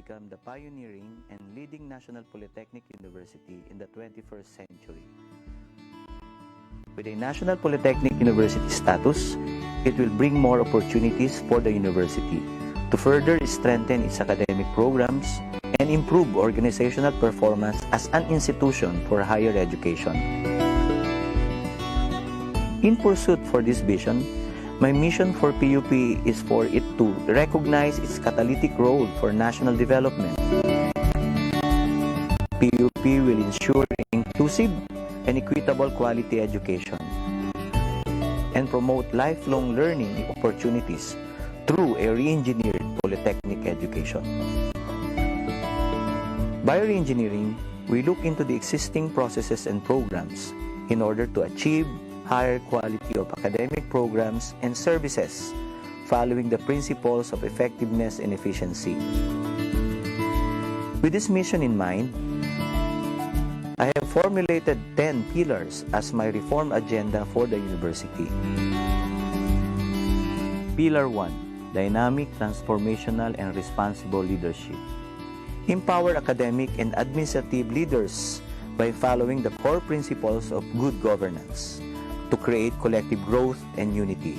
become the pioneering and leading national polytechnic university in the 21st century. With a national polytechnic university status, it will bring more opportunities for the university to further strengthen its academic programs and improve organizational performance as an institution for higher education. In pursuit for this vision, my mission for PUP is for it to recognize its catalytic role for national development. PUP will ensure inclusive and equitable quality education and promote lifelong learning opportunities through a re-engineered polytechnic education. By re-engineering, we look into the existing processes and programs in order to achieve higher quality of academic programs and services following the principles of effectiveness and efficiency. With this mission in mind, I have formulated 10 pillars as my reform agenda for the university. Pillar 1. Dynamic, transformational, and responsible leadership. Empower academic and administrative leaders by following the core principles of good governance to create collective growth and unity.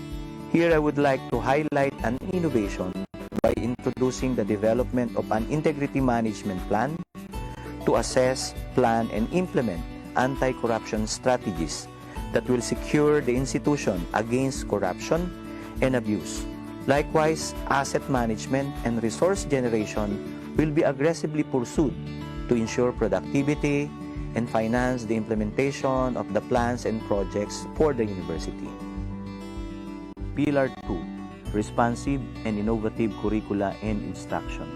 Here I would like to highlight an innovation by introducing the development of an integrity management plan to assess, plan, and implement anti-corruption strategies that will secure the institution against corruption and abuse. Likewise, asset management and resource generation will be aggressively pursued to ensure productivity and finance the implementation of the plans and projects for the university. Pillar 2. Responsive and innovative curricula and instruction.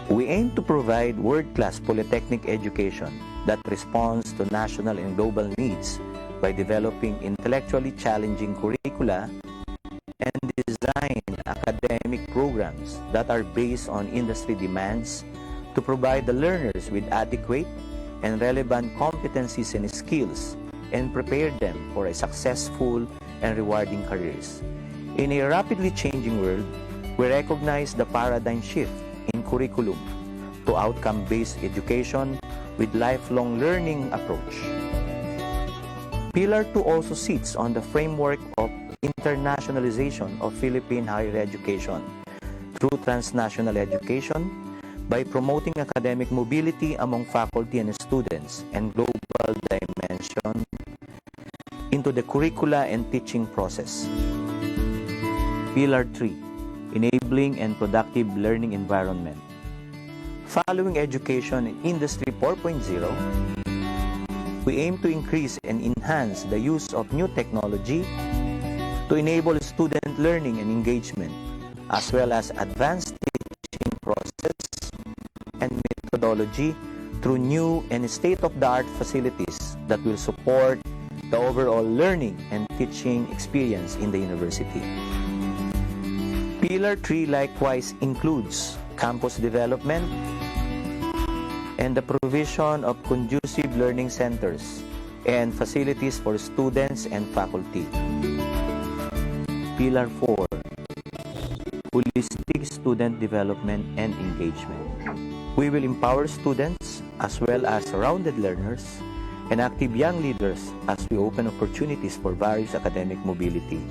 We aim to provide world-class polytechnic education that responds to national and global needs by developing intellectually challenging curricula and design academic programs that are based on industry demands to provide the learners with adequate and relevant competencies and skills and prepare them for a successful and rewarding careers. In a rapidly changing world, we recognize the paradigm shift in curriculum to outcome-based education with lifelong learning approach. Pillar 2 also sits on the framework of internationalization of Philippine higher education through transnational education by promoting academic mobility among faculty and students and global dimension into the curricula and teaching process. Pillar 3. Enabling and productive learning environment. Following education in Industry 4.0, we aim to increase and enhance the use of new technology to enable student learning and engagement, as well as advanced teaching process and methodology through new and state-of-the-art facilities that will support the overall learning and teaching experience in the university. Pillar 3 likewise includes campus development and the provision of conducive learning centers and facilities for students and faculty. Pillar 4. Holistic student development and engagement. We will empower students as well as rounded learners and active young leaders as we open opportunities for various academic mobility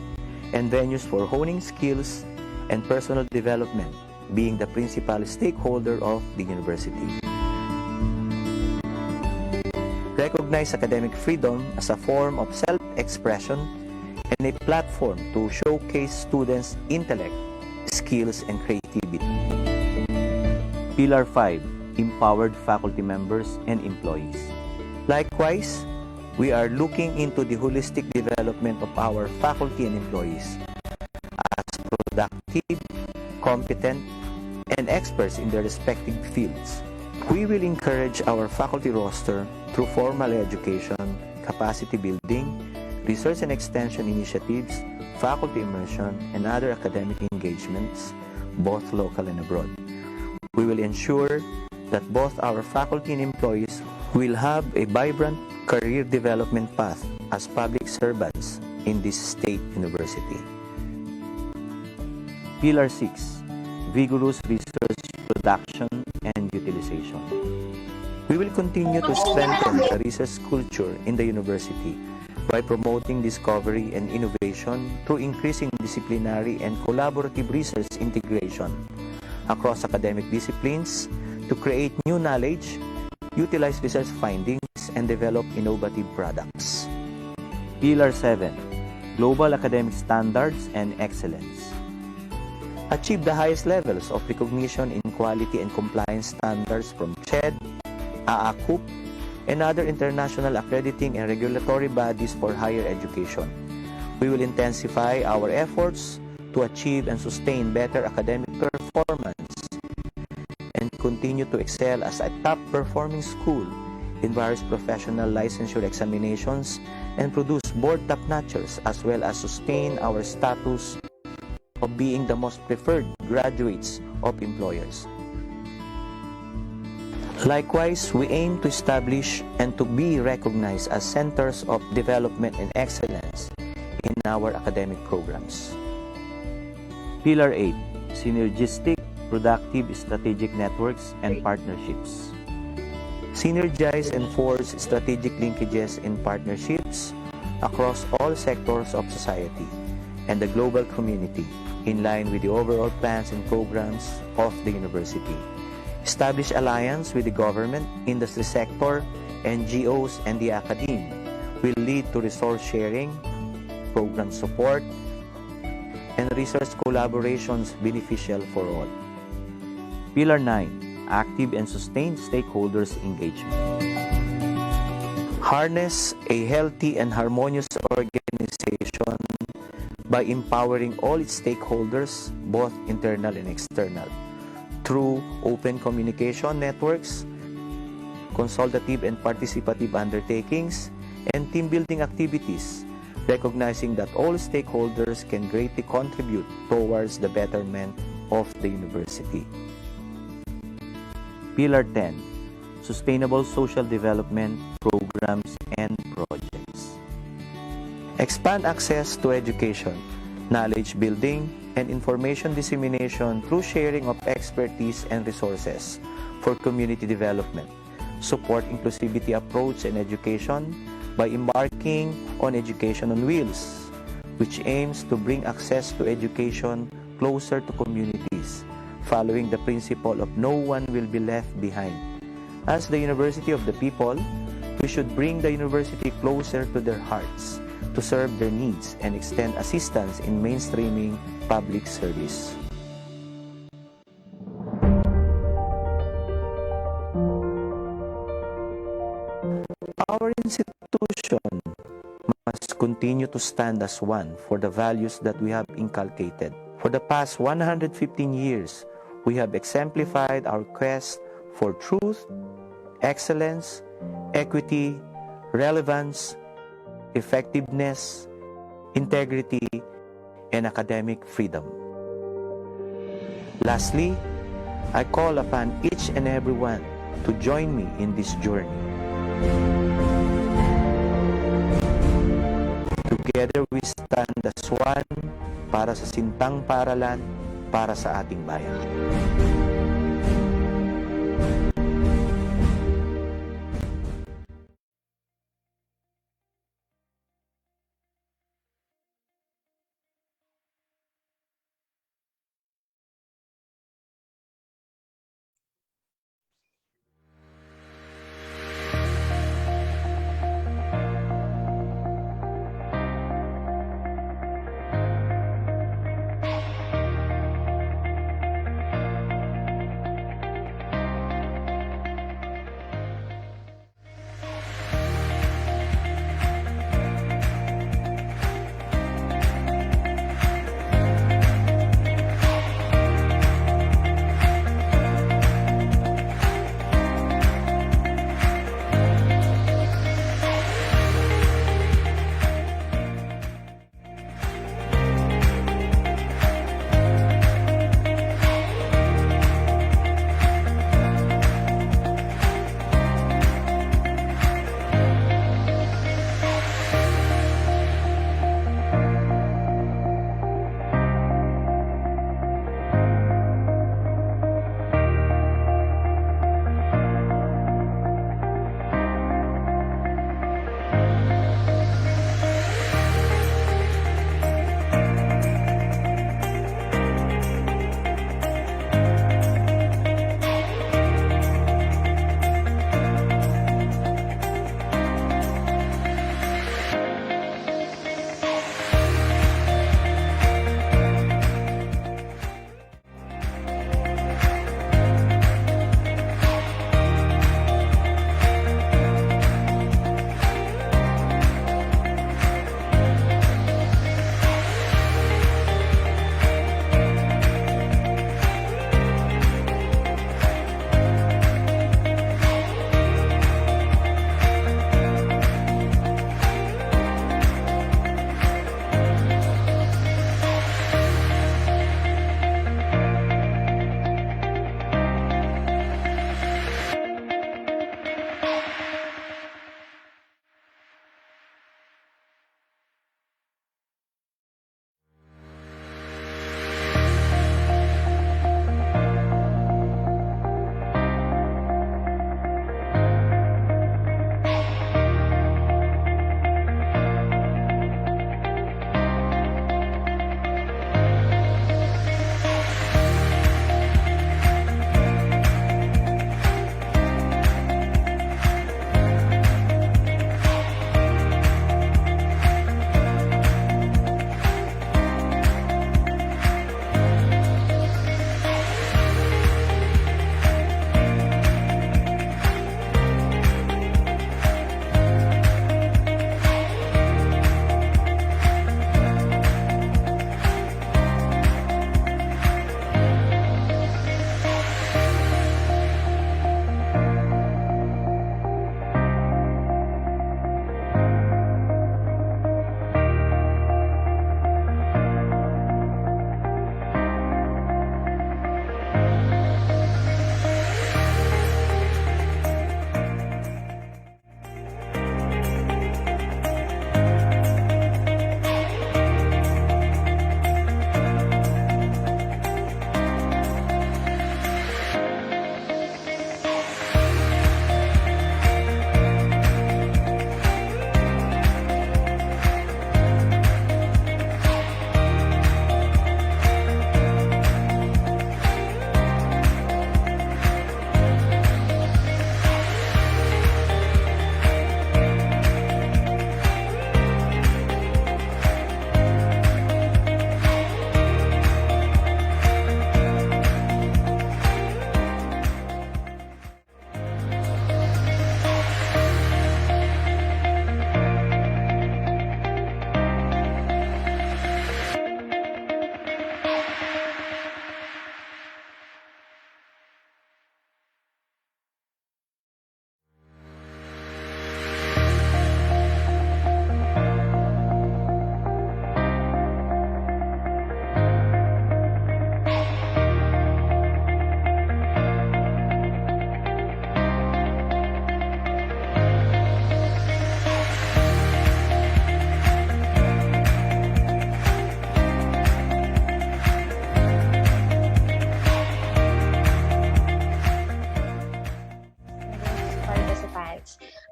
and venues for honing skills and personal development, being the principal stakeholder of the university. Recognize academic freedom as a form of self-expression and a platform to showcase students' intellect, skills, and creativity. Pillar 5. Empowered faculty members and employees. Likewise, we are looking into the holistic development of our faculty and employees as productive, competent, and experts in their respective fields. We will encourage our faculty roster through formal education, capacity building, research and extension initiatives, faculty immersion, and other academic engagements, both local and abroad. We will ensure that both our faculty and employees will have a vibrant career development path as public servants in this state university. Pillar 6. Vigorous research production, and utilization. We will continue to strengthen the research culture in the university by promoting discovery and innovation through increasing disciplinary and collaborative research integration across academic disciplines to create new knowledge, utilize research findings, and develop innovative products. Pillar 7. Global Academic Standards and Excellence. Achieve the highest levels of recognition in quality and compliance standards from CHED, AACUP, and other international accrediting and regulatory bodies for higher education. We will intensify our efforts to achieve and sustain better academic performance and continue to excel as a top-performing school in various professional licensure examinations and produce board top-notchers as well as sustain our status of being the most preferred graduates of employers. Likewise, we aim to establish and to be recognized as centers of development and excellence in our academic programs. Pillar 8. Synergistic, productive strategic networks and partnerships. Synergize and forge strategic linkages and partnerships across all sectors of society and the global community in line with the overall plans and programs of the university. Establish alliance with the government, industry sector, NGOs, and the academe will lead to resource sharing, program support, and research collaborations beneficial for all. Pillar 9. Active and sustained stakeholders engagement. Harness a healthy and harmonious organization by empowering all its stakeholders, both internal and external, through open communication networks, consultative and participative undertakings, and team-building activities, recognizing that all stakeholders can greatly contribute towards the betterment of the university. Pillar 10. Sustainable social development programs and projects. Expand access to education, knowledge building, and information dissemination through sharing of expertise and resources for community development. Support inclusivity approach in education by embarking on Education on Wheels, which aims to bring access to education closer to communities, following the principle of no one will be left behind. As the University of the People, we should bring the university closer to their hearts to serve their needs and extend assistance in mainstreaming public service. Our institution must continue to stand as one for the values that we have inculcated. For the past 115 years, we have exemplified our quest for truth, excellence, equity, relevance, effectiveness, integrity, and academic freedom. Lastly, I call upon each and everyone to join me in this journey. Together we stand as one para sa sintang paaralan para sa ating bayan.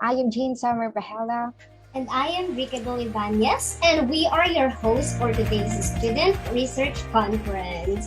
I am Jane Summer Pahela. And I am Rica Ibanez, and we are your hosts for today's Student Research Conference.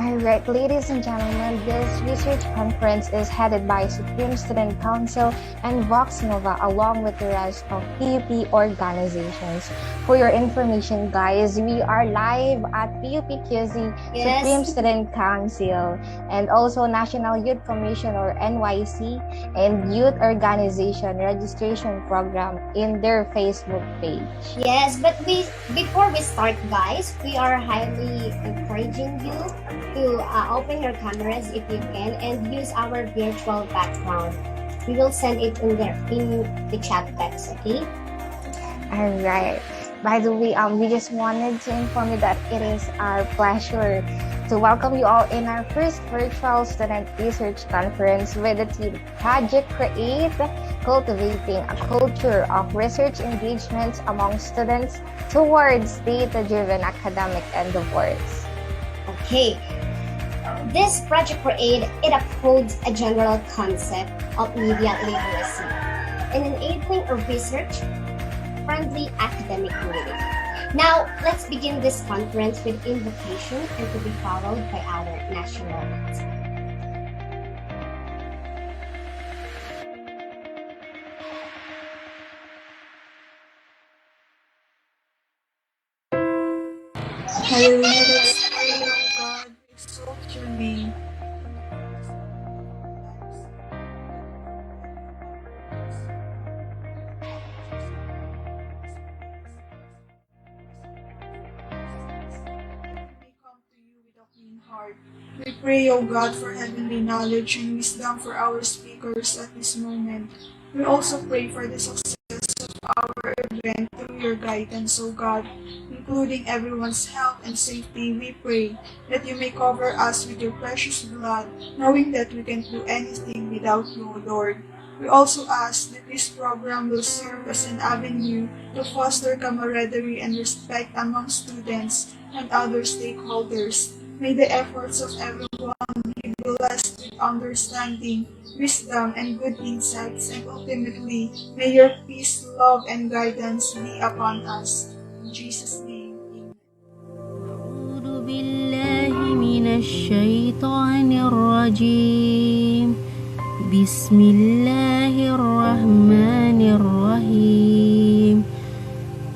Alright, ladies and gentlemen, this research conference is headed by Supreme Student Council and Vox Nova along with the rest of PUP organizations. For your information, guys, we are live at PUP-QC Supreme Student Council and also National Youth Commission or NYC and Youth Organization Registration Program in their Facebook page. Yes, but before we start, guys, we are highly encouraging you to open your cameras if you can and use our virtual background. We will send it in the chat box, okay? All right. By the way, we just wanted to inform you that it is our pleasure to welcome you all in our first virtual student research conference with the team Project Create, cultivating a culture of research engagements among students towards data-driven academic endeavors. Okay. This Project Create, it upholds a general concept of media literacy and enabling a research-friendly academic community. Now, let's begin this conference with invocation and to be followed by our national anthem. Hallelujah, let's pray, O God, exalt your name. We come to you with a clean heart. We pray, O God, for heavenly knowledge and wisdom for our speakers at this moment. We also pray for the success of our event through your guidance, O God, including everyone's health and safety. We pray that you may cover us with your precious blood, knowing that we can't do anything without you, O Lord. We also ask that this program will serve as an avenue to foster camaraderie and respect among students and other stakeholders. May the efforts of everyone be blessed with understanding, wisdom, and good insights, and ultimately, may your peace, love, and guidance be upon us. In Jesus' name, amen. أعوذ بالله من الشيطان الرجيم بسم الله الرحمن الرحيم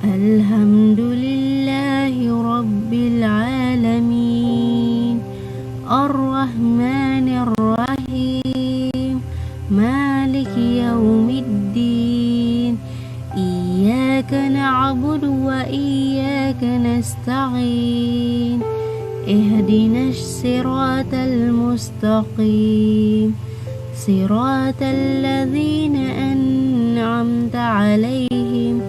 الحمد لله رب العالمين الرحمن الرحيم مالك يوم الدين إياك نعبد وإياك نستعين اهدنا الصراط المستقيم صراط الذين أنعمت عليهم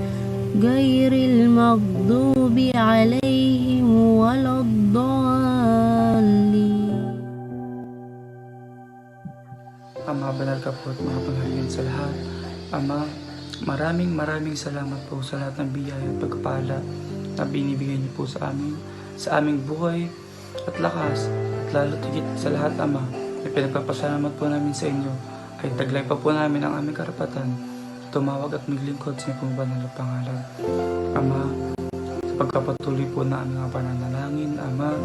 غير المغضوب عليهم ولا الضالين. Ama, banal ka po at makapangyarihan sa lahat. Ama, maraming salamat po sa lahat ng biyaya at pagpapala na binibigay niyo po sa aming buhay at lakas, at lalo tigit sa lahat, Ama, ay pinagpapasalamat po namin sa inyo, ay taglay pa po namin ang aming karapatan, tumawag at maglingkod sa inyong banal na pangalan. Ama, sa pagpapatuloy po na aming mga pananalangin, Ama,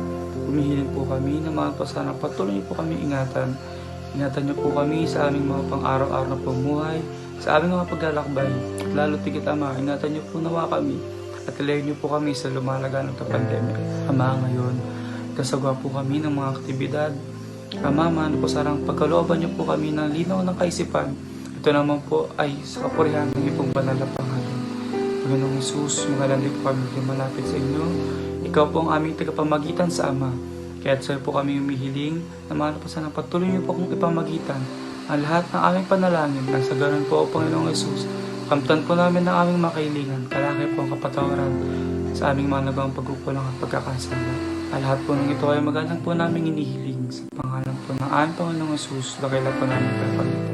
humihiling po kami na mga pasanang patuloy niyo po kami ingatan. Ingatan niyo po kami sa aming mga pang-araw-araw na pamumuhay, sa aming mga paglalakbay, at lalo tigit, Ama, ingatan niyo po nawa kami at ilayo niyo po kami sa lumalaganap na pandemya. Ama, ngayon, kasagwa po kami ng mga aktibidad. Ama, mano po sarang pagkalooban niyo po kami ng linaw ng kaisipan. Ito naman po ay sa kapurihan ng iyong banal na pangalan. Panginoong Hesus, magalandi po kami malapit sa inyo. Ikaw po ang aming tagapamagitan sa Ama. Kaya't sa'yo po kami humihiling na mahal po sana patuloy niyo po kong ipamagitan ang lahat ng aming panalangin. Nang sa ganun po, Panginoong Hesus, kamtan po namin ng aming makailingan, kalaki po ang kapatawaran sa aming mga nagawang pagkukulang at pagkakasala. Ang lahat po ng ito ay magalang po namin inihiling sa pangalan po ng aming Panginoong Hesus, dakila po namin pagpalitas.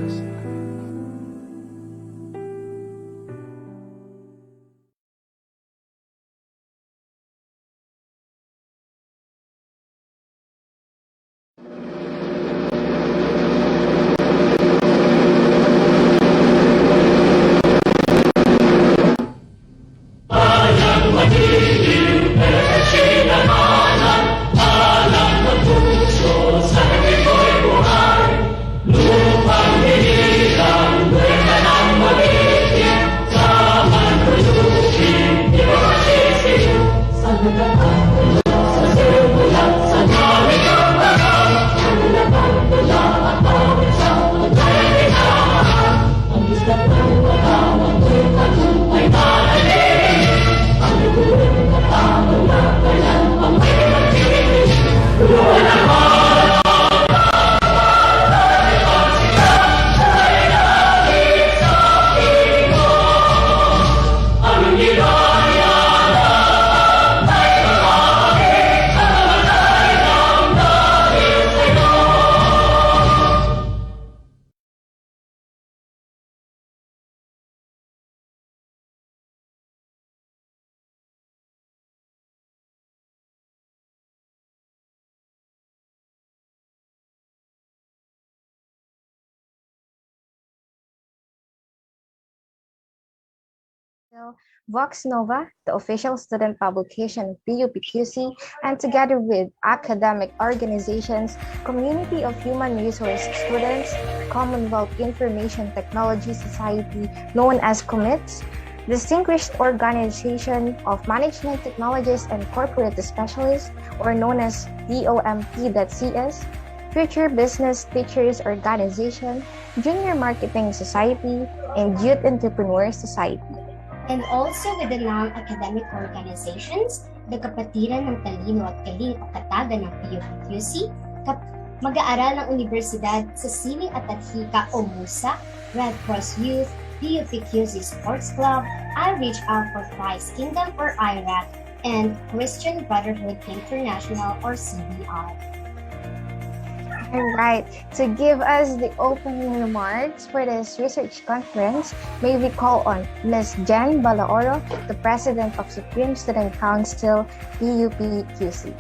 Vox Nova, the official student publication of PUPQC, and together with academic organizations, Community of Human Resource Students, Commonwealth Information Technology Society, known as COMITS, Distinguished Organization of Management Technologists and Corporate Specialists, or known as DOMT.CS, Future Business Teachers Organization, Junior Marketing Society, and Youth Entrepreneur Society. And also with the non-academic organizations, the Kapatiran ng Talino at Galing o Kataga ng PUPQC, Mag-aaral ng Universidad sa Sining at Adhika o MUSA, Red Cross Youth, PUPQC Sports Club, I Reach Out for Christ Kingdom or IRAC, and Christian Brotherhood International or CBR. All right. To give us the opening remarks for this research conference, may we call on Ms. Jen Balaoro, the President of Supreme Student Council, PUPQC.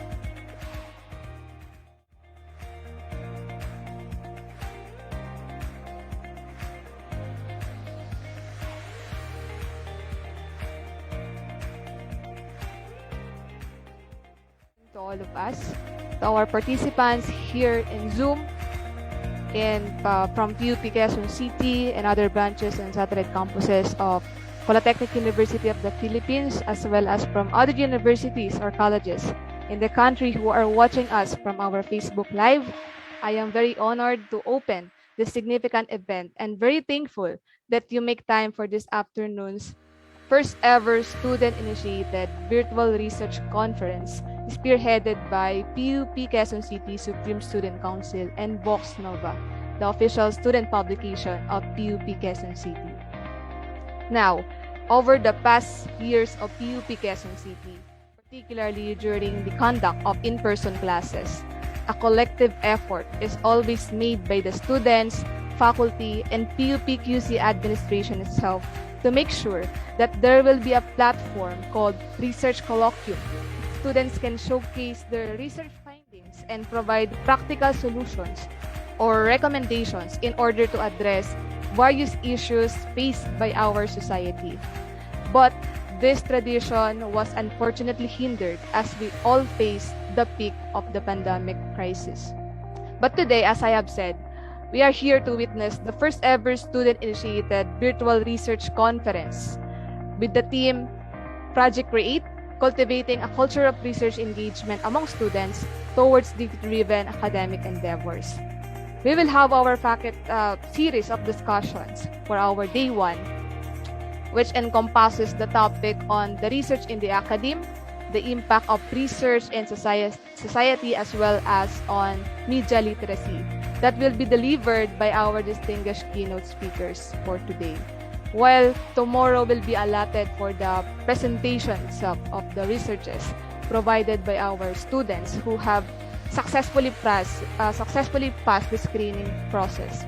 To all of us, to our participants here in Zoom, and from PUP Quezon City and other branches and satellite campuses of Polytechnic University of the Philippines, as well as from other universities or colleges in the country who are watching us from our Facebook Live. I am very honored to open this significant event and very thankful that you make time for this afternoon's first ever student-initiated virtual research conference spearheaded by PUP Quezon City Supreme Student Council and Vox Nova, the official student publication of PUP Quezon City. Now, over the past years of PUP Quezon City, particularly during the conduct of in-person classes, a collective effort is always made by the students, faculty, and PUPQC administration itself to make sure that there will be a platform called Research Colloquium. Students can showcase their research findings and provide practical solutions or recommendations in order to address various issues faced by our society. But this tradition was unfortunately hindered as we all faced the peak of the pandemic crisis. But today, as I have said, we are here to witness the first ever student-initiated virtual research conference with the theme Project Create, cultivating a culture of research engagement among students towards data-driven academic endeavors. We will have our series of discussions for our day one, which encompasses the topic on the research in the academe, the impact of research in society, as well as on media literacy, that will be delivered by our distinguished keynote speakers for today. While tomorrow will be allotted for the presentations of the researches provided by our students who have successfully passed the screening process.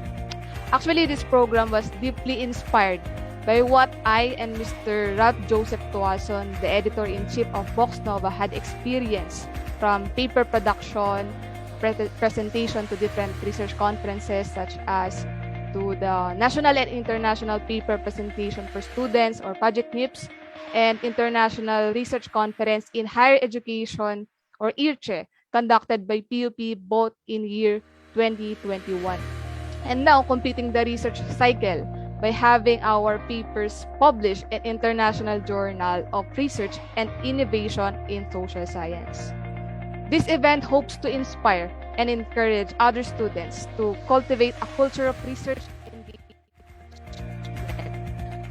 Actually, this program was deeply inspired by what I and Mr. Ralph Joseph Tuason, the editor-in-chief of Vox Nova, had experienced from paper production, presentation to different research conferences such as to the national and international paper presentation for students or project NIPS, and international research conference in higher education or IRCHE conducted by PUP both in year 2021. And now completing the research cycle by having our papers published in International Journal of Research and Innovation in Social Science. This event hopes to inspire and encourage other students to cultivate a culture of research engagement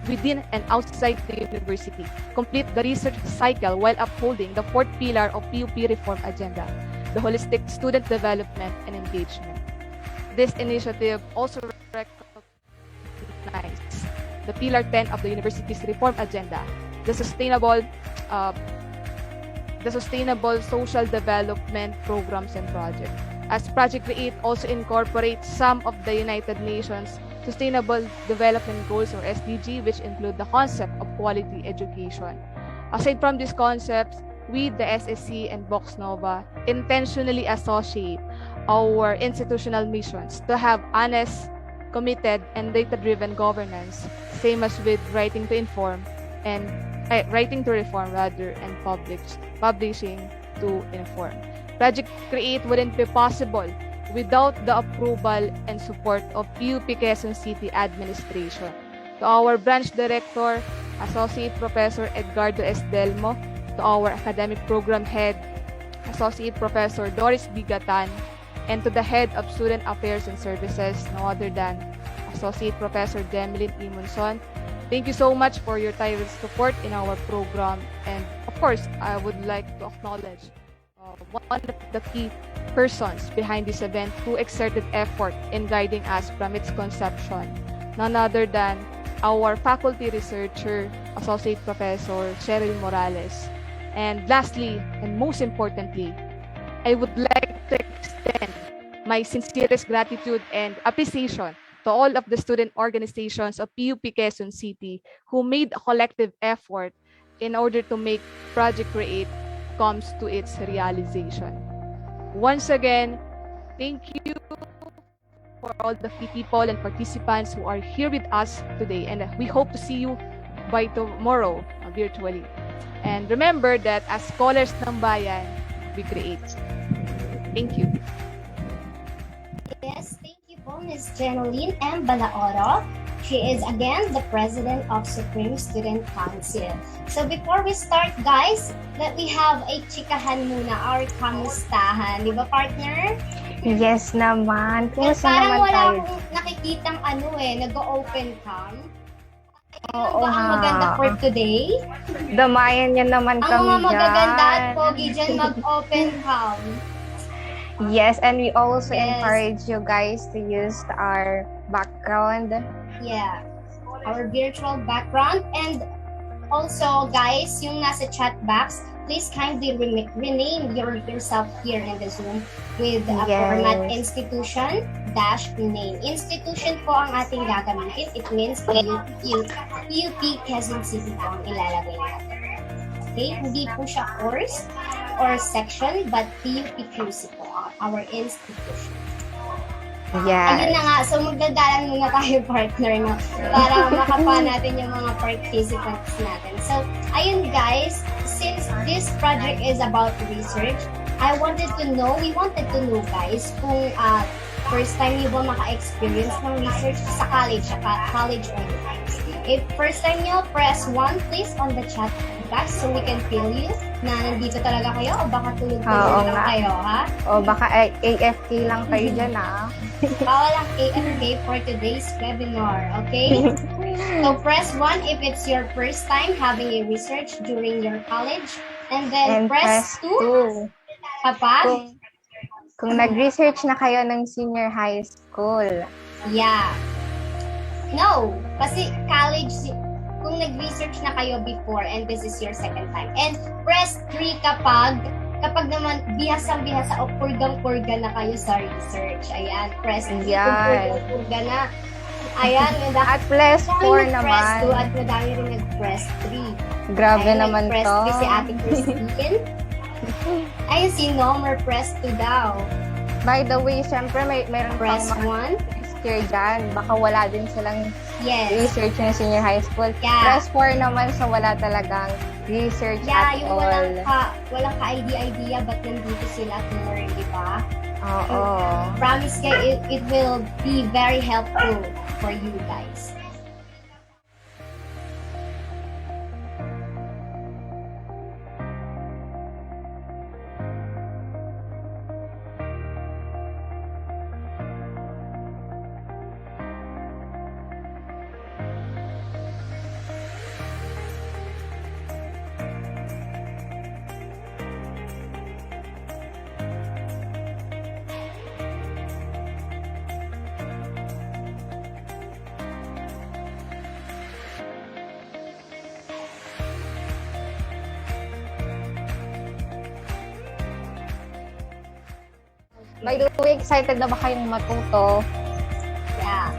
within and outside the university, complete the research cycle while upholding the fourth pillar of PUP reform agenda, the holistic student development and engagement. This initiative also recognizes the Pillar 10 of the university's reform agenda, the sustainable social development programs and projects. As Project Create also incorporates some of the United Nations Sustainable Development Goals or SDG, which include the concept of quality education. Aside from these concepts, we, the SSC and Vox Nova, intentionally associate our institutional missions to have honest, committed, and data-driven governance, same as with Writing to Inform, and writing to reform rather, and publishing to inform. Project Create wouldn't be possible without the approval and support of PUP Quezon City Administration. To our branch director, Associate Professor Edgardo S. Delmo, to our academic program head, Associate Professor Doris Bigatan, and to the head of Student Affairs and Services, no other than Associate Professor Demelin Imunson. Thank you so much for your tireless support in our program. And of course, I would like to acknowledge one of the key persons behind this event who exerted effort in guiding us from its conception, none other than our faculty researcher, Associate Professor Cheryl Morales. And lastly, and most importantly, I would like to extend my sincerest gratitude and appreciation to all of the student organizations of PUP Quezon City who made a collective effort in order to make Project Create comes to its realization. Once again, thank you for all the people and participants who are here with us today, and we hope to see you by tomorrow virtually. And remember that as scholars ng bayan, we create. Thank you. Yes, thank you po, Ms. Jenoline M. Balaoro. She is again the President of Supreme Student Council. So before we start, guys, let me have a chikahan muna, our kamustahan. Di ba, partner? Yes naman. Kumusta Parang naman wala tayo? akong nakikitang nag-open cam. Oo Ano ba ang nga. maganda for today? Damayan niya naman Ang kami mga magaganda at dyan. pogi dyan mag-open cam. Yes, and we also Yes. encourage you guys to use our background. Yeah. Our virtual background. And also, guys, yung nasa chat box, please kindly rename yourself here in the Zoom with a Yes. format institution-name. Institution po ang ating gagamitin. It means PUP Quezon City po ang ilalagay natin. Okay? Hindi po siya course or section, but PUPQC po, our institution. Ayun Yes. na nga, so magdadalan muna tayo, partner, no? Para makapa natin yung mga participants natin. So, ayun guys, since this project is about research, we wanted to know guys, kung first time nyo ba maka-experience ng research sa college only. If first time nyo, press 1 please on the chat box so we can feel you na nandito talaga kayo o baka tulog-tulog Oo lang nga. kayo, ha? O baka AFK lang kayo dyan, ah. Bawal ang AFK for today's webinar, okay? So press 1 if it's your first time having a research during your college, and then And press 2 kapag Kung nag-research na kayo ng senior high school. yeah. No, kasi college, kung nag-research na kayo before and this is your second time. And press 3 kapag naman bihasang-bihasa o purgang-purga na kayo sa research. Ayan, press 3 kung Yan. purgang-purga na. Ayan, At plus 4 naman. 2 at madami rin nag-press 3. Grabe Ayun, naman nag-press to. 3 si Ate Christine. Ayun, si Nomer press 2 daw. By the way, syempre mayroon Press pang mga 1. year dyan. Baka wala din silang Yes. research ng senior high school. Yeah. Press 4 naman sa wala talagang research Yeah, at yung all. walang ka-idea ba't nandito sila to learn, di ba? Oo. Promise kayo, it will be very helpful for you guys. By the way, excited na ba kayong matuto? Yeah.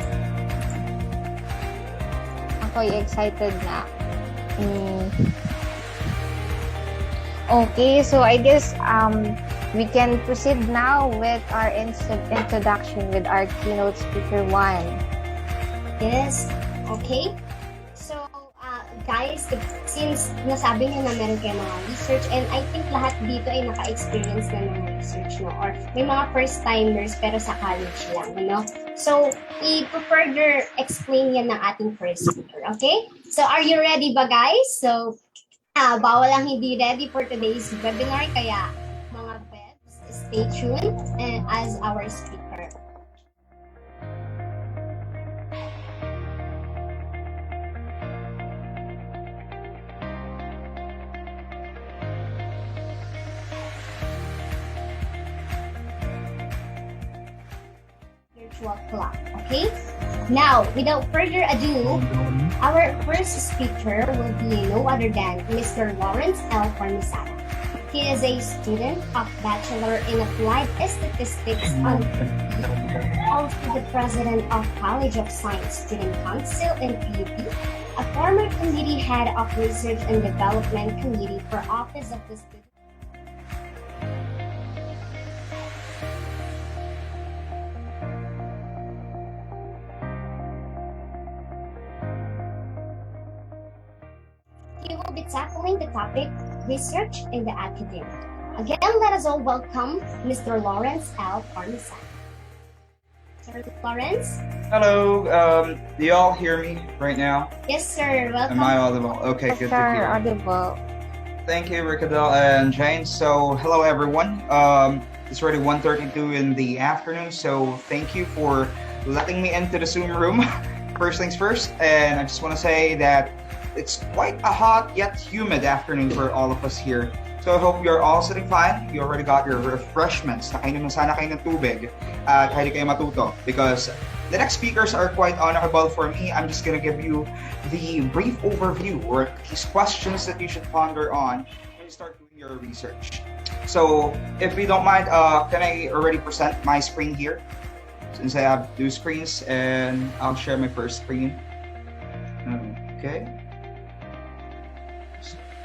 Ako'y excited na. Okay, so I guess we can proceed now with our introduction with our keynote speaker 1. Yes. Okay. So, guys, since nasabi niyo na meron kayo mga research, and I think lahat dito ay naka-experience na ng research, no? Or may mga first-timers pero sa college lang, no? So, i-further explain yan ng ating first speaker, okay? So, are you ready ba, guys? So, bawal lang hindi ready for today's webinar, kaya mga bebs, stay tuned as our speaker. Virtual clock, okay? Now, without further ado, our first speaker will be no other than Mr. Lawrence L. Parmisana. He is a student of Bachelor in Applied Statistics and also the president of College of Science Student Council in PUP, a former committee head of Research and Development Committee for Office of the Student. He will be tackling the topic research in the academia. Again, let us all welcome Mr. Lawrence L. Parmisana. Sir Lawrence? Hello, do you all hear me right now? Yes, sir. Welcome. Am I audible? Okay, good to hear. audible. Thank you, Ricadel and Jane. So, hello everyone. It's already 1:32 in the afternoon, so thank you for letting me into the Zoom room. First things first, and I just want to say that it's quite a hot yet humid afternoon for all of us here. So I hope you're all sitting fine. You already got your refreshments. Nakainom sana kayo ng tubig at hindi kayo matuto because the next speakers are quite honorable for me. I'm just going to give you the brief overview or these questions that you should ponder on when you start doing your research. So if you don't mind, can I already present my screen here? Since I have two screens and I'll share my first screen. Okay.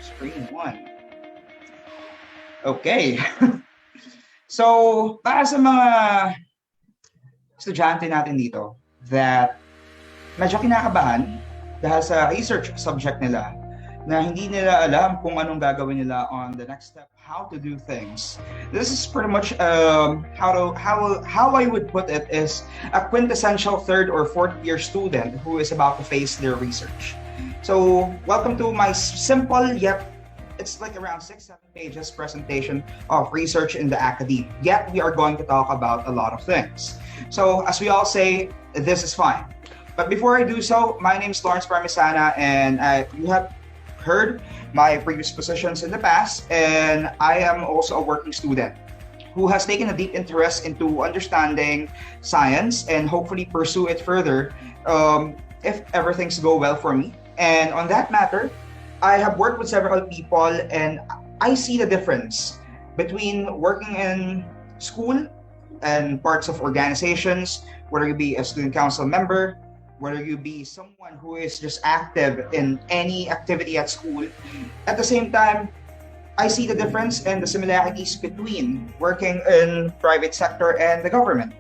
Screen 1. Okay. So, para sa mga estudyante natin dito that medyo kinakabahan dahil sa research subject nila na hindi nila alam kung anong gagawin nila on the next step, how to do things. This is pretty much how I would put it is a quintessential third or fourth year student who is about to face their research. So, welcome to my simple yet it's like around 6-7 pages presentation of research in the academia. Yet we are going to talk about a lot of things. So, as we all say, this is fine. But before I do so, my name is Lawrence Parmisana, and you have heard my previous positions in the past, and I am also a working student who has taken a deep interest into understanding science and hopefully pursue it further if ever things go well for me. And on that matter, I have worked with several people and I see the difference between working in school and parts of organizations, whether you be a student council member, whether you be someone who is just active in any activity at school. At the same time, I see the difference and the similarities between working in private sector and the government.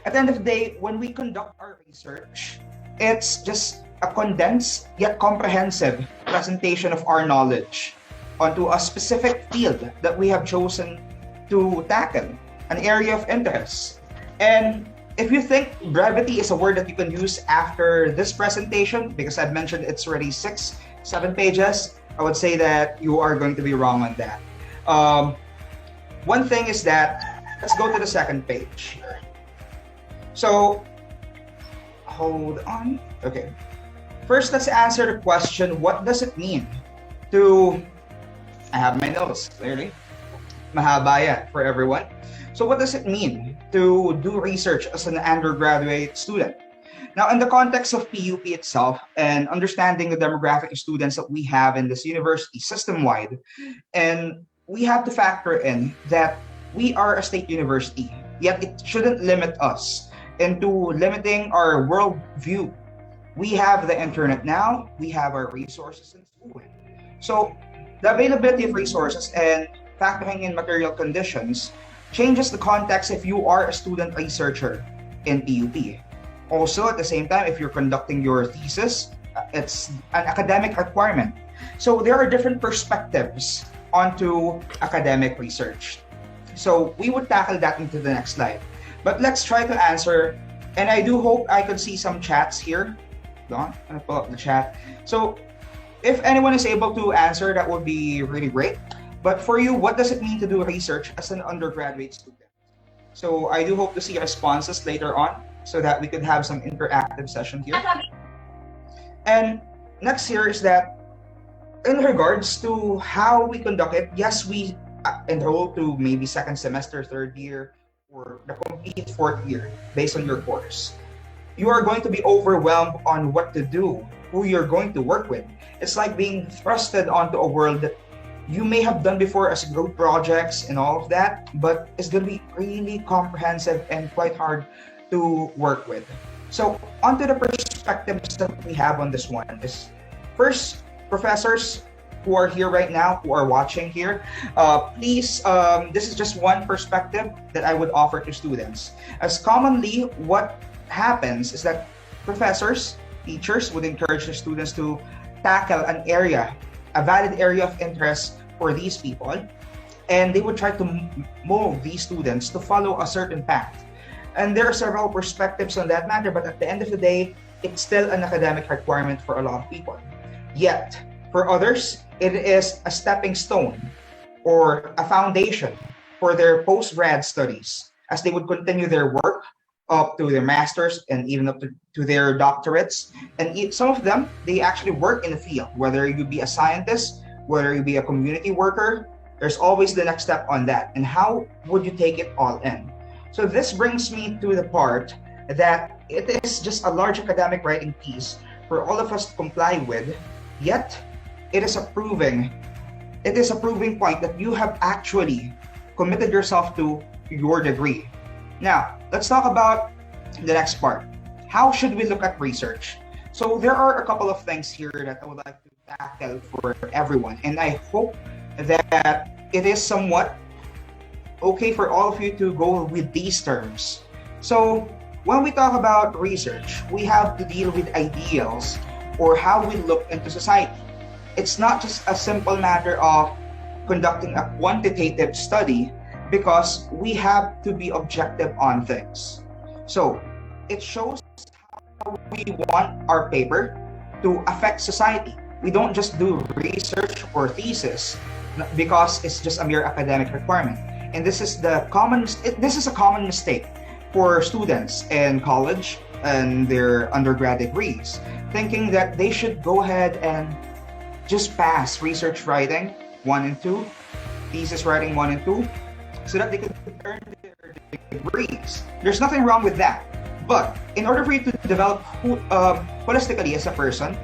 At the end of the day, when we conduct our research, it's just a condensed yet comprehensive presentation of our knowledge onto a specific field that we have chosen to tackle, an area of interest. And if you think brevity is a word that you can use after this presentation, because I've mentioned it's already 6-7 pages, I would say that you are going to be wrong on that. One thing is that, let's go to the second page. So, hold on. Okay. First, let's answer the question, what does it mean to, I have my notes, clearly. Mahaba yan for everyone. So what does it mean to do research as an undergraduate student? Now, in the context of PUP itself and understanding the demographic of students that we have in this university system-wide, and we have to factor in that we are a state university, yet it shouldn't limit us into limiting our worldview. We have the internet now, we have our resources in school. So the availability of resources and factoring in material conditions changes the context if you are a student researcher in PUP. Also, at the same time, if you're conducting your thesis it's an academic requirement. So there are different perspectives onto academic research. So we would tackle that into the next slide. But let's try to answer, and I do hope I could see some chats here. Hold on, I'm gonna pull up the chat. So if anyone is able to answer, that would be really great. But for you, what does it mean to do research as an undergraduate student? So I do hope to see responses later on so that we could have some interactive session here. And next here is that in regards to how we conduct it, yes, we enroll to maybe second semester, third year, or the complete fourth year based on your course. You are going to be overwhelmed on what to do, who you're going to work with. It's like being thrusted onto a world that you may have done before as group projects and all of that, but it's going to be really comprehensive and quite hard to work with. So onto the perspectives that we have on this one is, first, professors who are here right now, who are watching here, please, this is just one perspective that I would offer to students. As commonly, what happens is that professors, teachers would encourage the students to tackle an area, a valid area of interest for these people, and they would try to move these students to follow a certain path. And there are several perspectives on that matter, but at the end of the day, it's still an academic requirement for a lot of people. Yet, for others, it is a stepping stone or a foundation for their post-grad studies as they would continue their work up to their masters and even up to their doctorates. And some of them, they actually work in the field, whether you be a scientist, whether you be a community worker, there's always the next step on that. And how would you take it all in? So this brings me to the part that it is just a large academic writing piece for all of us to comply with, yet it is a proving point that you have actually committed yourself to your degree. Now, let's talk about the next part. How should we look at research? So there are a couple of things here that I would like to tackle for everyone, and I hope that it is somewhat okay for all of you to go with these terms. So when we talk about research, we have to deal with ideals or how we look into society. It's not just a simple matter of conducting a quantitative study, because we have to be objective on things. So it shows how we want our paper to affect society. We don't just do research or thesis because it's just a mere academic requirement. And this is a common mistake for students in college and their undergrad degrees, thinking that they should go ahead and just pass research writing 1 and 2, thesis writing 1 and 2, so that they could earn their degrees. There's nothing wrong with that. But in order for you to develop holistically as a person,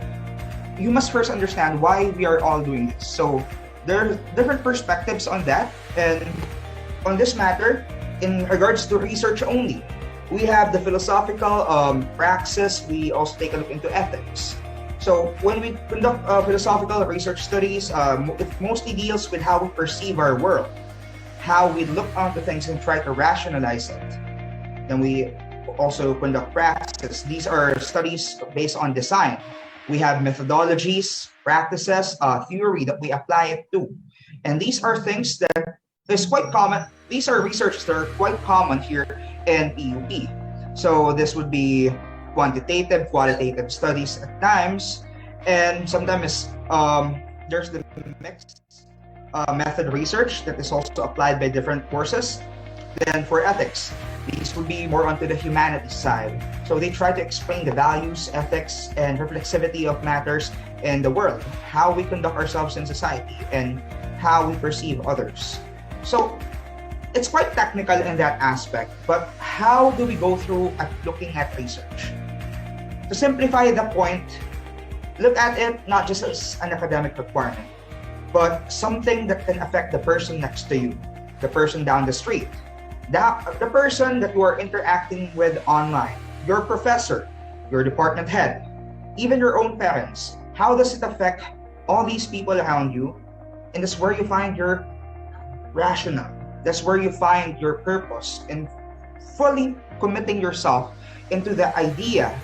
you must first understand why we are all doing this. So there are different perspectives on that. And on this matter, in regards to research only, we have the philosophical praxis. We also take a look into ethics. So when we conduct philosophical research studies, it mostly deals with how we perceive our world, how we look onto things and try to rationalize it. Then we also conduct praxis. These are studies based on design. We have methodologies, practices, theory that we apply it to. And these are things that is quite common. These are research that are quite common here in PUP. So this would be quantitative, qualitative studies at times. And sometimes there's the mixed method research that is also applied by different courses. Then for ethics, these would be more onto the humanities side. So they try to explain the values, ethics, and reflexivity of matters in the world, how we conduct ourselves in society, and how we perceive others. So it's quite technical in that aspect, but how do we go through at looking at research? To simplify the point, look at it not just as an academic requirement, but something that can affect the person next to you, the person down the street, the person that you are interacting with online, your professor, your department head, even your own parents. How does it affect all these people around you? And that's where you find your rationale. That's where you find your purpose in fully committing yourself into the idea,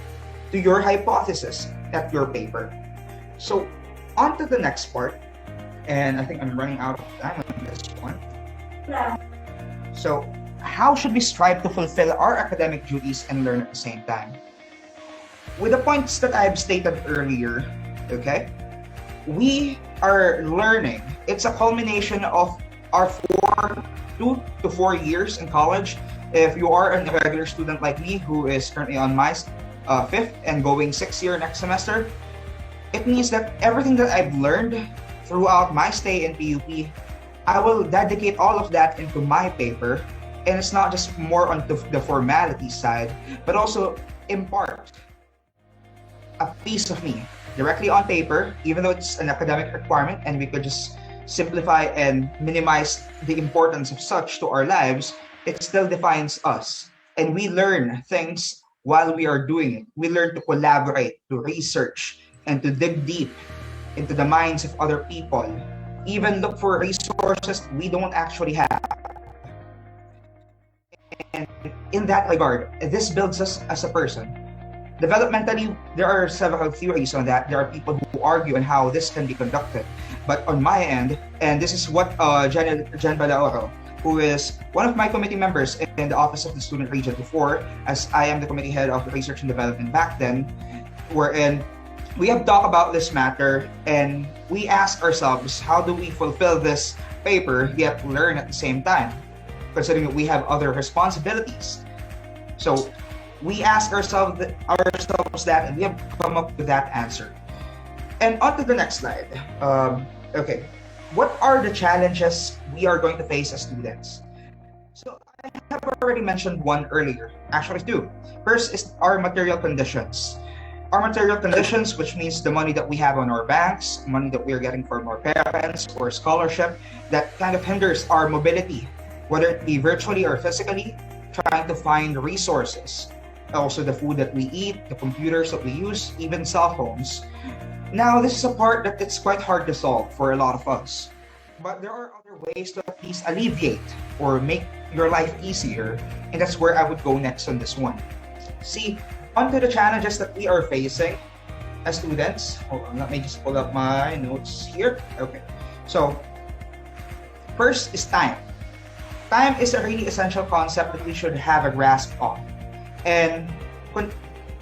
to your hypothesis. at your paper. So on to the next part, and I think I'm running out of time on this one. So how should we strive to fulfill our academic duties and learn at the same time? With the points that I've stated earlier, okay, we are learning. It's a culmination of our 2 to 4 years in college. If you are a regular student like me, who is currently on my 5th and going 6th year next semester, it means that everything that I've learned throughout my stay in PUP, I will dedicate all of that into my paper. And it's not just more on the formality side, but also impart a piece of me directly on paper, even though it's an academic requirement and we could just simplify and minimize the importance of such to our lives, it still defines us. And we learn things while we are doing it. We learn to collaborate, to research, and to dig deep into the minds of other people. Even look for resources we don't actually have. And in that regard, this builds us as a person. Developmentally, there are several theories on that. There are people who argue on how this can be conducted. But on my end, and this is what Jen Balaoro, who is one of my committee members in the Office of the Student Region before, as I am the committee head of research and development back then, wherein we have talked about this matter and we ask ourselves, how do we fulfill this paper yet learn at the same time, considering that we have other responsibilities? So we ask ourselves that, and we have come up with that answer. And on to the next slide. Okay, what are the challenges we are going to face as students? So I have already mentioned one earlier, actually two. First is our material conditions. Our material conditions, which means the money that we have on our banks, money that we are getting from our parents or scholarship, that kind of hinders our mobility, whether it be virtually or physically, trying to find resources. Also the food that we eat, the computers that we use, even cell phones. Now, this is a part that it's quite hard to solve for a lot of us. But there are other ways to at least alleviate or make your life easier, and that's where I would go next on this one. See, onto the challenges that we are facing as students. Hold on, let me just pull up my notes here. Okay, so first is time. Time is a really essential concept that we should have a grasp of. And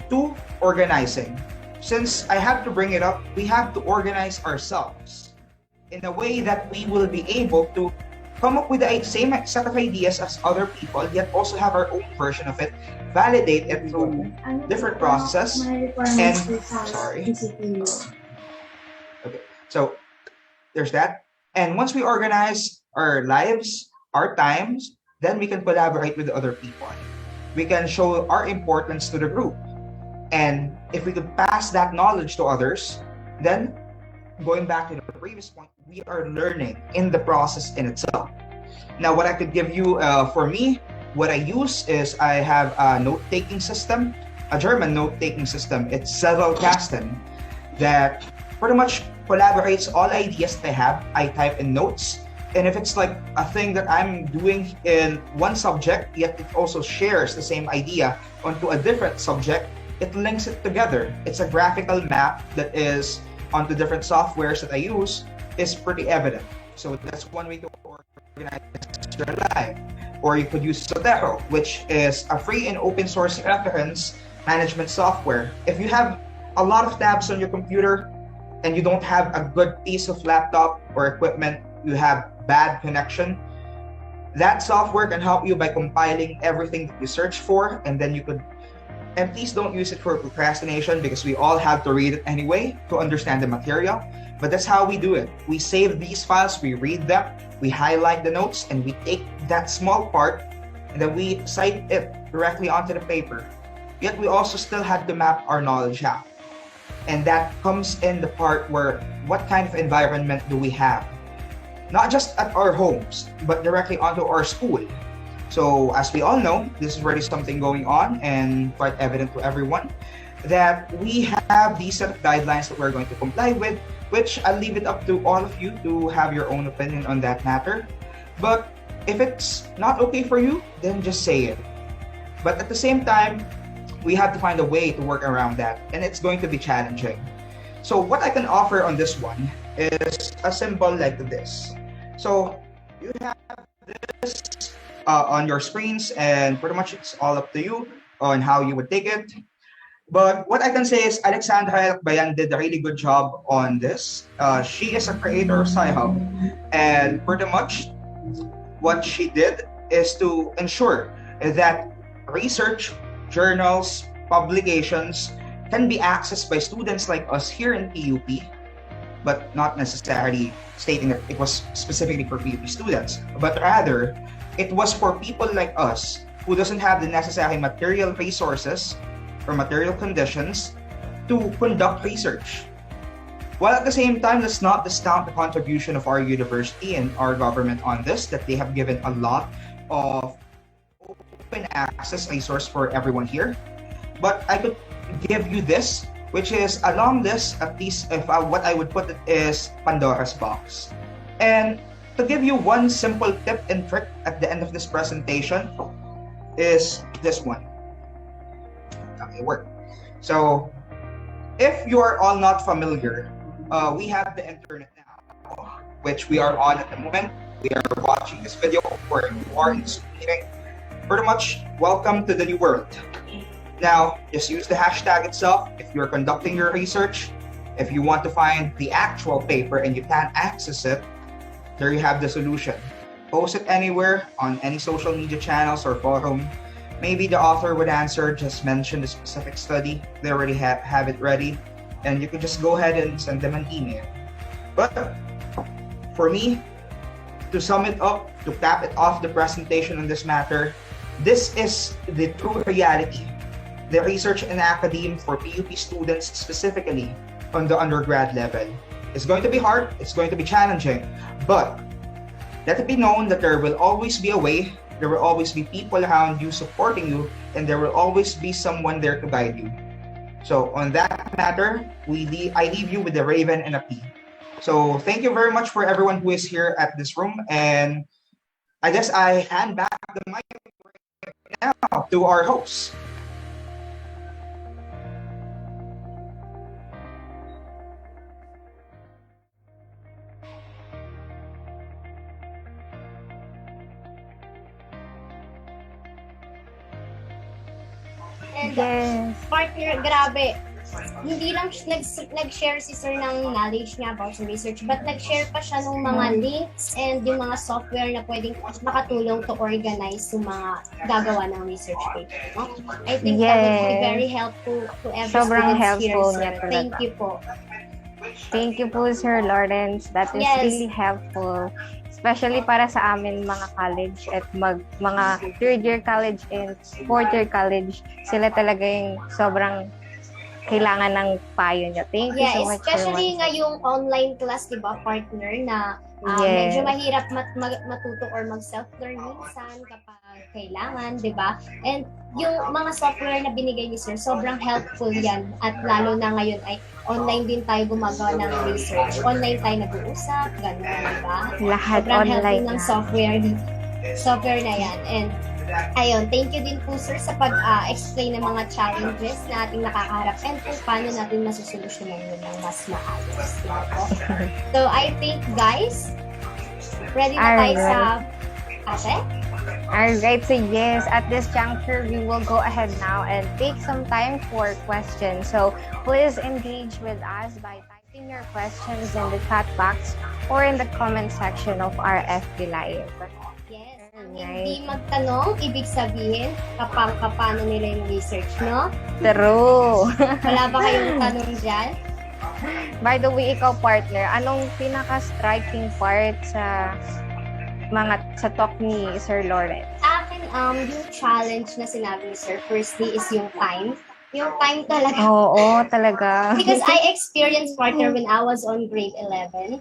to organizing, since I have to bring it up, we have to organize ourselves in a way that we will be able to come up with the same set of ideas as other people, yet also have our own version of it, validate it through different processes, and okay, so there's that. And once we organize our lives, our times, then we can collaborate with other people. We can show our importance to the group. And if we could pass that knowledge to others, then going back to the previous point, we are learning in the process in itself. Now, what I could give you for me, what I use is I have a note-taking system, a German note-taking system. It's Zettelkasten that pretty much collaborates all ideas that I have. I type in notes. And if it's like a thing that I'm doing in one subject, yet it also shares the same idea onto a different subject, it links it together. It's a graphical map that is onto different softwares that I use, is pretty evident. So that's one way to organize your life. Or you could use Zotero, which is a free and open source reference management software. If you have a lot of tabs on your computer and you don't have a good piece of laptop or equipment, you have bad connection, that software can help you by compiling everything that you search for, and then you could, and please don't use it for procrastination because we all have to read it anyway to understand the material. But that's how we do it. We save these files, we read them, we highlight the notes, and we take that small part and then we cite it directly onto the paper. Yet we also still had to map our knowledge out. And that comes in the part where what kind of environment do we have? Not just at our homes, but directly onto our school. So as we all know, this is already something going on and quite evident to everyone that we have these set of guidelines that we're going to comply with, which I'll leave it up to all of you to have your own opinion on that matter. But if it's not okay for you, then just say it. But at the same time, we have to find a way to work around that, and it's going to be challenging. So what I can offer on this one is a symbol like this. So you have this on your screens, and pretty much it's all up to you on how you would take it. But what I can say is Alexandra Bayan did a really good job on this. She is a creator of Sci-Hub, and pretty much what she did is to ensure that research, journals, publications can be accessed by students like us here in PUP, but not necessarily stating that it was specifically for PUP students, but rather it was for people like us who doesn't have the necessary material resources or material conditions to conduct research. While at the same time, let's not discount the contribution of our university and our government on this, that they have given a lot of open access resource for everyone here. But I could give you this, which is along this, at least if what I would put it is Pandora's box. And to give you one simple tip and trick at the end of this presentation is this one. Okay, work. So if you are all not familiar, we have the internet now, which we are on at the moment. We are watching this video, or you are in this meeting. Pretty much, welcome to the new world. Now, just use the hashtag itself if you're conducting your research. If you want to find the actual paper and you can't access it, there you have the solution. Post it anywhere on any social media channels or forum. Maybe the author would answer, just mention the specific study. They already have it ready, and you can just go ahead and send them an email. But for me, to sum it up, to cap it off the presentation on this matter, this is the true reality. The research in academia for PUP students specifically on the undergrad level. It's going to be hard, it's going to be challenging, but let it be known that there will always be a way, there will always be people around you supporting you, and there will always be someone there to guide you. So on that matter, I leave you with a raven and a pea. So thank you very much for everyone who is here at this room, and I guess I hand back the mic right now to our host. And Yes. partner, grabe. Hindi lang nag-share si Sir ng knowledge niya about sa research, but nag-share pa siya ng mga links and yung mga software na pwedeng makatulong to organize yung mga gagawa ng research paper. No? I think that would be Yes. very helpful to every Sobrang student helpful here, niya sir. talaga. Thank you po. Thank you po, Sir Lawrence. That is Yes. really helpful. Especially para sa amin mga college at mga third year college and fourth year college. Sila talaga yung sobrang kailangan ng payo niya. Thank you so much, Sir Especially Juan. ngayong online class, di ba, partner, na Yes. medyo mahirap matuto or mag-self-learn minsan kapag kailangan, di ba? And yung mga software na binigay ni Sir, sobrang helpful yan. At lalo na ngayon ay online din tayo gumagawa ng research. Online tayo nag-uusap, gano'n, di ba? Lahat Sobrang helpful online ng na. software na yan. And ayun, thank you din po, Sir, sa pag-explain ng mga challenges na ating nakakaharap and kung paano natin masusolusyonan yun ng mas maayos. Di ba po? So, I think, guys, ready na tayo sa ate? Alright, so yes, at this juncture, we will go ahead now and take some time for questions. So please engage with us by typing your questions in the chat box or in the comment section of our FB Live. Yes. Ang Alright. hindi magtanong, ibig sabihin, kapano nila yung research, no? True. Wala ba kayong tanong dyan? By the way, ikaw partner, anong pinaka-striking part sa talk ni Sir Lawrence? Akin, yung challenge na sinabi ni Sir, firstly is yung time. Yung time talaga. Oo, talaga. Because I experienced, partner, when I was on grade 11.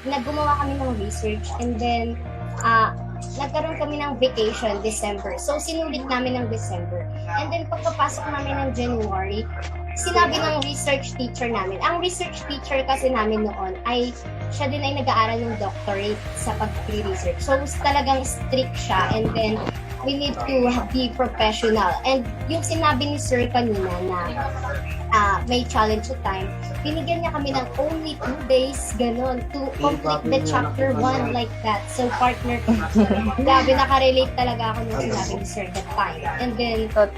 Naggumawa kami ng research and then nagkaroon kami ng vacation December. So, sinulit namin ng December. And then, pagpapasok namin ng January, sinabi ng research teacher namin. Ang research teacher kasi namin noon ay siya din ay nag-aaral ng doctorate sa pag-research. So, talagang strict siya. And then, we need to be professional. And yung sinabi ni Sir kanina na may challenge sa time, binigyan niya kami ng only 2 days, ganun, to complete the chapter 1 like that. So, partner, grabe, nakarelate talaga ako nung sinabi ni Sir that time. And then, but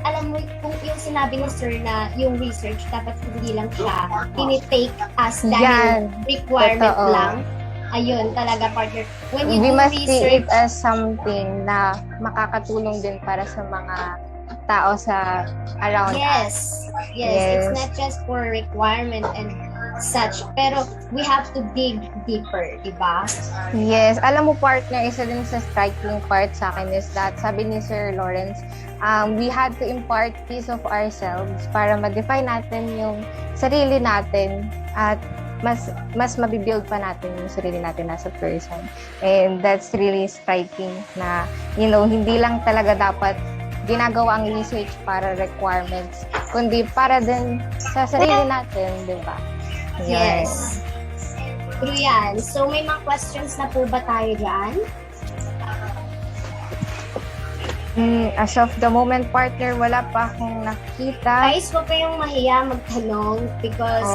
alam mo, kung yung sinabi ni Sir na yung research, dapat hindi lang siya tinitake as dahil requirement lang. Ayun, talaga, partner. When you We do must see research, it as something na makakatulong din para sa mga tao sa around us. Yes. It's not just for requirement and such, pero we have to dig deeper, diba? Yes. Alam mo, partner, isa din sa striking part sa akin is that, sabi ni Sir Lawrence, we had to impart piece of ourselves para ma-define natin yung sarili natin at mas mabibuild pa natin yung sarili natin as a person. And that's really striking na, hindi lang talaga dapat ginagawa ang research para requirements, kundi para din sa sarili natin, di ba? Yes. True yan. So, may mga questions na po ba tayo dyan? As of the moment, partner, wala pa akong nakita. Guys, huwag kayong mahiya magtanong because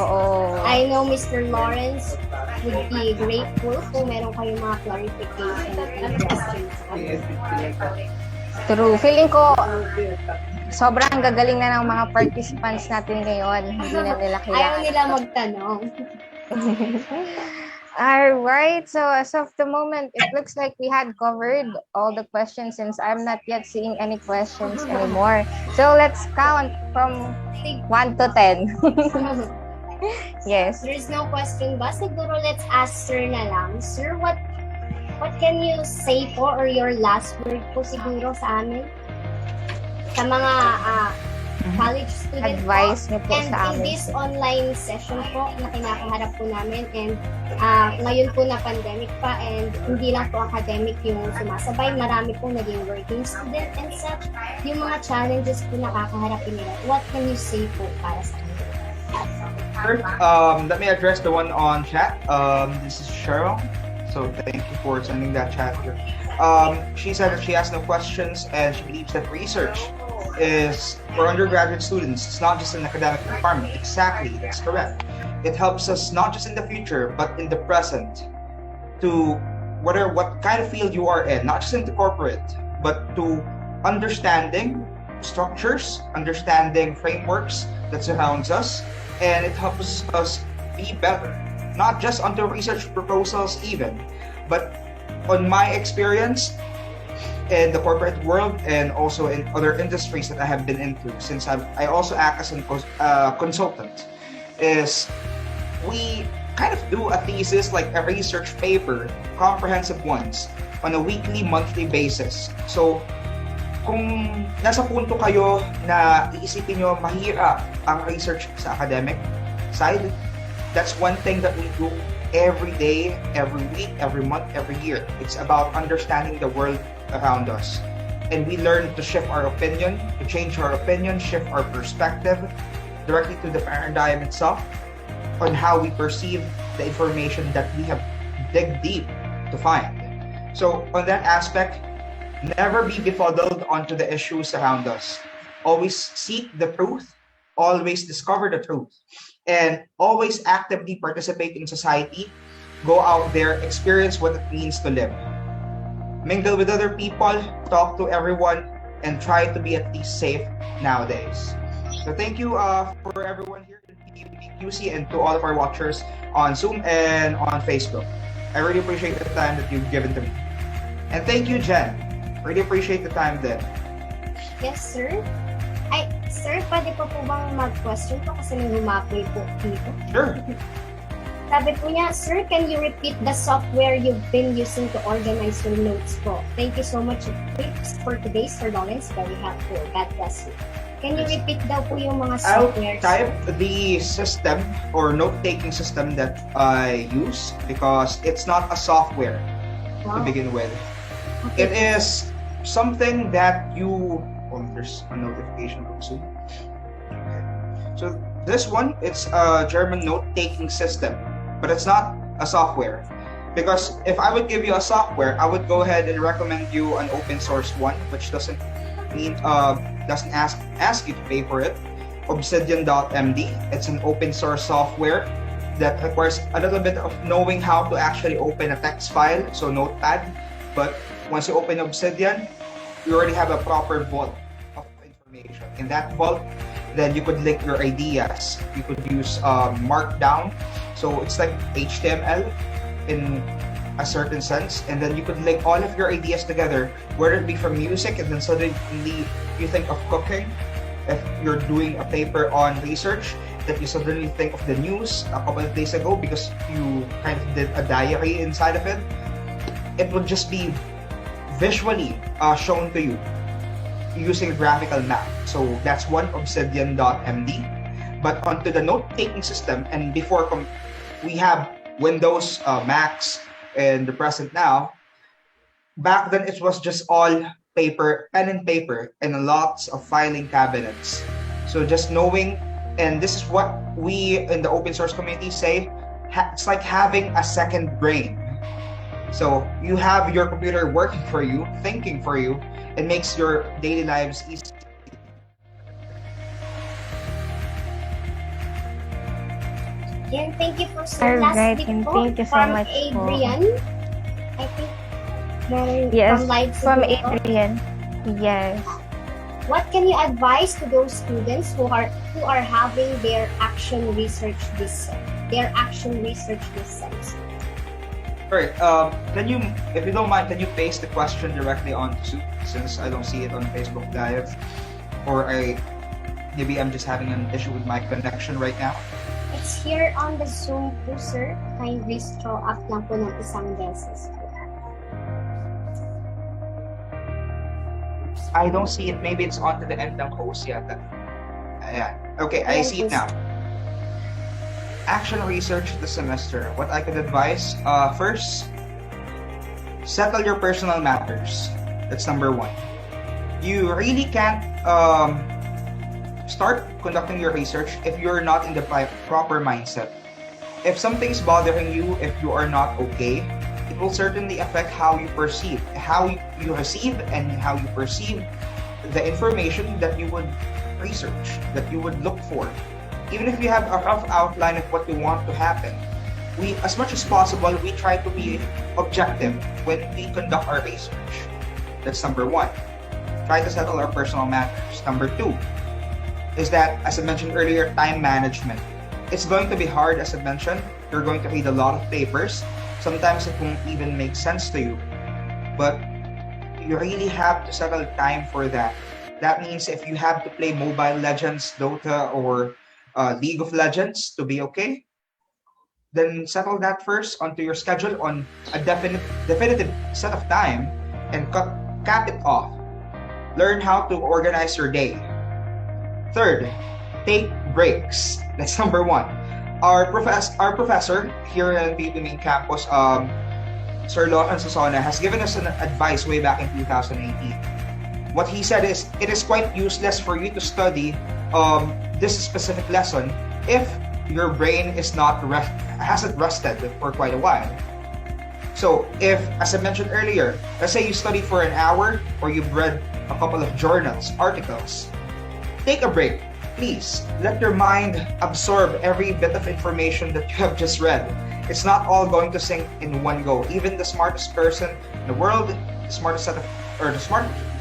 I know Mr. Lawrence would be grateful kung meron kayong mga clarification and questions. True. Feeling ko, sobrang gagaling na ng mga participants natin ngayon. Hindi na nila Ayaw kailangan. nila magtanong. Alright, so as of the moment, it looks like we had covered all the questions since I'm not yet seeing any questions anymore. So let's count from 1 to 10. Yes. There's no question ba? Siguro let's ask Sir na lang. Sir, what can you say po or your last word po siguro sa amin? Sa mga college student Advice po. niyo po And sa in amin. this online session po na kinakaharap po namin and ngayon po na pandemic pa and hindi lang po academic yung sumasabay, marami pong naging working student and such. Yung mga challenges po nakakaharapin nila. What can you say po para sa amin? First, let me address the one on chat. This is Cheryl. So thank you for sending that chat here. She said that she has no questions and she believes that research is for undergraduate students. It's not just an academic requirement. Exactly, that's correct. It helps us not just in the future, but in the present to what kind of field you are in, not just into corporate, but to understanding structures, understanding frameworks that surrounds us, and it helps us be better. Not just onto research proposals even, but on my experience in the corporate world and also in other industries that I have been into, since I also act as a consultant, is we kind of do a thesis like a research paper, comprehensive ones, on a weekly, monthly basis. So, kung nasa punto kayo na iisipin nyo mahirap ang research sa academic side, that's one thing that we do every day, every week, every month, every year. It's about understanding the world around us. And we learn to shift our opinion, to change our opinion, shift our perspective directly to the paradigm itself on how we perceive the information that we have dig deep to find. So on that aspect, never be befuddled onto the issues around us. Always seek the truth, always discover the truth, and always actively participate in society. Go out there, experience what it means to live. Mingle with other people, talk to everyone, and try to be at least safe nowadays. So thank you for everyone here in QC and to all of our watchers on Zoom and on Facebook. I really appreciate the time that you've given to me. And thank you, Jen. Really appreciate the time then. Yes, sir. Sir, pwede po bang mag-question po kasi may humapoy po dito? Sure. Sabi po niya, sir, can you repeat the software you've been using to organize your notes po? Thank you so much for today's Sir Lawrence. Very helpful. God bless you. Can you repeat daw po yung mga I'll software? type the system or note-taking system that I use because it's not a software to begin with. Okay. It is something that you... Oh, there's a notification from Zoom. So this one, it's a German note-taking system, but it's not a software. Because if I would give you a software, I would go ahead and recommend you an open source one, which doesn't ask you to pay for it. Obsidian.md. It's an open source software that requires a little bit of knowing how to actually open a text file, so Notepad. But once you open Obsidian, you already have a proper vault of information. In that vault, then you could link your ideas. You could use Markdown, so it's like HTML in a certain sense, and then you could link all of your ideas together, whether it be from music, and then suddenly you think of cooking. If you're doing a paper on research, that you suddenly think of the news a couple of days ago because you kind of did a diary inside of it, it would just be visually shown to you using a graphical map. So that's one, Obsidian.md. But onto the note-taking system, and before we have Windows, Macs, and the present now. Back then, it was just all paper, pen and paper, and lots of filing cabinets. So just knowing, and this is what we in the open source community say, it's like having a second brain. So you have your computer working for you, thinking for you, and makes your daily lives easy. Again, thank you for so last Alright, week and po thank you so from much po. Adrian. I think Yes, from Live from Siguro. Adrian. Yes. What can you advise to those students who are having their action research this semester? Alright, can you, if you don't mind, can you paste the question directly on Zoom, since I don't see it on Facebook Live, or maybe I'm just having an issue with my connection right now. It's here on the Zoom po, sir. Kindly scroll up lang po ng isang beses. I don't see it. Maybe it's onto the end ng host yata. Ayan. Okay, I see it now. Action research this semester. What I could advise, first, settle your personal matters. That's number one. You really can't start conducting your research if you're not in the proper mindset. If something's bothering you, if you are not okay, it will certainly affect how you perceive, how you receive, and how you perceive the information that you would research, that you would look for. Even if you have a rough outline of what you want to happen, we, as much as possible, we try to be objective when we conduct our research. That's number one. Try to settle our personal matters. Number two is that, as I mentioned earlier, time management. It's going to be hard, as I mentioned. You're going to read a lot of papers. Sometimes it won't even make sense to you. But you really have to settle time for that. That means if you have to play Mobile Legends, Dota, or League of Legends to be okay, then settle that first onto your schedule on a definitive set of time and cap it off. Learn how to organize your day. Third, take breaks. That's number one. Our professor here at the main campus, Sir Lohan Sasona, has given us an advice way back in 2018. What he said is, it is quite useless for you to study this specific lesson if your brain is hasn't rested for quite a while. So if, as I mentioned earlier, let's say you study for an hour or you've read a couple of journals, articles, take a break. Please let your mind absorb every bit of information that you have just read. It's not all going to sink in one go. Even the smartest person in the world, the smartest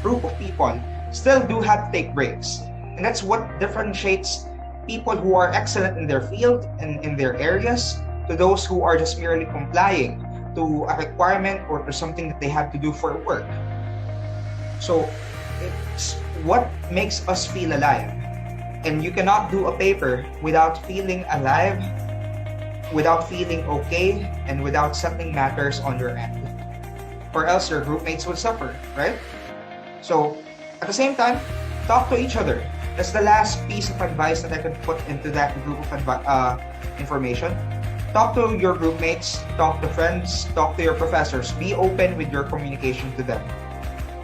group of people, still do have to take breaks. And that's what differentiates people who are excellent in their field and in their areas to those who are just merely complying to a requirement or to something that they have to do for work. So it's what makes us feel alive. And you cannot do a paper without feeling alive, without feeling okay, and without settling matters on your end. Or else your group mates will suffer, right? So at the same time, talk to each other. That's the last piece of advice that I could put into that group of information. Talk to your group mates, talk to friends, talk to your professors. Be open with your communication to them.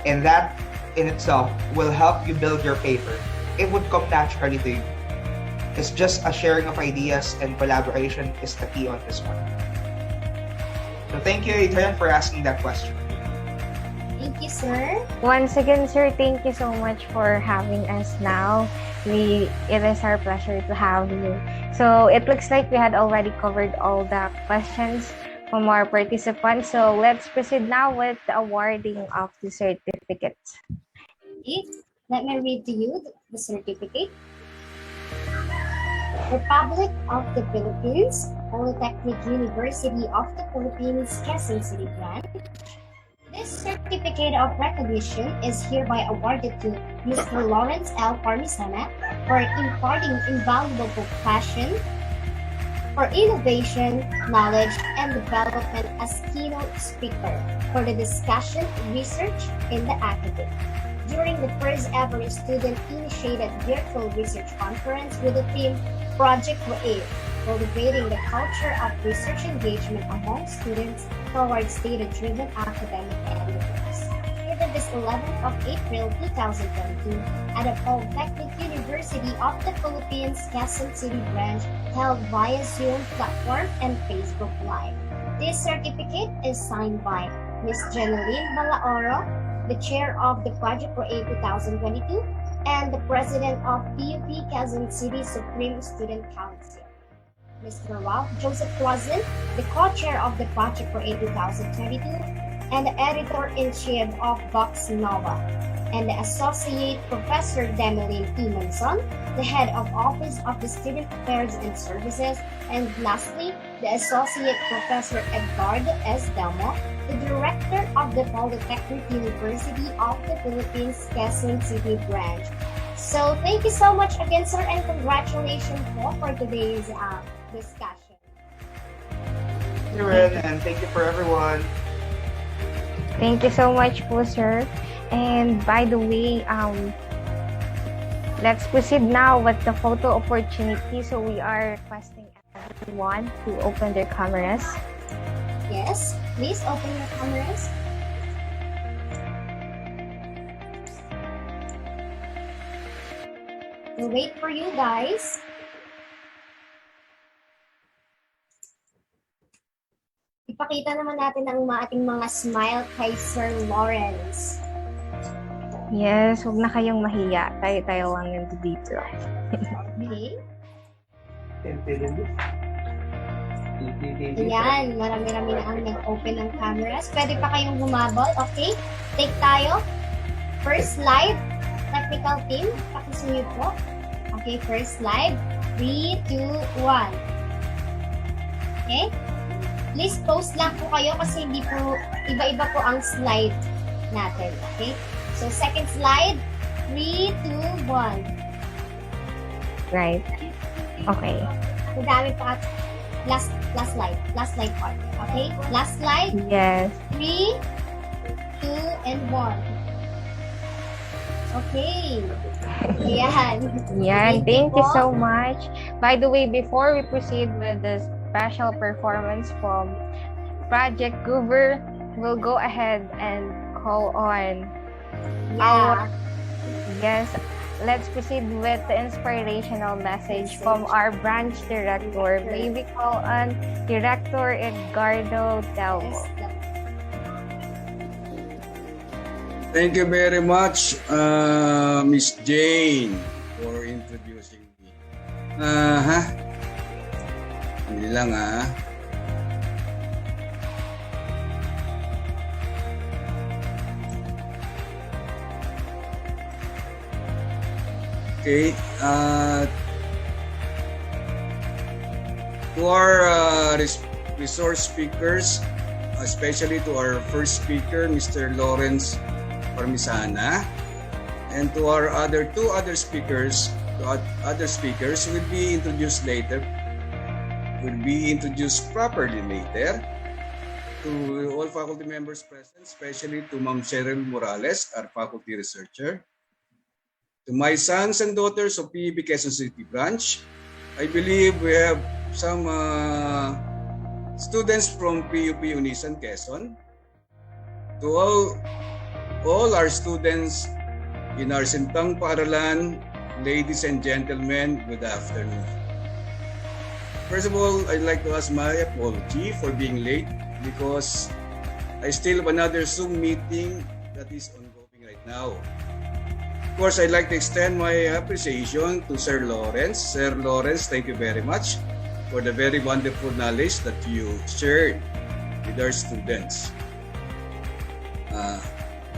And that in itself will help you build your paper. It would come naturally to you. It's just a sharing of ideas, and collaboration is the key on this one. So thank you, Adrian, for asking that question. Thank you, sir. Once again, sir, thank you so much for having us now. It is our pleasure to have you. So it looks like we had already covered all the questions from our participants. So let's proceed now with the awarding of the certificates. Okay, let me read to you the certificate. Republic of the Philippines, Polytechnic University of the Philippines, Quezon City Branch. This certificate of recognition is hereby awarded to Mr. Lawrence L. Parmisana for imparting invaluable passion for innovation, knowledge, and development as keynote speaker for the discussion research in the academic. During the first ever student-initiated virtual research conference with the theme Project Create, cultivating the culture of research engagement among students towards data-driven academic endeavors. Given this 11th of April 2022 at the Polytechnic University of the Philippines, Quezon City Branch, held via Zoom platform and Facebook Live. This certificate is signed by Ms. Jeneline Balaoro, the chair of the Project Create 2022, and the president of PUP Quezon City Supreme Student Council. Mr. Ralph Joseph Quazin, the co-chair of the Project Create 2022, and the editor-in-chief of Vox Nova, and the associate professor Demeline E. Monson, the head of Office of the Student Affairs and Services, and lastly, the associate professor Edgardo S. Delmo, the director of the Polytechnic University of the Philippines, Quezon City Branch. So thank you so much again, sir, and congratulations for today's discussion. Thank you, Ren, and thank you for everyone. Thank you so much po, sir. And by the way, let's proceed now with the photo opportunity. So we are requesting everyone to open their cameras. Yes, please open your cameras. We'll wait for you guys. Ipakita naman natin ang ating mga smile kay Sir Lawrence. Yes, huwag na kayong mahiya. Tayo lang nandito. Okay. Ayan, marami-rami na ang nag-open ng cameras. Pwede pa kayong bumabol. Okay, take tayo. First slide, technical team, pakisunod po. Okay, first slide. 3, 2, 1. Okay? Please post lang po kayo kasi hindi po, iba-iba po ang slide natin. Okay? So, second slide. 3, 2, 1. Right. Okay. Madami pa. Last slide. Last slide part. Okay? Last slide. Yes. 3, 2, and 1. Okay. Ayan. Yan. Thank you so much. By the way, before we proceed with the special performance from Project Goober, we'll go ahead and call on our... Yes. Let's proceed with the inspirational message from our branch director. May we call on Director Edgardo Delmo. Thank you very much, Miss Jane, for introducing me. Hindi lang Okay. To our resource speakers, especially to our first speaker, Mr. Lawrence Parmisana, and to our two other speakers, will be introduced later. Will be introduced properly later. To all faculty members present, especially to Ma'am Cheryl Morales, our faculty researcher. To my sons and daughters of PUP Quezon City Branch, I believe we have some students from PUP Unisan Quezon. To all our students in our Sintang Paaralan, ladies and gentlemen, good afternoon. First of all, I'd like to ask my apology for being late because I still have another Zoom meeting that is ongoing right now. Of course, I'd like to extend my appreciation to Sir Lawrence. Sir Lawrence, thank you very much for the very wonderful knowledge that you shared with our students.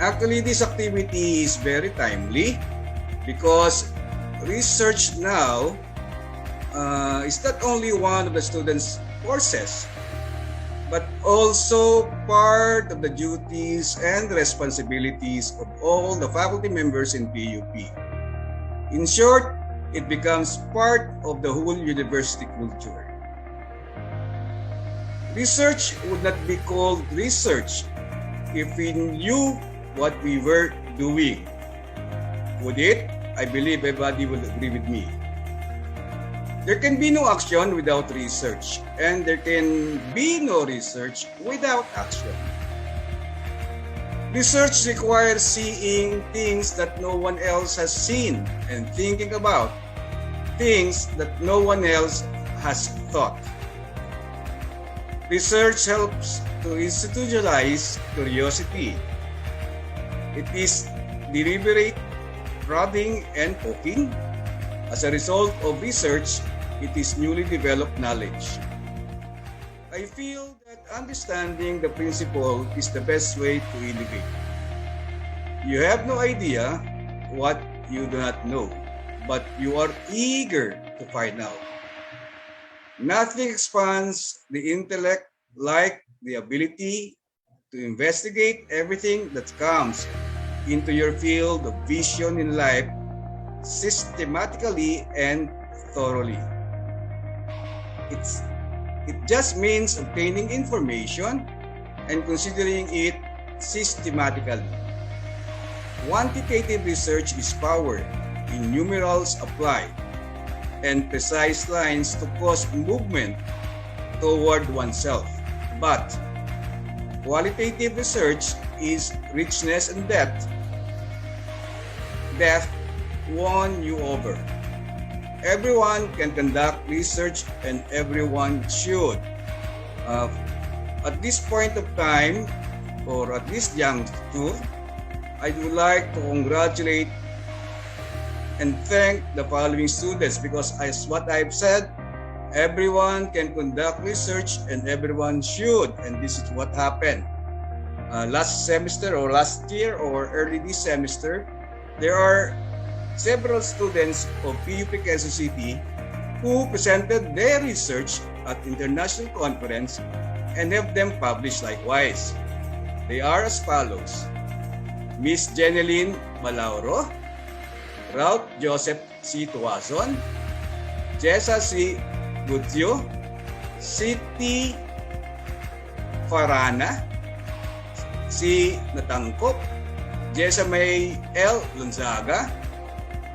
Actually, this activity is very timely because research now is not only one of the students' courses, but also part of the duties and responsibilities of all the faculty members in PUP. In short, it becomes part of the whole university culture. Research would not be called research if we knew what we were doing. Would it? I believe everybody will agree with me. There can be no action without research, and there can be no research without action. Research requires seeing things that no one else has seen and thinking about things that no one else has thought. Research helps to institutionalize curiosity. It is deliberate, prodding, and poking. As a result of research, it is newly developed knowledge. I feel that understanding the principle is the best way to innovate. You have no idea what you do not know, but you are eager to find out. Nothing expands the intellect like the ability to investigate everything that comes into your field of vision in life systematically and thoroughly. It just means obtaining information and considering it systematically. Quantitative research is power in numerals applied and precise lines to cause movement toward oneself. But qualitative research is richness and depth. Depth won you over. Everyone can conduct research and everyone should. At this point of time, or at this juncture, I would like to congratulate and thank the following students because as what I've said, everyone can conduct research and everyone should, and this is what happened. Last semester or last year or early this semester, there are several students of PUP Quezon City who presented their research at international conference and have them published likewise. They are as follows: Miss Jeneline Malauro, Ralph Joseph C. Tuazon, Jessa C. Gutio, Siti Farana, si Natangkop, Jessa May L. Lonzaga,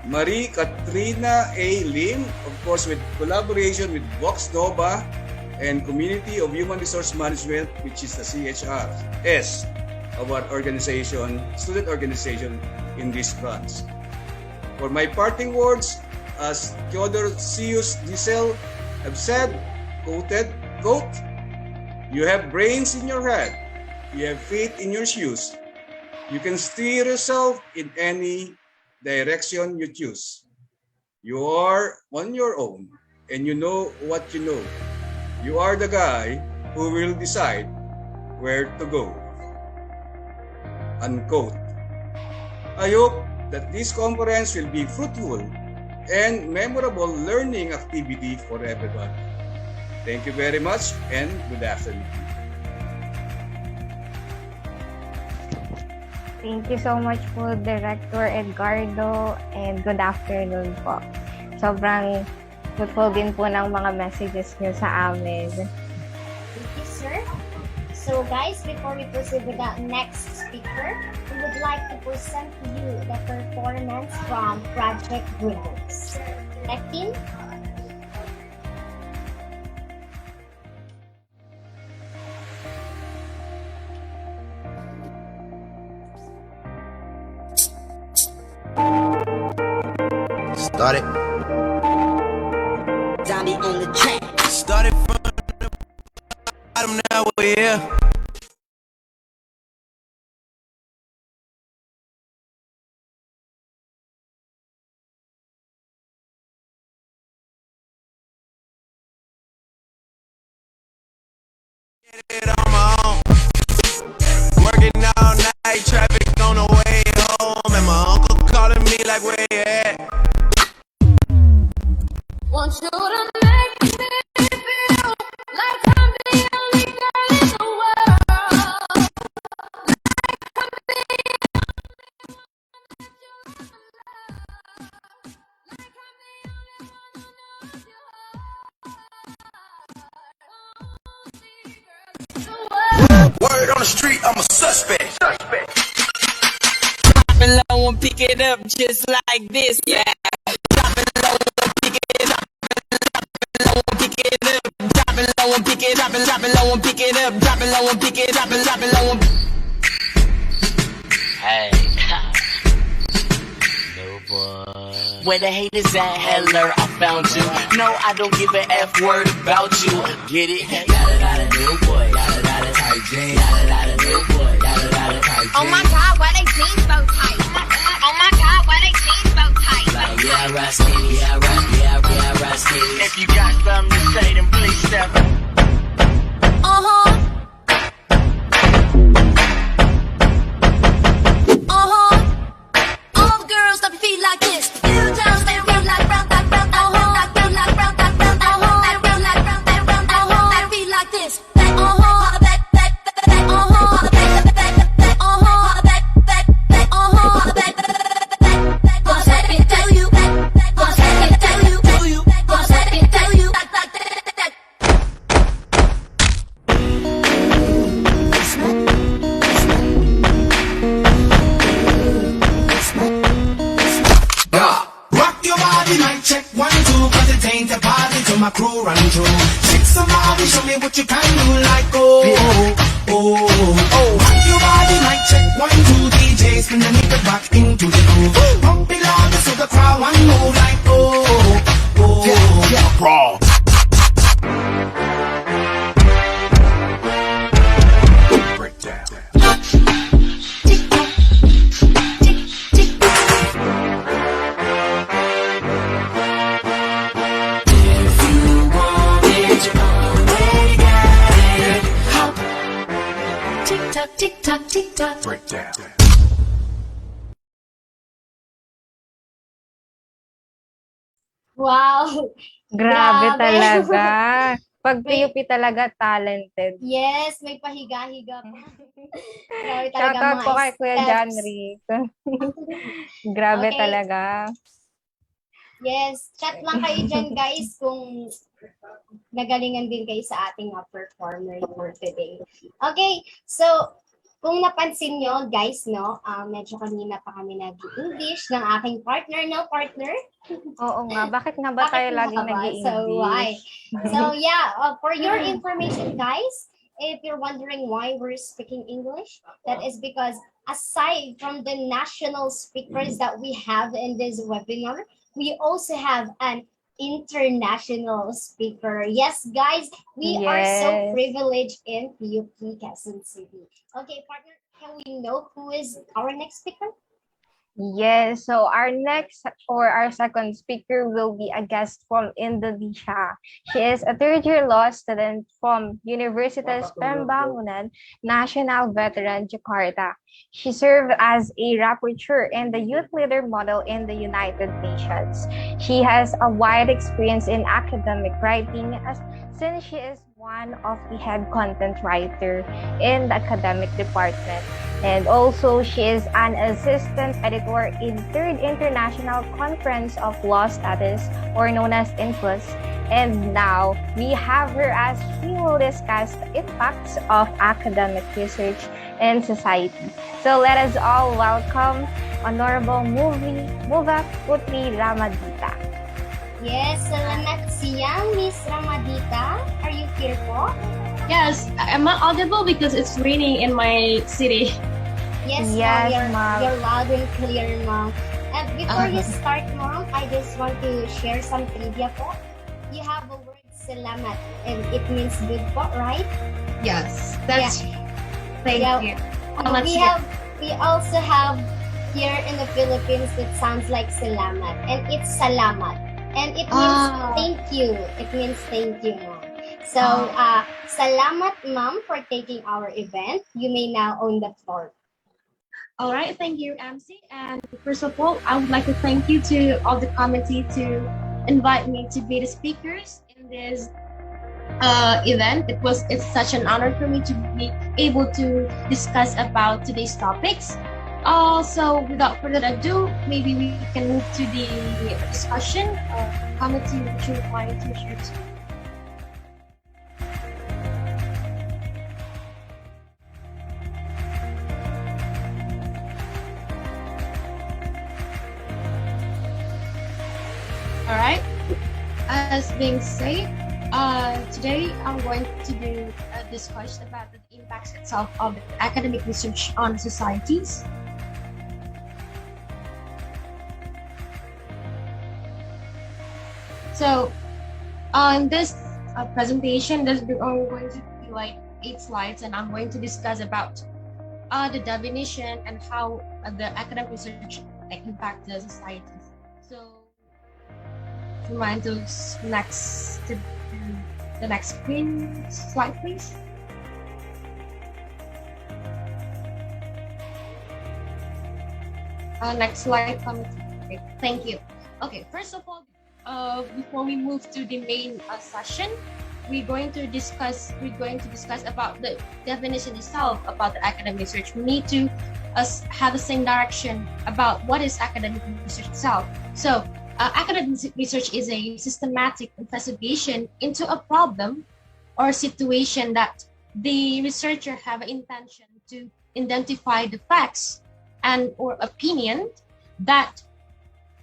Marie Katrina A. Lim, of course with collaboration with Vox Nova and Community of Human Resource Management, which is the CHRS of our organization, student organization in this branch. For my parting words, as Theodore Sius Giselle have said, quote, "You have brains in your head, you have feet in your shoes. You can steer yourself in any direction you choose. You are on your own and you know what you know. You are the guy who will decide where to go." Unquote. I hope that this conference will be fruitful and memorable learning activity for everyone. Thank you very much and good afternoon. Thank you so much po, Director Edgardo, and good afternoon po. Sobrang fruitful din po ng mga messages niyo sa amin. Thank you, sir. So guys, before we proceed with the next speaker, we would like to present to you the performance from Project Winners. Tech team. Started. Zombie on the track. Started from the bottom, now we're we here. It on my own. Working all night, traffic on the way home, and my uncle calling me like, where you at? Want you to make me feel like I'm the only girl in the world. Word on the street, I'm a suspect. Dropping low and pick it up just like this. Yeah. Dropping low and pick it up. Low and pick it up. Dropping low and pick it up. Dropping low and pick it up. Dropping low and pick it up. Dropping low and. Hey. No boy. Where the haters at, Heller, I found you. No, I don't give a F word about you. Get it? Yada new boy. Yada tight jeans. Yada new boy. Yada tight jeans. Oh my God, why they jeans so tight? Oh my God, why they jeans so tight? Like, yeah, right skinny, yeah, right skinny. If you got something to say, then please step up. All the girls that feel like this. You just they feel like round, like round, like round, like round, like round, like round, like round, like round, like round, like round, they feel like this. Rock your body, mic check 1, 2, cause it ain't a party till my crew run through. Shake some body, show me what you can do, like Rock your body, mic check 1, 2, DJ, spin the nickel back into the groove. Pump it loud so the crowd one move, like raw. Tick tock, tick tock. Breakdown. Wow! Grabe Grabe. talaga. Pag PUP talaga, talented. Yes, may pahiga-higa pa. Grabe talaga Shoutout mga po kay Kuya steps. John Rick. Grabe Okay. talaga. Yes, chat lang kayo dyan guys kung nagalingan din kayo sa ating performer for today. Okay, so kung napansin nyo guys, no, medyo kanina pa kami nag-English ng aking partner, no partner? Oo nga, bakit nga ba tayo Bakit laging nga ba? nag-i-English? So why? So yeah, for your information guys, if you're wondering why we're speaking English, that is because aside from the national speakers that we have in this webinar, we also have an international speaker. Yes, guys, we are so Yes. privileged in PUP Quezon City. Okay, partner, can we know who is our next speaker? Yes, so our next or our second speaker will be a guest from Indonesia. She is a third-year law student from Universitas Pembangunan, national veteran Jakarta. She served as a rapporteur in the Youth Leader Model in the United Nations. She has a wide experience in academic writing since she is one of the head content writer in the academic department. And also, she is an assistant editor in Third International Conference of Law Studies, or known as INCLUS. And now, we have her as she will discuss the impacts of academic research in society. So let us all welcome Honorable Muva Putri Ramadita. Yes, salamat siyang Miss Ramadita. Are you here po? Yes, am I audible because it's raining in my city? Yes, Yes, ma'am. ma'am. You're loud and clear, ma'am. Before you start, ma'am, I just want to share some trivia po. You have a word salamat, and it means good po, right? Yes, that's thank Yeah. you. We also have here in the Philippines that sounds like salamat, and it's salamat, and it means thank you. It means thank you, ma'am. So, salamat, ma'am, for taking our event. You may now own the floor. All right, thank you, MC. And first of all, I would like to thank you to all the committee to invite me to be the speakers in this event. It's such an honor for me to be able to discuss about today's topics. So without further ado, maybe we can move to the discussion. Committee, would you like to share? All right. As being said, today I'm going to do a discussion about the impacts itself of academic research on societies. So, in this presentation, there's only going to be like 8 slides, and I'm going to discuss about the definition and how the academic research impact the societies. So, mind to the next screen slide, please. Next slide, okay, thank you. Okay, first of all, before we move to the main session, we're going to discuss about the definition itself about the academic research. We need to have the same direction about what is academic research itself. So, academic research is a systematic investigation into a problem or situation that the researcher have an intention to identify the facts and or opinion that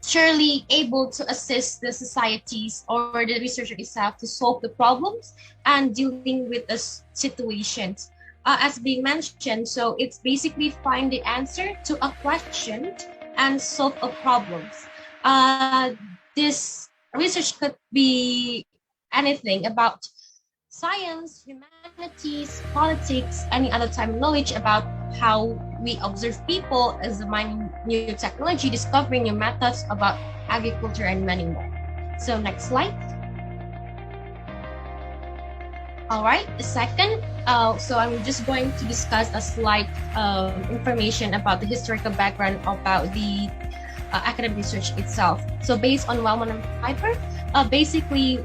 surely able to assist the societies or the researcher itself to solve the problems and dealing with the situations. As being mentioned, so it's basically find the answer to a question and solve a problems. This research could be anything about science, humanities, politics, any other type of knowledge about how we observe people, examining new technology, discovering new methods about agriculture, and many more. So next slide. All right, the second, so I'm just going to discuss a slight information about the historical background about the academic research itself. So based on Wellman and Piper, basically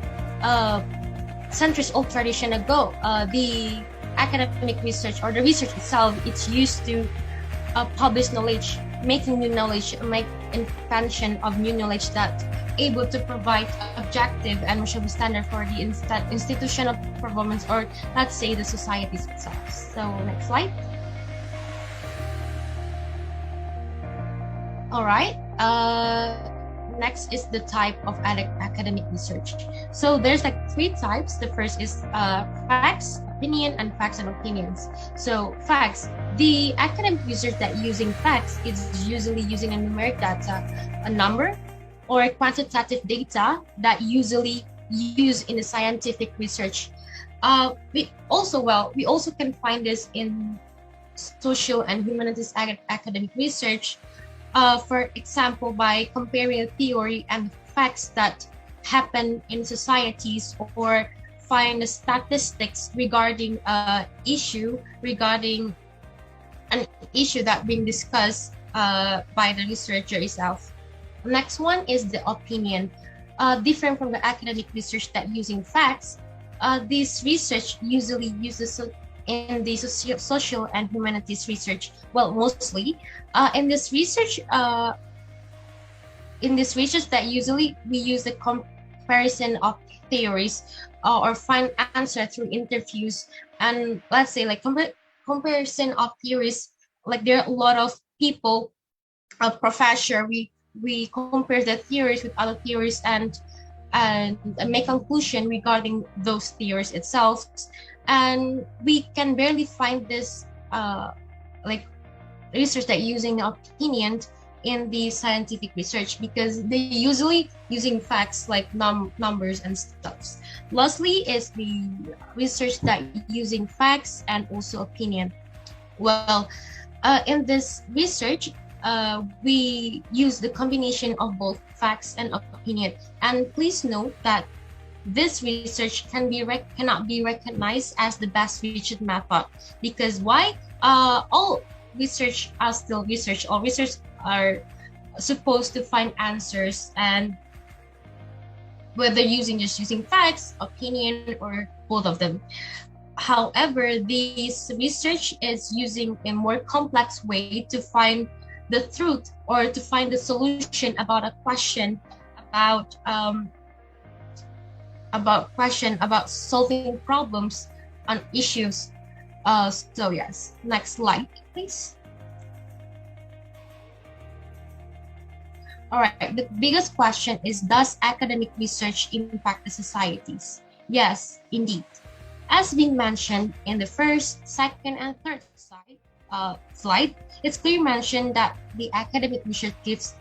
centuries old tradition ago, the academic research or the research itself, it's used to publish knowledge, making new knowledge, make invention of new knowledge that able to provide objective and measurable standard for the institution of performance, or let's say the societies itself. So next slide. All right. Next is the type of academic research. So there's like 3 types. The first is facts, opinion, and facts and opinions. So facts, the academic research that using facts is usually using a numeric data, a number, or a quantitative data that usually used in the scientific research. We also can find this in social and humanities academic research. For example, by comparing a theory and facts that happen in societies, or find the statistics regarding an issue that being discussed by the researcher itself. Next one is the opinion. Different from the academic research that using facts, this research usually uses in the social and humanities research. Well, mostly in this research that usually we use the comparison of theories or find answer through interviews, and let's say like comparison of theories. Like there are a lot of people, professor, we compare the theories with other theories and make conclusion regarding those theories itself. And we can barely find this like research that using opinion in the scientific research because they usually using facts like numbers and stuffs. Lastly is the research that using facts and also opinion. Well, in this research, we use the combination of both facts and opinion. And please note that this research cannot be recognized as the best research method because why? All research are still research. All research are supposed to find answers, and whether just using facts, opinion, or both of them. However, this research is using a more complex way to find the truth or to find the solution about a question about solving problems on issues. So yes, next slide, please. All right, the biggest question is, does academic research impact the societies? Yes, indeed. As been mentioned in the first, second, and third slide, it's clearly mentioned that the academic research give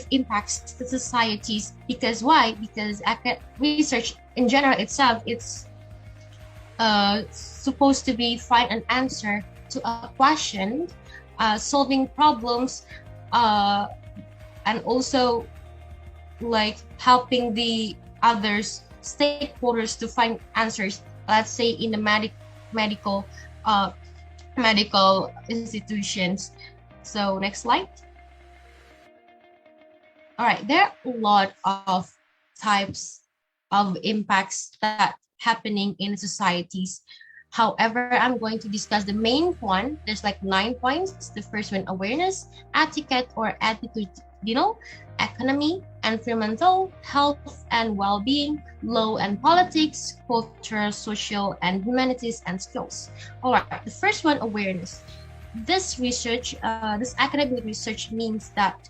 impacts to societies because why? Because research in general itself, it's supposed to be find an answer to a question, solving problems, and also like helping the others stakeholders to find answers. Let's say in the medical institutions. So next slide. All right, there are a lot of types of impacts that happening in societies. However, I'm going to discuss the main one. There's like 9 points. The first one, awareness, etiquette or attitudinal, economy, environmental, health and well-being, law and politics, culture, social and humanities, and skills. All right, the first one, awareness. This research, this academic research means that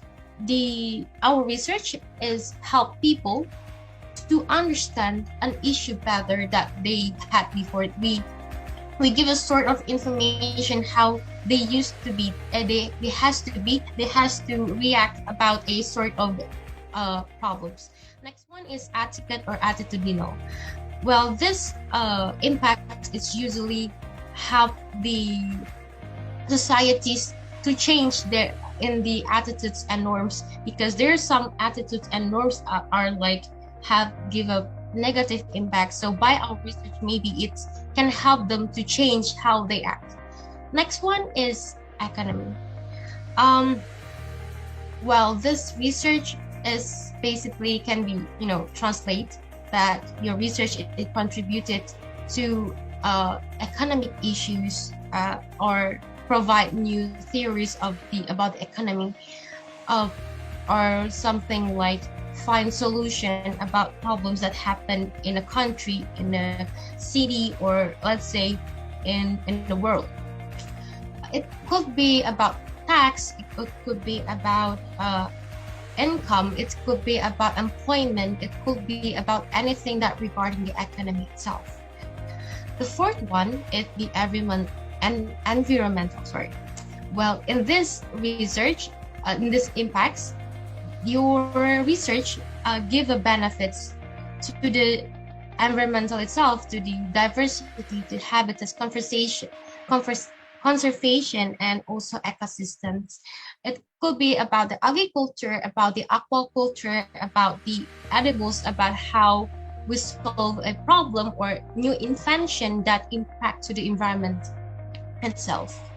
our research is help people to understand an issue better that they had before. We give a sort of information how they used to be. They has to react about a sort of problems. Next one is etiquette or attitudinal. Well, this impact is usually help the societies to change their in the attitudes and norms, because there are some attitudes and norms are like give a negative impact. So by our research, maybe it can help them to change how they act. Next one is economy. Well, this research is basically can be translate that your research it contributed to economic issues or provide new theories about the economy or something like find solution about problems that happen in a country, in a city, or let's say in the world. It could be about tax, it could be about income, it could be about employment, it could be about anything that regarding the economy itself. The fourth one is the environmental. Well, in this research, in this impacts, your research give the benefits to the environmental itself, to the diversity, to habitats, conservation, and also ecosystems. It could be about the agriculture, about the aquaculture, about the edibles, about how we solve a problem or new invention that impact to the environment itself.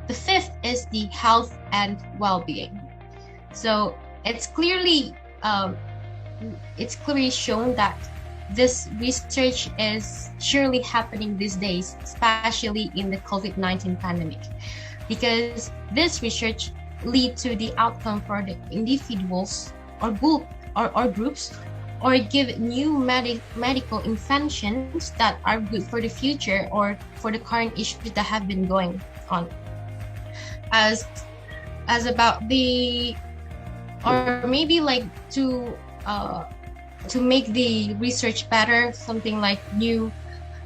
The fifth is the health and well-being. So it's clearly shown that this research is surely happening these days, especially in the COVID-19 pandemic, because this research lead to the outcome for the individuals or groups, or give new medical inventions that are good for the future or for the current issues that have been going on. As about the, or maybe like to make the research better, something like new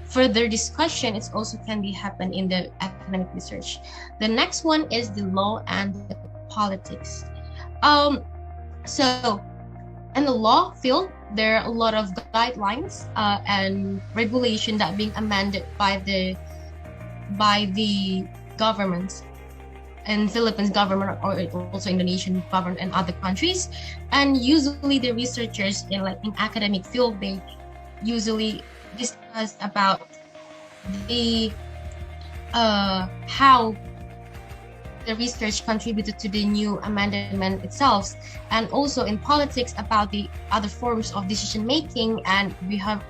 further discussion, it also can be happen in the academic research. The next one is the law and the politics. So in the law field, there are a lot of guidelines and regulation that being amended by the governments and Philippines government or also Indonesian government and other countries. And usually the researchers in academic field, they usually discuss about the how the research contributed to the new amendment itself, and also in politics about the other forms of decision making, and we have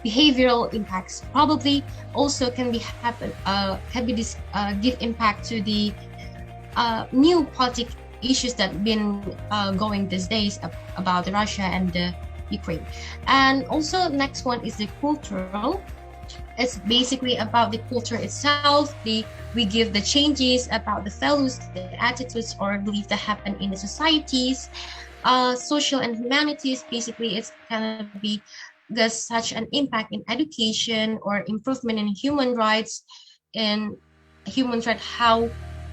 behavioral impacts probably also can give impact to the new political issues that been going these days about Russia and Ukraine. And also next one is the cultural. It's basically about the culture itself. We give the changes about the values, the attitudes or beliefs that happen in the societies. Social and humanities, basically it's gonna be there's such an impact in education or improvement in human rights and how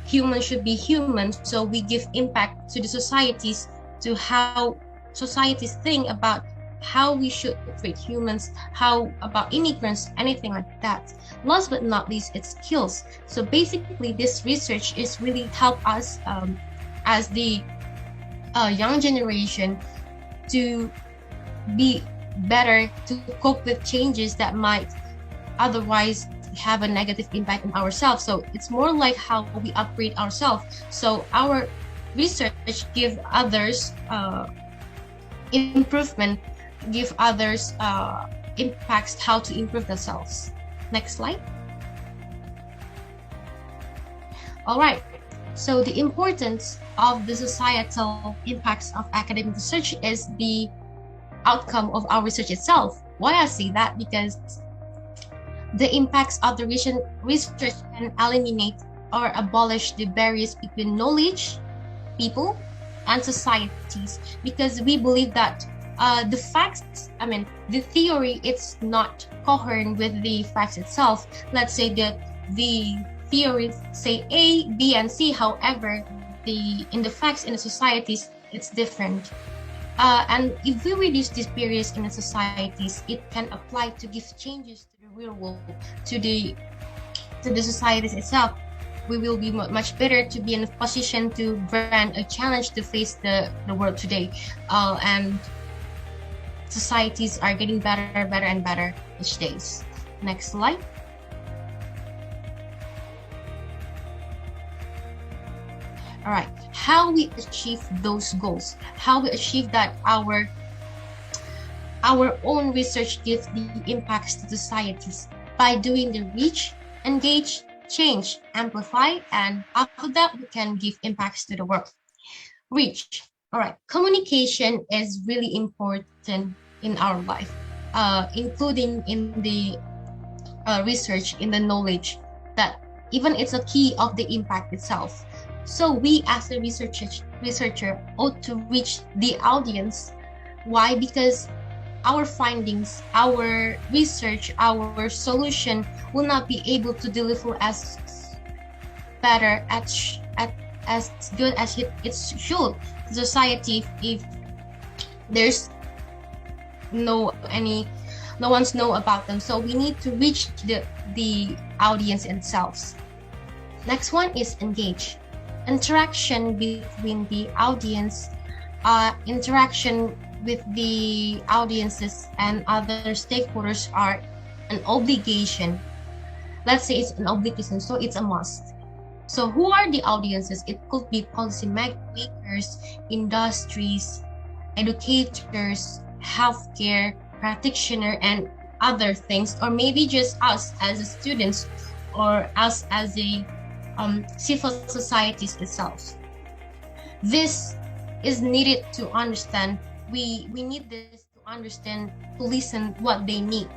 humans should be human. So we give impact to the societies, to how societies think about how we should treat humans, how about immigrants, anything like that. Last but not least, it's skills. So basically this research is really help us as the young generation to be better to cope with changes that might otherwise have a negative impact on ourselves. So it's more like how we upgrade ourselves. So our research give others improvement, give others impacts how to improve themselves. Next slide. All right. So the importance of the societal impacts of academic research is the outcome of our research itself. Why I say that? Because the impacts of the research can eliminate or abolish the barriers between knowledge, people, and societies. Because we believe that the facts, the theory, it's not coherent with the facts itself. Let's say that the theories say A, B, and C. However, in the facts in the societies, it's different. And if we reduce these barriers in the societies, it can apply to give changes to the real world, to the societies itself. We will be much better to be in a position to grant a challenge to face the world today. And societies are getting better and better each day. Next slide. All right, how we achieve those goals, how we achieve that our own research gives the impacts to societies by doing the reach, engage, change, amplify, and after that we can give impacts to the world. Reach. All right, communication is really important in our life, including in the research, in the knowledge, that even it's a key of the impact itself. So we as a researcher ought to reach the audience. Why? Because our findings, our research, our solution will not be able to deliver as better as good as it should to society if there's no one's know about them. So we need to reach the audience themselves. Next one is engage. Interaction between the audience, interaction with the audiences and other stakeholders are an obligation. Let's say it's an obligation, so it's a must. So who are the audiences? It could be policy makers, industries, educators, healthcare practitioner, and other things, or maybe just us as students or us as a civil societies itself. This is needed to understand. We need this to understand, to listen what they need,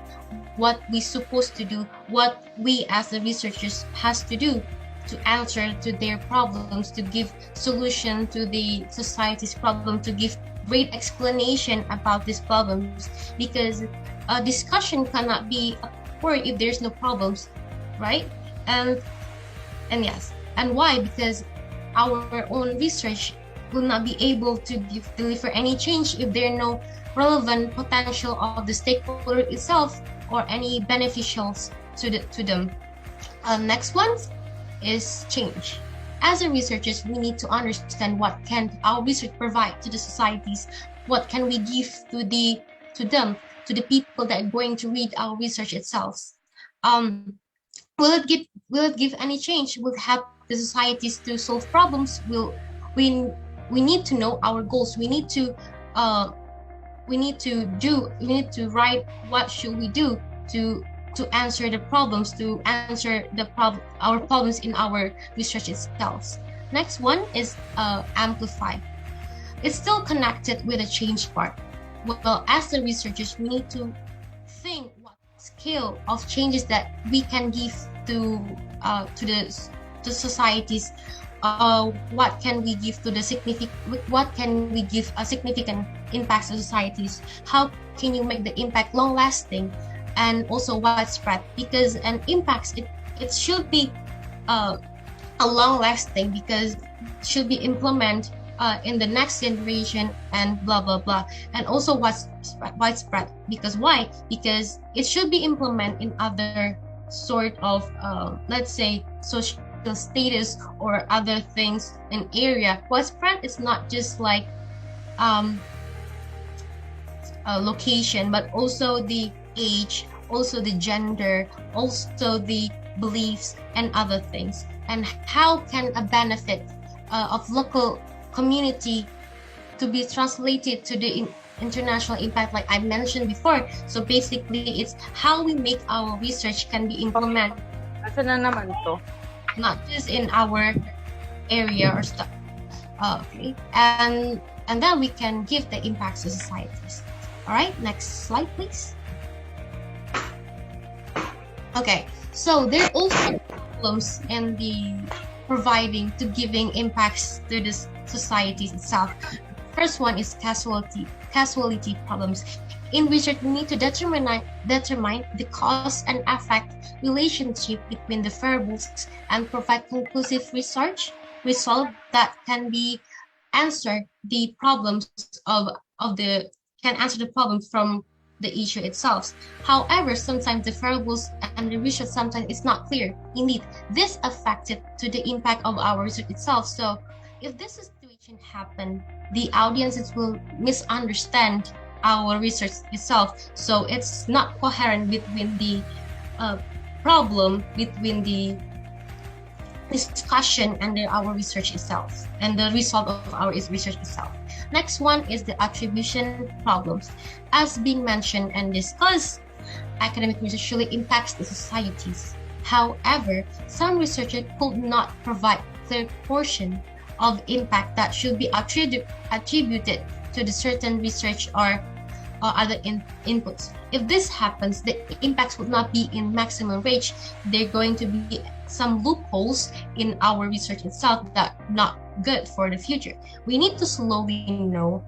what we supposed to do, what we as the researchers has to do to answer to their problems, to give solution to the society's problem, to give great explanation about these problems, because a discussion cannot be occurred if there's no problems, right? And yes, and why? Because our own research will not be able to deliver any change if there are no relevant potential of the stakeholder itself or any beneficials to them. Next one is change. As a researchers, we need to understand what can our research provide to the societies, what can we give to them, to the people that are going to read our research itself. Will it give any change? Will it help the societies to solve problems? We need to know our goals. We need to write what should we do to answer the problems, to answer our problems in our research itself. Next one is amplify. It's still connected with the change part. Well, as the researchers, we need to think what scale of changes that we can give to the societies. What can we give to the what can we give a significant impact to societies? How can you make the impact long lasting and also widespread? Because an impact it should be a long lasting, because it should be implemented in the next generation and blah blah blah, and also widespread. Because why? Because it should be implemented in other sort of let's say social status or other things in area. Widespread is not just like a location, but also the age, also the gender, also the beliefs and other things. And how can a benefit of local community to be translated to the international impact, like I mentioned before? So basically, it's how we make our research can be implemented. Not just in our area or stuff. Okay, and then we can give the impact to societies. All right, next slide, please. Okay, so there are also problems in the providing to giving impacts to the societies itself. First one is causality problems. In research, we need to determine the cause and effect relationship between the variables and provide conclusive research result that can be answer the problems can answer the problems from the issue itself. However, sometimes the variables and the research sometimes is not clear. Indeed, this affected to the impact of our research itself. So if this situation happen, the audiences will misunderstand our research itself. So it's not coherent between the problem, between the discussion and our research itself and the result of our research itself. Next one is the attribution problems. As being mentioned and discussed, academic research usually impacts the societies. However, some researchers could not provide clear portion of impact that should be attributed to the certain research or other inputs. If this happens, the impacts would not be in maximum range. There are going to be some loopholes in our research itself that are not good for the future. We need to slowly know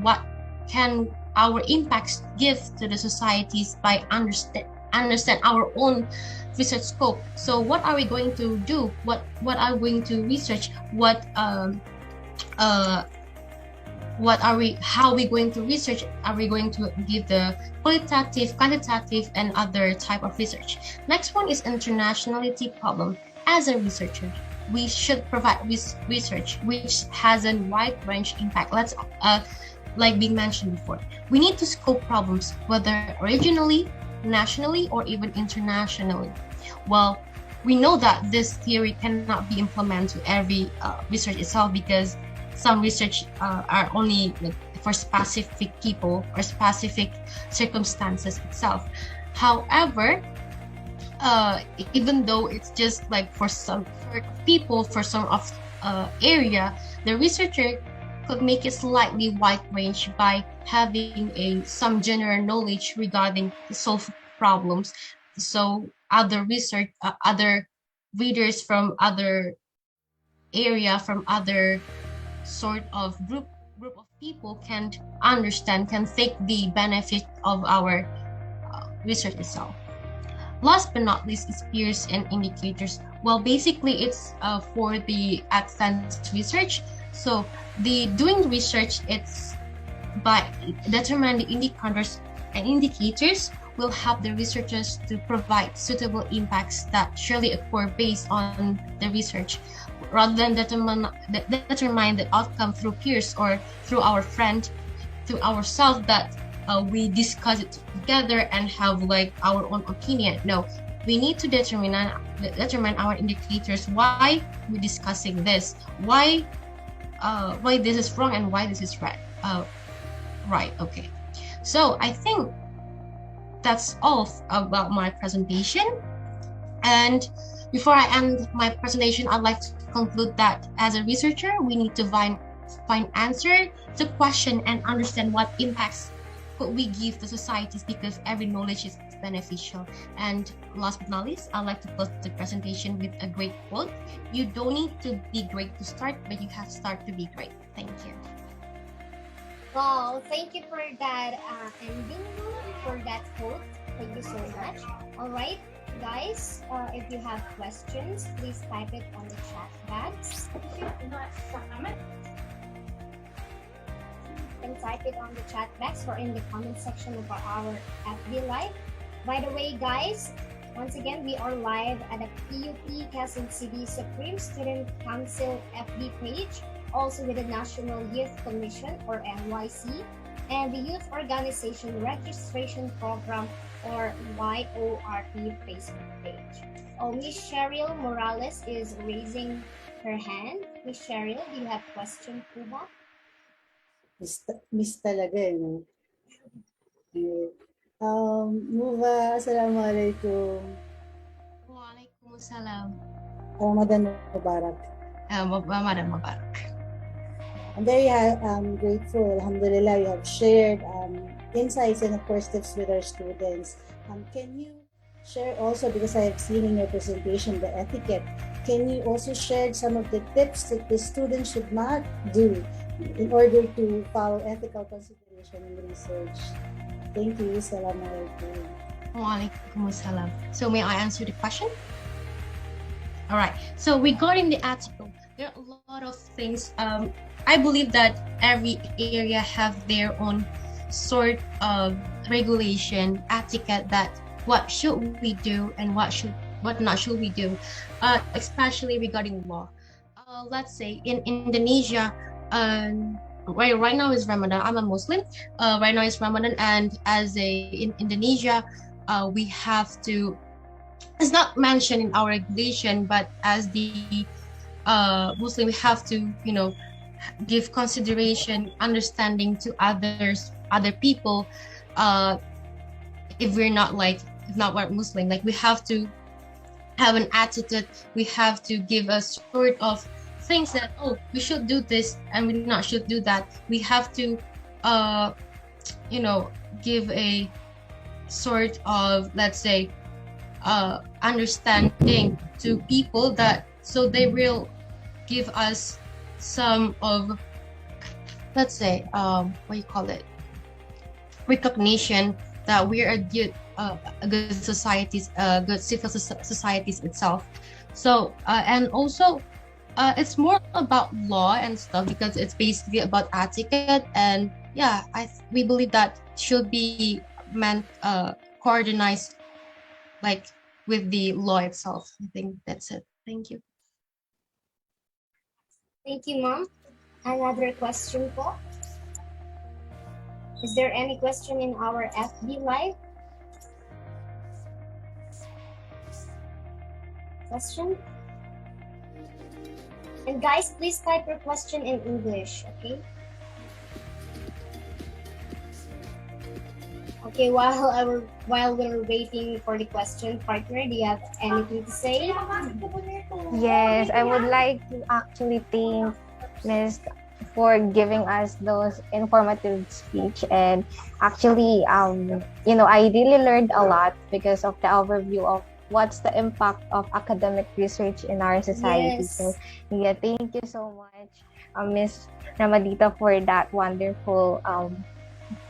what can our impacts give to the societies by understand our own research scope. So what are we going to do? What are we going to research? How are we going to research? Are we going to give the qualitative, quantitative, and other type of research? Next one is internationality problem. As a researcher, we should provide research which has a wide range impact. Let's like being mentioned before, we need to scope problems whether regionally, nationally, or even internationally. Well, we know that this theory cannot be implemented to every research itself, because some research are only for specific people or specific circumstances itself. However, even though it's just like for some people, for some of area, the researcher could make it slightly wide range by having some general knowledge regarding the solved problems. So other research, other readers from other area, from other sort of group of people can understand, can take the benefit of our research itself. Last but not least is peers and indicators. Well, basically, it's for the advanced research. So the doing research, it's by determining the indicators and indicators will help the researchers to provide suitable impacts that surely occur based on the research, rather than determine the outcome through peers or through our friend, through ourselves that we discuss it together and have like our own opinion. No, we need to determine our indicators. Why we're discussing this? Why this is wrong and why this is right? Right. Okay. So I think that's all about my presentation. And before I end my presentation, I'd like to conclude that as a researcher, we need to find answer to question and understand what impacts could we give to societies, because every knowledge is beneficial. And last but not least, I'd like to close the presentation with a great quote. You don't need to be great to start, but you have to start to be great. Thank you. Wow, thank you for that ending, for that quote. Thank you so much. All right, guys, if you have questions, please type it on the chat box. You can type it on the chat box or in the comment section of our FB Live. By the way, guys, once again, we are live at the PUP Quezon City Supreme Student Council FB page, also with the National Youth Commission or NYC, and the Youth Organization Registration Program or YORP Facebook page. Oh, Miss Cheryl Morales is raising her hand. Miss Cheryl, do you have a question po ba? Miss talaga eh, no? Muva, assalamualaikum. Waalaikumsalam. Ramadan Mubarak. Ramadan Mubarak. I'm very grateful. Alhamdulillah, you have shared insights and of course tips with our students. Can you share also, because I have seen in your presentation the etiquette, can you also share some of the tips that the students should not do in order to follow ethical consideration in research? Thank you. Assalamualaikum. Waalaikumsalam. So may I answer the question? All right. So regarding the article, there are a lot of things. I believe that every area have their own sort of regulation, etiquette, that what should we do and what not should we do, especially regarding law. Let's say in Indonesia, right now is Ramadan. I'm a Muslim. Right now is Ramadan, and in Indonesia, we have to. It's not mentioned in our regulation, but as the Muslim, we have to, give consideration, understanding to other people. If we're not Muslim, like we have to have an attitude. We have to give a sort of things that, we should do this and we not should do that. We have to give a sort of, let's say, understanding to people, that so they will give us some of, let's say, recognition that we are a good societies, good civil societies itself. So and also it's more about law and stuff, because it's basically about etiquette, and we believe that should be coordinated like with the law itself. I think that's it. Thank you. Thank you, Mom. Another question po? Is there any question in our FB Live? Question? And guys, please type your question in English, okay? Okay, while we're waiting for the question, partner, do you have anything to say? Yes, I would like to actually thank Ms. for giving us those informative speech, and actually, I really learned a lot because of the overview of what's the impact of academic research in our society. Yes. So, thank you so much, Ms. Ramadita, for that wonderful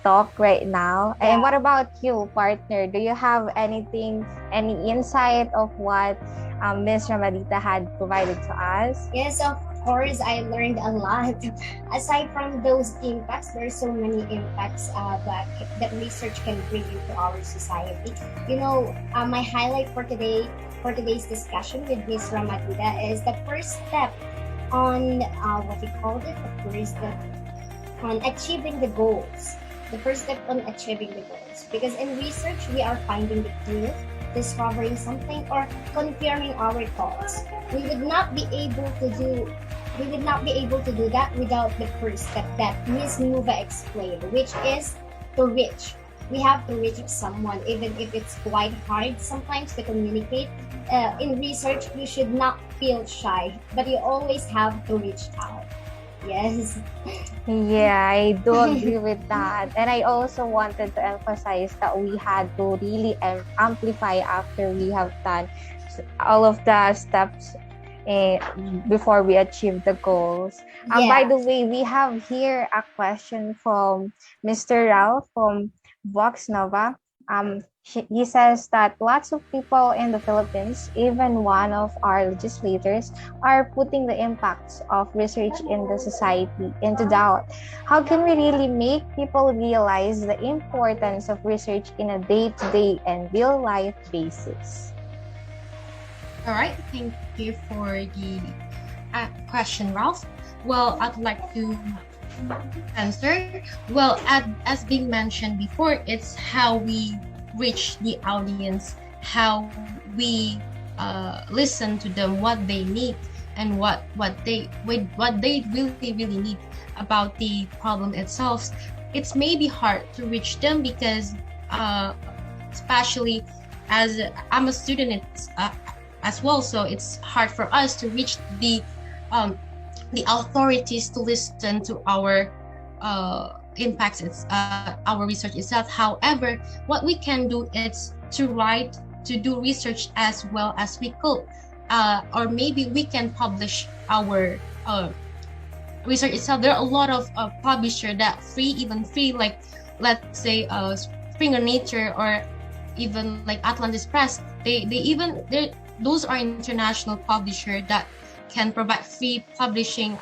talk right now. And what about you, partner? Do you have anything, any insight of what Ms. Ramadita had provided to us? Yes, of course, I learned a lot. Aside from those impacts, there are so many impacts that research can bring into our society. My highlight for today's discussion with Ms. Ramadita is the first step on what you called it, the first step on achieving the goals. The first step on achieving the goals. Because in research, we are finding the truth, discovering something, or confirming our thoughts. We would not be able to do that without the first step that Ms. Nuva explained, which is to reach. We have to reach someone, even if it's quite hard sometimes to communicate. In research, you should not feel shy, but you always have to reach out. Yes. Yeah, I do agree with that. And I also wanted to emphasize that we had to really amplify after we have done all of the steps before we achieve the goals. By the way, we have here a question from Mr. Ralph from Vox Nova. He says that lots of people in the Philippines, even one of our legislators, are putting the impacts of research in the society into doubt. How can we really make people realize the importance of research in a day-to-day and real-life basis? All right, thank you for the question, Ralph. Well, I'd like to answer. Well, as being mentioned before, it's how we reach the audience, how we listen to them, what they need, and what they really need about the problem itself. It's maybe hard to reach them because, especially as I'm a student as well, so it's hard for us to reach the authorities to listen to our impacts our research itself. However, what we can do is to do research as well as we could, or maybe we can publish our research itself. There are a lot of publishers that free, like let's say Springer Nature or even like Atlantis Press. Those are international publishers that can provide free publishing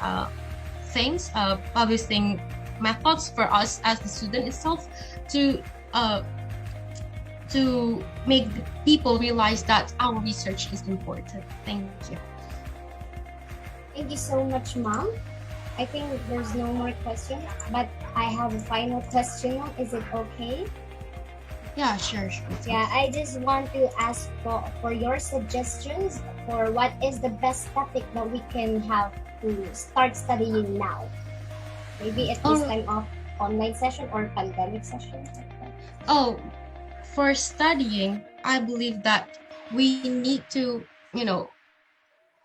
publishing methods for us as the student itself to make the people realize that our research is important. Thank you. Thank you so much, Mom. I think there's no more questions, but I have a final question. Is it okay? Yeah, sure. Yeah, I just want to ask for your suggestions for what is the best topic that we can have to start studying now. Maybe at this time of online session or pandemic session. Oh, for studying, I believe that we need to,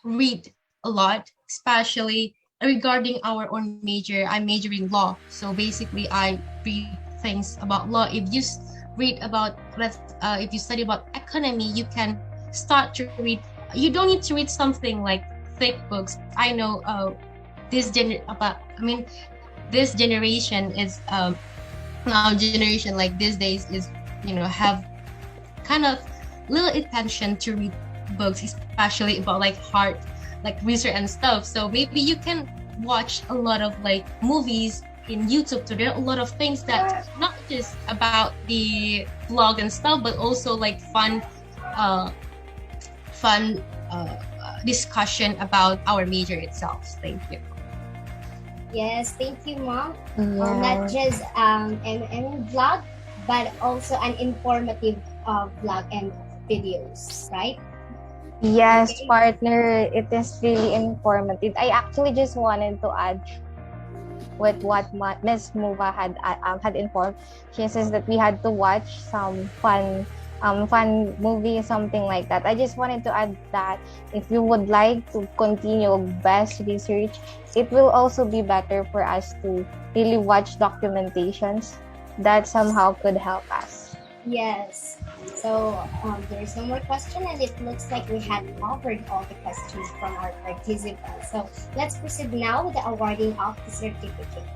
read a lot, especially regarding our own major. I'm majoring law, so basically I read things about law. If you read about, if you study about economy, you can start to read. You don't need to read something like thick books. I know this generation is our generation like these days is have kind of little attention to read books, especially about like hard like research and stuff. So maybe you can watch a lot of like movies in YouTube. So there are a lot of things that not just about the vlog and stuff, but also like fun discussion about our major itself. Thank you. Yes, thank you, Mom. Not just an vlog, but also an informative vlog and videos, right? Yes, partner, it is really informative. I actually just wanted to add with what Ms. Muva had informed. She says that we had to watch some fun movie, something like that. I just wanted to add that if you would like to continue best research, it will also be better for us to really watch documentations that somehow could help us. Yes. So there's no more question, and it looks like we had covered all the questions from our participants. So let's proceed now with the awarding of the certificate.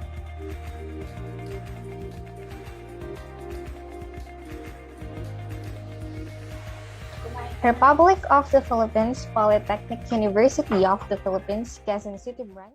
Republic of the Philippines, Polytechnic University of the Philippines, Quezon City Branch.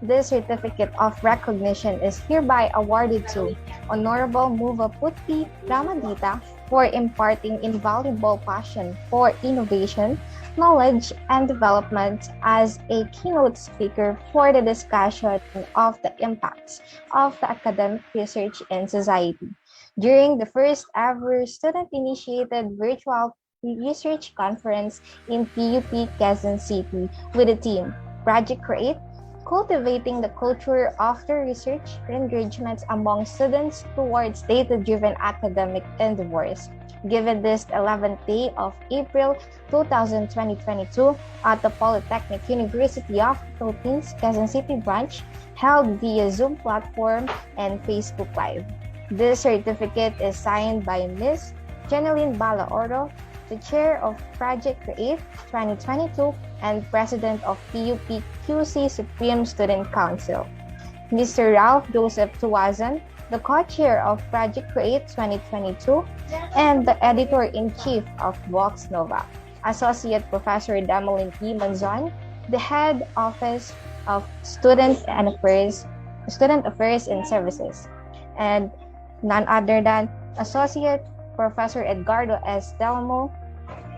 This certificate of recognition is hereby awarded to Honorable Muva Putpi Ramadita for imparting invaluable passion for innovation, knowledge, and development as a keynote speaker for the discussion of the impacts of the academic research in society during the first ever student-initiated virtual research conference in PUP Quezon City with the theme Project Create, cultivating the culture of the research engagements among students towards data-driven academic endeavors. Given this 11th day of April 2022 at the Polytechnic University of the Philippines, Quezon City Branch, held via Zoom platform and Facebook Live. This certificate is signed by Ms. Jeneline Balaoro, the Chair of Project Create 2022 and President of PUP QC Supreme Student Council. Mr. Ralph Joseph Tuwazan, the Co-Chair of Project Create 2022 and the Editor-in-Chief of Vox Nova. Associate Professor Damelin P. Manzon, the Head Office of Student Affairs and Services. And none other than Associate Professor Edgardo S. Delmo,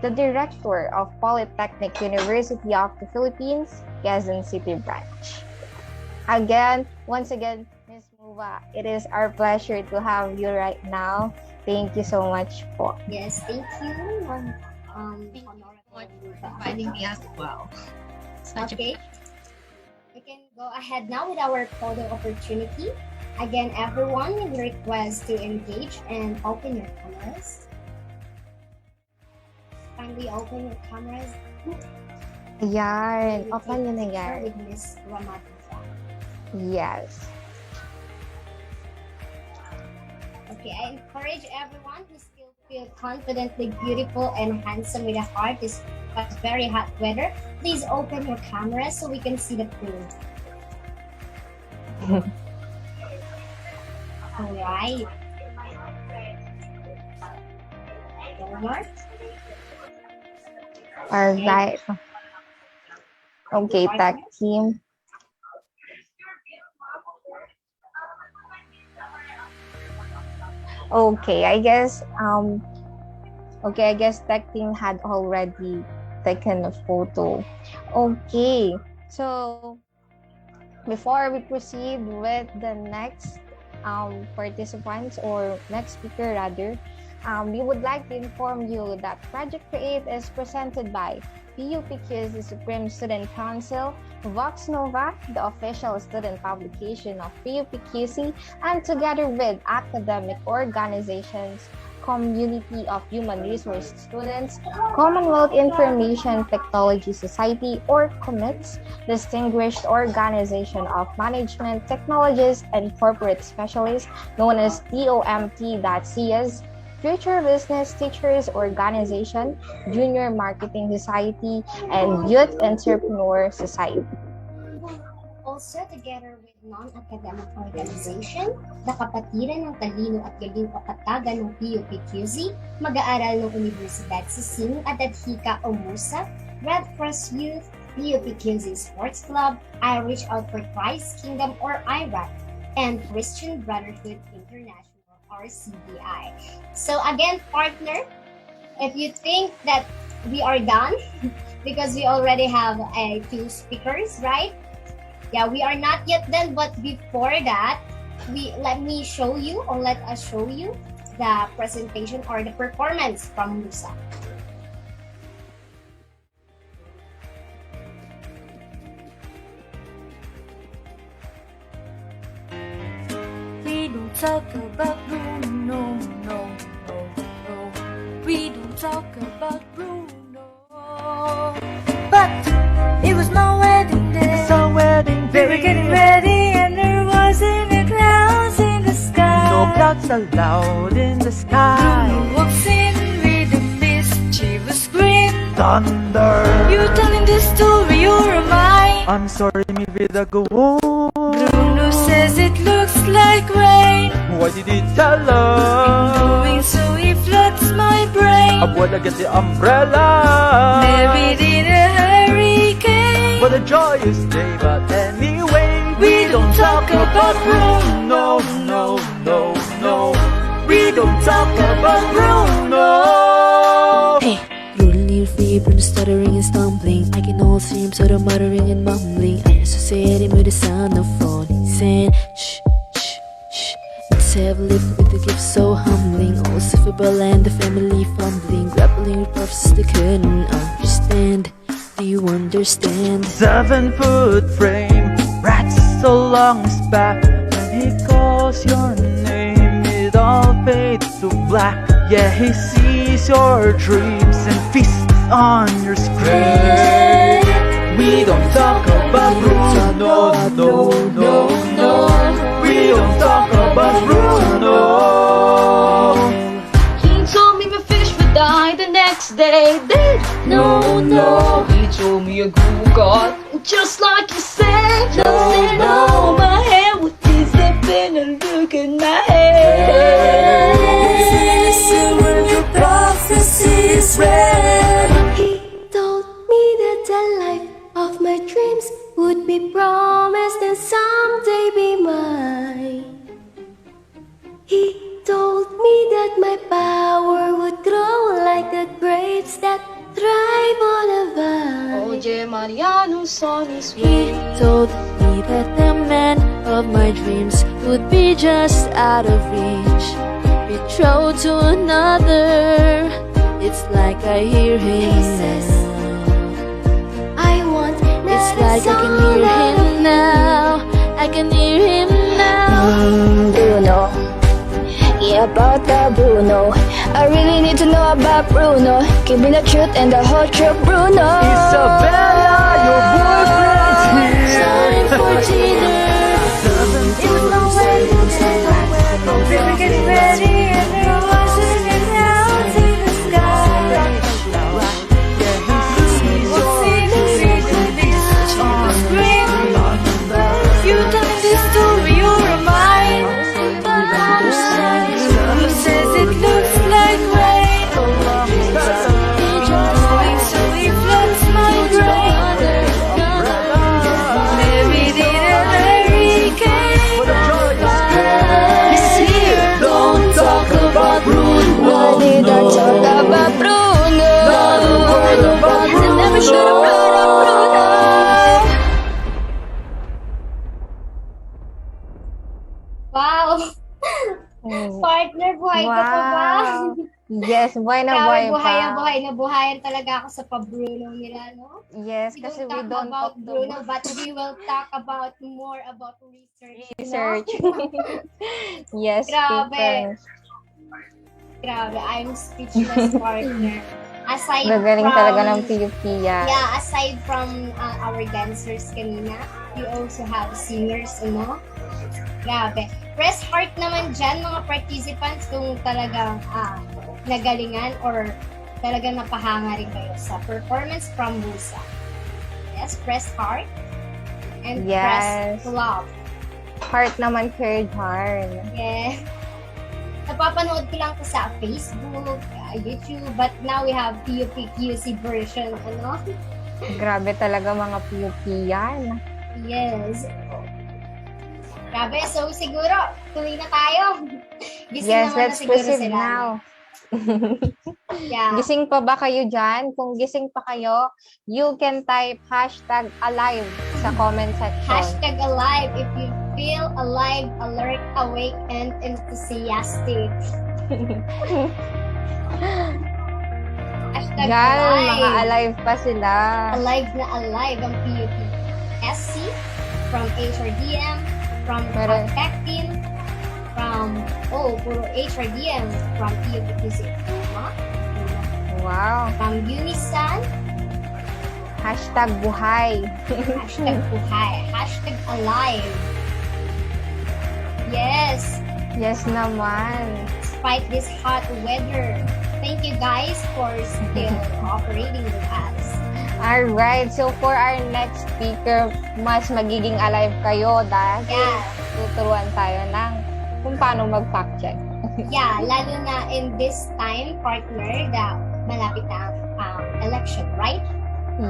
the Director of Polytechnic University of the Philippines, Quezon City Branch. Once again, Ms. Muva, it is our pleasure to have you right now. Thank you so much for. Yes, thank you. Thank you so much for inviting me as well. Okay. We can go ahead now with our photo opportunity. Again, everyone, we request to engage and open your cameras. Kindly open your cameras. Yan. Open nyo na yan. With Ms. Ramadita. Yes. Okay, I encourage everyone who still feel confidently beautiful and handsome with a heart despite very hot weather. Please open your camera so we can see the proof. Alright. One more. Alright. Okay, tag team. Okay, I guess tech team had already taken a photo. Okay, so before we proceed with the next participants or next speaker rather, we would like to inform you that Project Create is presented by PUPQ's Supreme Student Council, Vox Nova, the official student publication of PUPQC, and together with academic organizations, Community of Human Resource Students, Commonwealth Information Technology Society, or COMITS, Distinguished Organization of Management Technologists and Corporate Specialists, known as DOMT.CS, Future Business Teachers Organization, Junior Marketing Society, and Youth Entrepreneur Society. Also, together with non-academic organization, the Kapatiran ng Talino at Galing Kapatagan ng PUPQZ, mag-aaral ng Universidad Sising at Adhika o Musa, Red Cross Youth, PUPQZ Sports Club, Irish Out for Christ Kingdom or IRAC, and Christian Brotherhood International or CBI. So again, partner, if you think that we are done, because we already have two speakers, right? Yeah, we are not yet done, but before that, let us show you the presentation or the performance from Musa. We don't talk about Bruno, no. We don't talk about Bruno, but it was my wedding day. We were getting ready and there wasn't a clouds in the sky. No clouds allowed in the sky. Bruno walks in with a mischievous grin. Thunder. You telling this story or am I? I'm sorry, me with a go. Bruno says it looks like rain. Why did he tell us? It's been blowing so it floods my brain. I wanna get the umbrella. Married in a hurricane. What a joyous day, but anyway, we don't talk about Bruno, no, no, no. We don't talk about Bruno. Hey, rolling near feet, Bruno stuttering and stumbling. I can all see him sort of muttering and mumbling. I associate him with the sound of falling sand. Shh, shh, shh. Let's have lived with the gift so humbling. All sufferable and the family fumbling, grappling with prophecies they couldn't understand. Do you understand? 7-foot frame, rats along his back. When he calls your name, it all fades to black. Yeah, he sees your dreams and feasts on your screams. We don't talk about Bruno, no, no, no. We don't talk about Bruno. He told me my fish would die the next day. Dead? No, no. He told me a goo god, just like you said. No, my hair would disappear and look at my head. When the prophecy is read. He told me that the life of my dreams would be promised and someday be mine. He told me that my power would grow like the grapes that thrive on a vine. Oye, Mariano, son is He told me that the man of my dreams would be just out of reach, betrothed to another. It's like I hear him now. I want it's like I can hear him now. I can hear him now. Bruno. Yeah, about that Bruno. I really need to know about Bruno. Give me the truth and the whole truth, Bruno. Isabella, your boyfriend's here. Starting for dinner. It's no way to tell. We were getting ready and there was a clouds in the sky. What's in the secret on the screen? You tell me this story, you're a mine. Who says it looks like rain? So he floods my brain. Married in a hurricane. This year, don't talk about Bruno. They don't talk about Bruno. They never should have brought up Bruno. Wow! Partner, buhay ka pa ba? Yes, buhay na Grabe, buhay buhay na pa. buhay na buhayan talaga ako sa pa-Bruno nila, no? Yes, We kasi don't we talk don't about talk Bruno, but we will talk about more about research. research. No? Yes, Grabe. speakers. Grabe, I'm speechless, partner. Aside Gagaling from, talaga ng PUP yan. Yeah, aside from our dancers kanina, we also have singers, ano? Grabe. Press heart naman dyan, mga participants, kung talagang nagalingan or talagang napahanga rin kayo sa performance from Musa. Yes, press heart. And Yes. press love. Heart naman, third heart. Yeah. Napapanood ko lang to sa Facebook, YouTube, but now we have PUP-QC version, ano? Grabe talaga mga PUP yan. Yes. Grabe, so siguro, tuloy na tayo. Gising Yes, naman let's na siguro proceed sila. now. Yeah. Gising pa ba kayo dyan? Kung gising pa kayo, you can type #alive sa comment section. #alive if you feel alive, alert, awake, and enthusiastic. Yan, mga alive pa sila. Alive na alive ang PUP. SC, from HRDM, from Tech-Team, from, puro HRDM, from PUP-QC. Wow. From Unisan, #buhay. #buhay. #alive. Yes. Yes naman. Despite this hot weather, thank you guys for still cooperating with us. Alright, so for our next speaker, mas magiging alive kayo dahil tuturuan tayo ng kung paano mag-fact check. Yeah, lalo na in this time, partner, that malapit na ang election, right?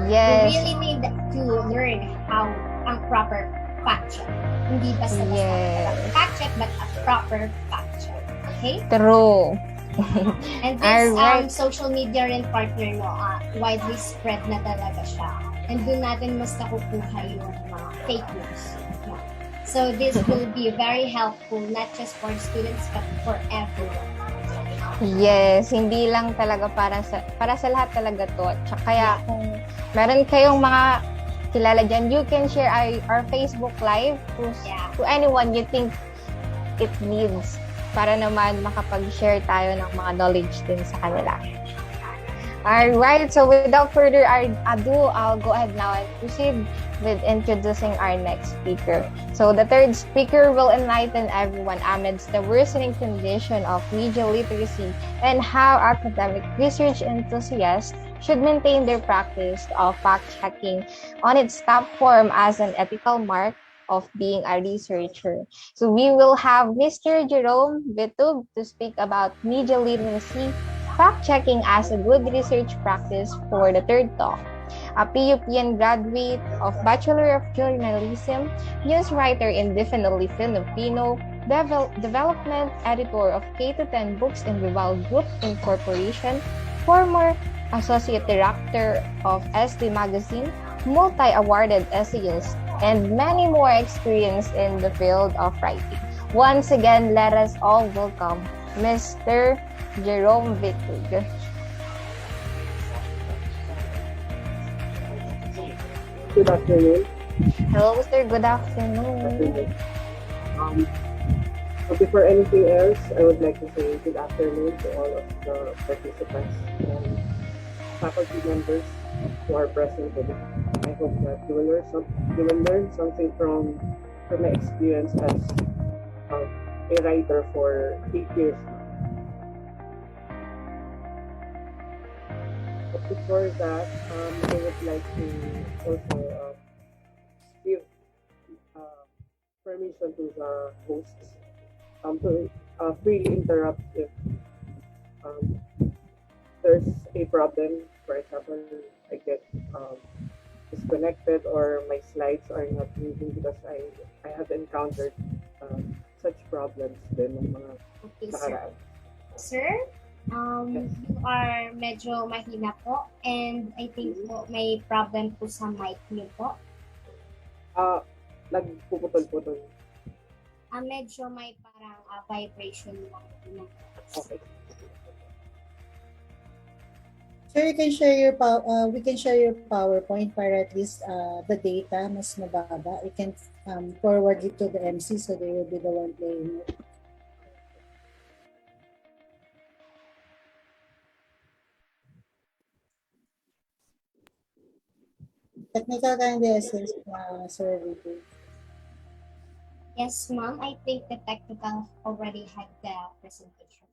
Yes. We really need to learn how ang proper fact check. Hindi basta-basta fact check, but a proper fact check. Okay? True. And this Alright. social media rin partner, no, widely spread na talaga siya. And doon natin mas nakukuha yung mga fake news. No? So this will be very helpful, not just for students, but for everyone. Yes, hindi lang talaga para sa lahat talaga to. Tsaka kaya kung meron kayong mga kilala dyan, you can share our Facebook Live to anyone you think it needs para naman makapag-share tayo ng mga knowledge din sa kanila. Alright, so without further ado, I'll go ahead now and proceed with introducing our next speaker. So the third speaker will enlighten everyone amidst the worsening condition of media literacy and how academic research enthusiasts should maintain their practice of fact-checking on its top form as an ethical mark of being a researcher. So we will have Mr. Jerome Betub to speak about media literacy, fact-checking as a good research practice for the third talk. A PUPN graduate of Bachelor of Journalism, news writer indefinitely Filipino, development editor of K-10 Books and Rival Group Incorporation, former associate director of SD Magazine, multi-awarded essayist, and many more experience in the field of writing. Once again, let us all welcome Mr. Jerome Betub. Good afternoon. Hello, sir. Good afternoon. So before anything else, I would like to say good afternoon to all of the participants and faculty members who are present today. I hope that you will learn something from my experience as a writer for 8 years now. But before that, I would like to also give permission to the hosts to freely interrupt if there's a problem. For example, I get disconnected or my slides are not moving because I have encountered such problems din ng mga nakaraan. Sir, you are medyo mahina po and I think po may problem po sa mic niyo po. Nagpuputol-putol. Medyo may parang vibration lang. Okay. So you can share your we can share your PowerPoint para at least the data mas mababa. We can forward it to the MC so they will be the one playing it. Technical kindly assist Sir Vicky. Yes, ma'am. I think the technical already had the presentation.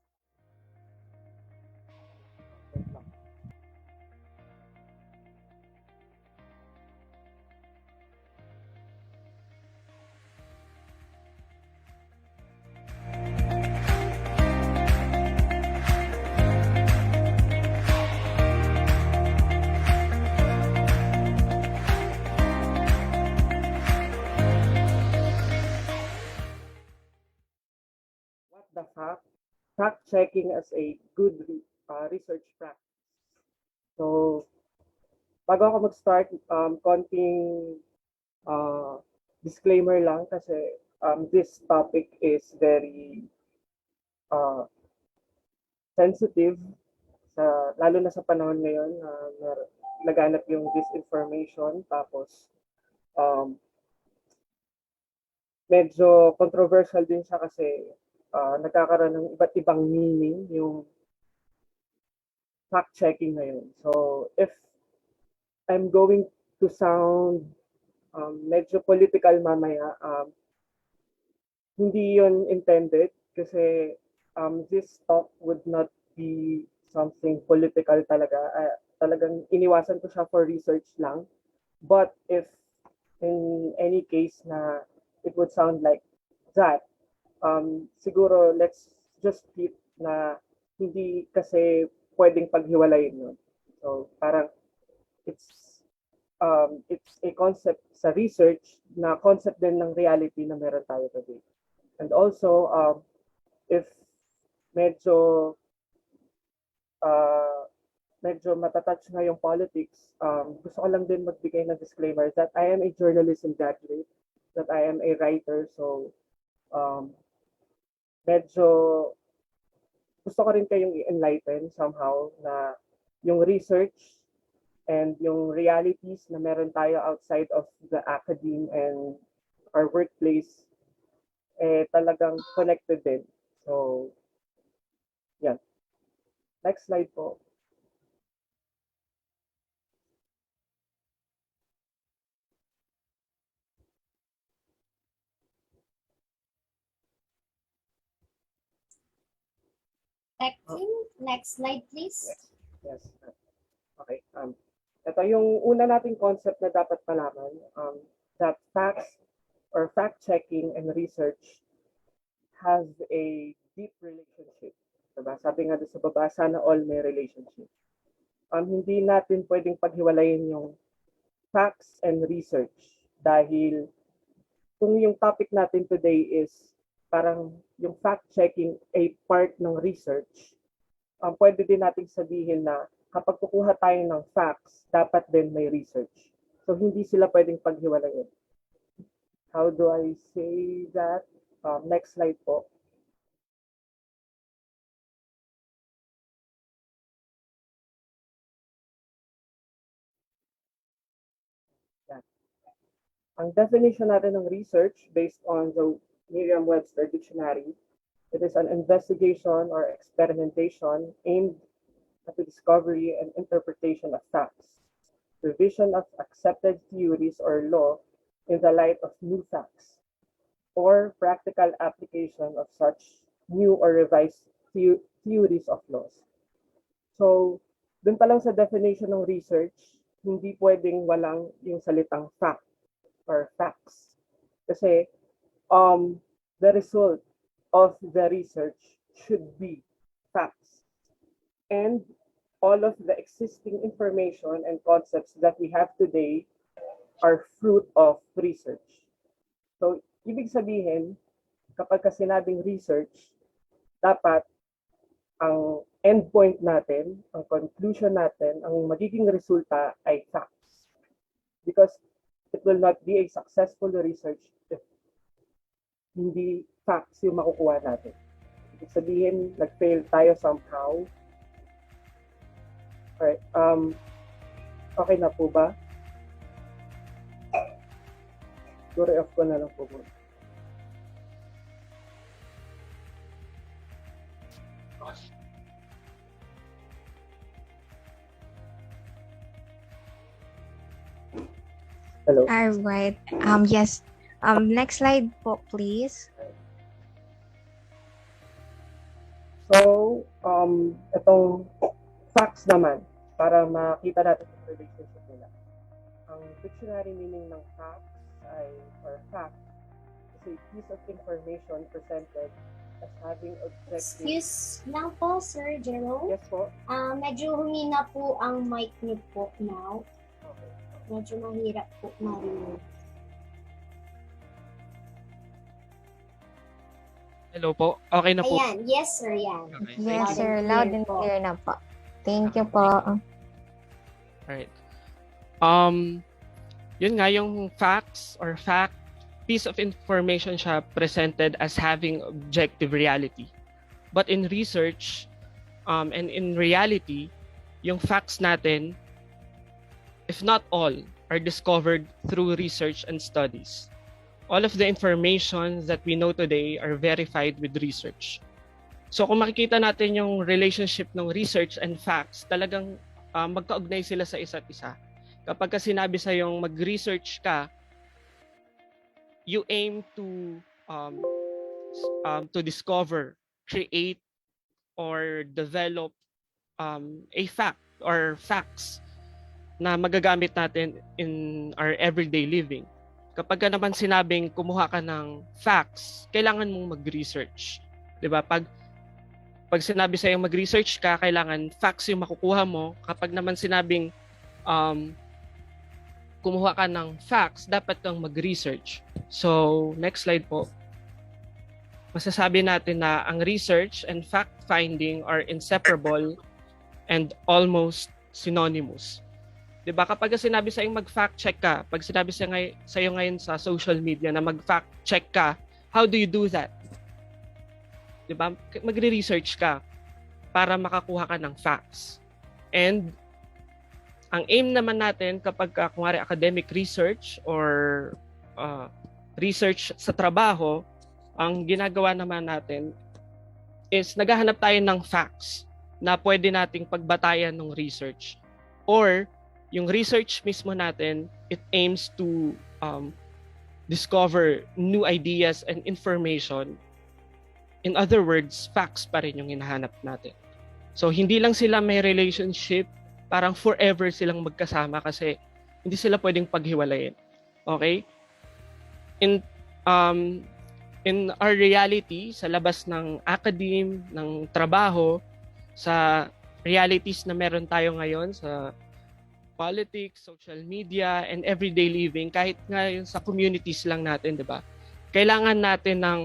The fact-checking as a good research practice. So, bago ako mag-start, konting disclaimer lang kasi this topic is very sensitive, lalo na sa panahon ngayon na laganap yung disinformation, tapos medyo controversial din siya kasi nagkakaroon ng iba't ibang meaning yung fact-checking ngayon. So, if I'm going to sound medyo political mamaya, hindi yun intended kasi this talk would not be something political talaga. Talagang iniwasan ko siya for research lang. But if in any case na it would sound like that, siguro let's just keep na hindi kasi pwedeng paghiwalayin yun. So parang it's a concept sa research na concept din ng reality na meron tayo today. And also, if medyo medyo matatouch nga yung politics, gusto ko lang din magbigay ng disclaimer that I am a journalism graduate, that I am a writer, so medyo gusto ko rin kayong i-enlighten somehow na yung research and yung realities na meron tayo outside of the academe and our workplace, talagang connected din. So, yan. Next slide po. Next slide, please. Yes. Okay. Ito yung una nating concept na dapat malaman, that facts or fact-checking and research has a deep relationship. Diba? Sabi nga doon sa baba, sana all may relationship. Hindi natin pwedeng paghiwalayin yung facts and research dahil kung yung topic natin today is parang yung fact-checking ay part ng research, pwede din nating sabihin na kapag kukuha tayo ng facts, dapat din may research. So hindi sila pwedeng paghiwalayin. How do I say that? Next slide po. Yan. Ang definition natin ng research based on the Merriam-Webster Dictionary, it is an investigation or experimentation aimed at the discovery and interpretation of facts, revision of accepted theories or law in the light of new facts, or practical application of such new or revised theories of laws. So, dun pa lang sa definition ng research, hindi pwedeng walang yung salitang fact or facts. Kasi the result of the research should be facts. And all of the existing information and concepts that we have today are fruit of research. So, ibig sabihin, kapag sinabing research, dapat ang endpoint natin, ang conclusion natin, ang magiging resulta ay facts. Because it will not be a successful research if hindi facts yung makukuha natin. Ibig sabihin, nag-fail tayo somehow. Alright, okay na po ba? Siguro off ko na lang po muna. Hello? All right. Yes. Next slide po, please. So, itong facts naman, para makita natin yung relationship nila. Ang dictionary meaning ng facts ay, or fact, is a piece of information presented as having objective... Excuse lang po, Sir Jerome. Yes po. Medyo humina po ang mic niyo po now. Medyo mahirap po marinig. Hello po. Okay na po. Ayan. Yes, sir. Yan. Okay. Yes, sir. Loud and clear na po. Thank you po. Alright. Yun nga, yung facts or fact, piece of information siya presented as having objective reality. But in research, and in reality, yung facts natin, if not all, are discovered through research and studies. All of the information that we know today are verified with research. So kung makikita natin yung relationship ng research and facts, talagang magkaugnay sila sa isa't isa. Kapag sinabi sa yung mag-research ka, you aim to discover, create, or develop a fact or facts na magagamit natin in our everyday living. Kapag naman sinabing kumuha ka ng facts, kailangan mong mag-research. 'Di ba? Pag Kapag sinabi sa'yo mag-research ka, kailangan facts yung makukuha mo. Kapag naman sinabing kumuha ka ng facts, dapat kang mag-research. So, next slide po. Masasabi natin na ang research and fact-finding are inseparable and almost synonymous. 'Di ba? Kapag sinabi sa yung mag-fact check ka, pag sinabi sa iyo ngayon sa social media na mag-fact check ka, how do you do that? 'Di ba? Magre-research ka para makakuha ka ng facts. And ang aim naman natin kapag kunwari academic research or research sa trabaho, ang ginagawa naman natin is naghahanap tayo ng facts na pwede nating pagbatayan ng research. Or yung research mismo natin, it aims to discover new ideas and information. In other words, facts pa rin yung hinahanap natin. So hindi lang sila may relationship, parang forever silang magkasama kasi hindi sila pwedeng paghiwalayin. Okay? In our reality, sa labas ng academe, ng trabaho, sa realities na meron tayo ngayon sa politics, social media, and everyday living, kahit ngayon sa communities lang natin, di ba? Kailangan natin ng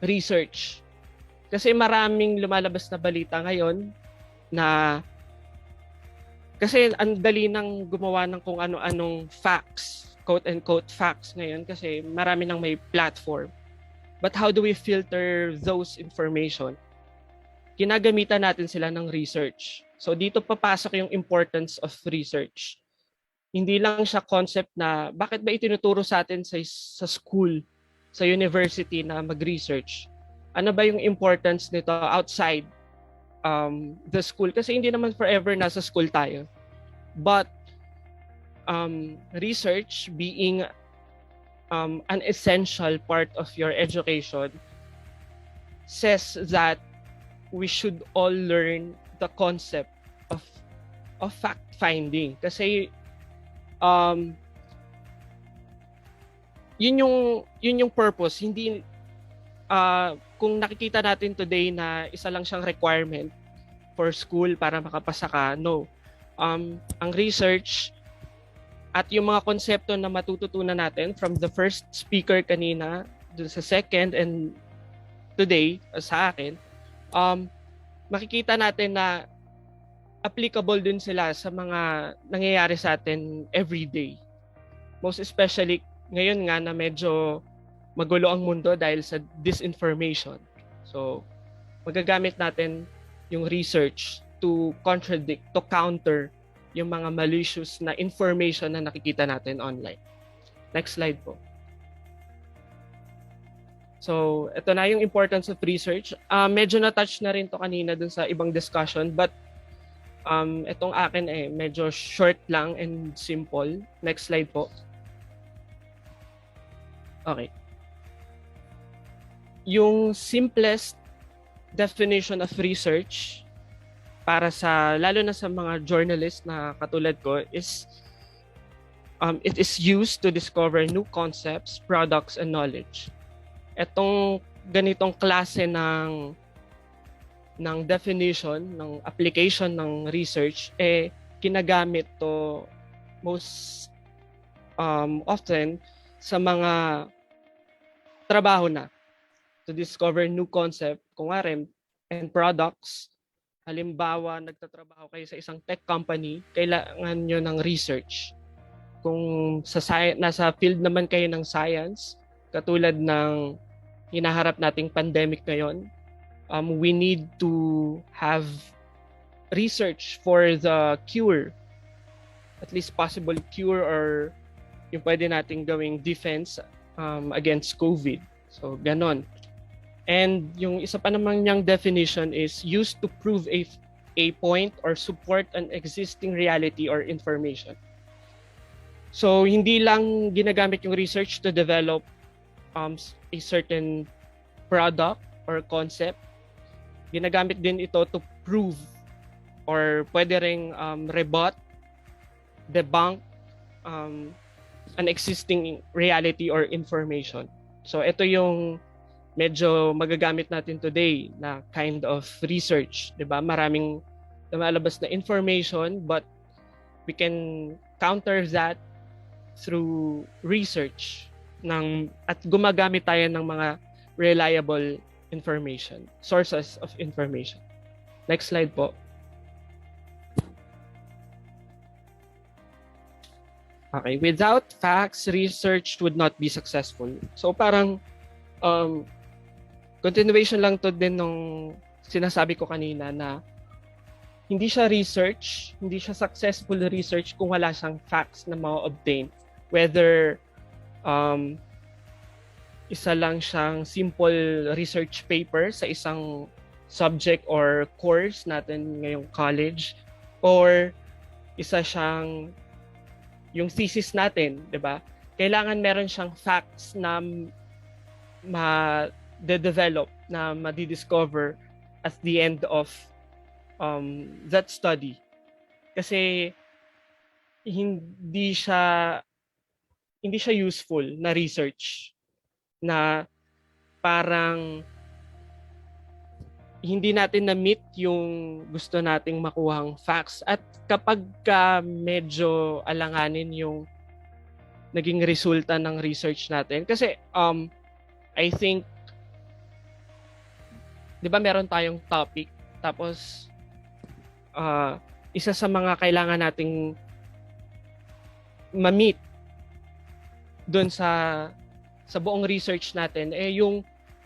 research. Kasi maraming lumalabas na balita ngayon na kasi ang dali nang gumawa ng kung ano-anong facts, quote-unquote facts ngayon kasi marami nang may platform. But how do we filter those information? Ginagamitan natin sila ng research. So dito papasok yung importance of research. Hindi lang siya concept na bakit ba itinuturo sa atin sa school, sa university na mag-research? Ano ba yung importance nito outside the school? Kasi hindi naman forever nasa school tayo. But research being an essential part of your education says that we should all learn the concept of fact finding kasi yun yung purpose. Hindi kung nakikita natin today na isa lang siyang requirement for school para makapasa ka, no. Ang research at yung mga konsepto na matututunan natin from the first speaker kanina, dun sa second, and today, sa akin, makikita natin na applicable din sila sa mga nangyayari sa atin everyday. Most especially ngayon nga na medyo magulo ang mundo dahil sa disinformation. So, magagamit natin yung research to contradict, to counter yung mga malicious na information na nakikita natin online. Next slide po. So, ito na yung importance of research. Medyo na-touch na rin to kanina dun sa ibang discussion, but itong akin medyo short lang and simple. Next slide po. Okay. Yung simplest definition of research para sa lalo na sa mga journalist na katulad ko is it is used to discover new concepts, products, and knowledge. Etong ganitong klase ng definition, ng application ng research, kinagamit to most often sa mga trabaho na to discover new concept, kunwari, and products. Halimbawa, nagtatrabaho kayo sa isang tech company, kailangan nyo ng research. Kung nasa field naman kayo ng science, katulad ng hinaharap nating pandemic ngayon, we need to have research for the cure, at least possible cure or yung pwede nating gawing defense against COVID. So, ganon. And yung isa pa naman niyang definition is used to prove a point or support an existing reality or information. So, hindi lang ginagamit yung research to develop a certain product or concept. Ginagamit din ito to prove or pwede ring rebut, debunk an existing reality or information. So, ito yung medyo magagamit natin today na kind of research, 'di ba? Maraming lumalabas na information, but we can counter that through research at gumagamit tayo ng mga reliable information, sources of information. Next slide po. Okay, without facts, research would not be successful. So parang continuation lang to din nung sinasabi ko kanina na hindi siya research, hindi siya successful research kung wala siyang facts na ma-obtain. Whether isa lang siyang simple research paper sa isang subject or course natin ngayong college, or isa siyang yung thesis natin, 'di ba? Kailangan meron siyang facts na ma-develop, na ma-discover at the end of that study. Kasi hindi siya useful na research na parang hindi natin na-meet yung gusto nating makuhang facts, at kapag medyo alanganin yung naging resulta ng research natin. Kasi I think, di ba meron tayong topic, tapos isa sa mga kailangan nating ma-meet doon sa buong research natin yung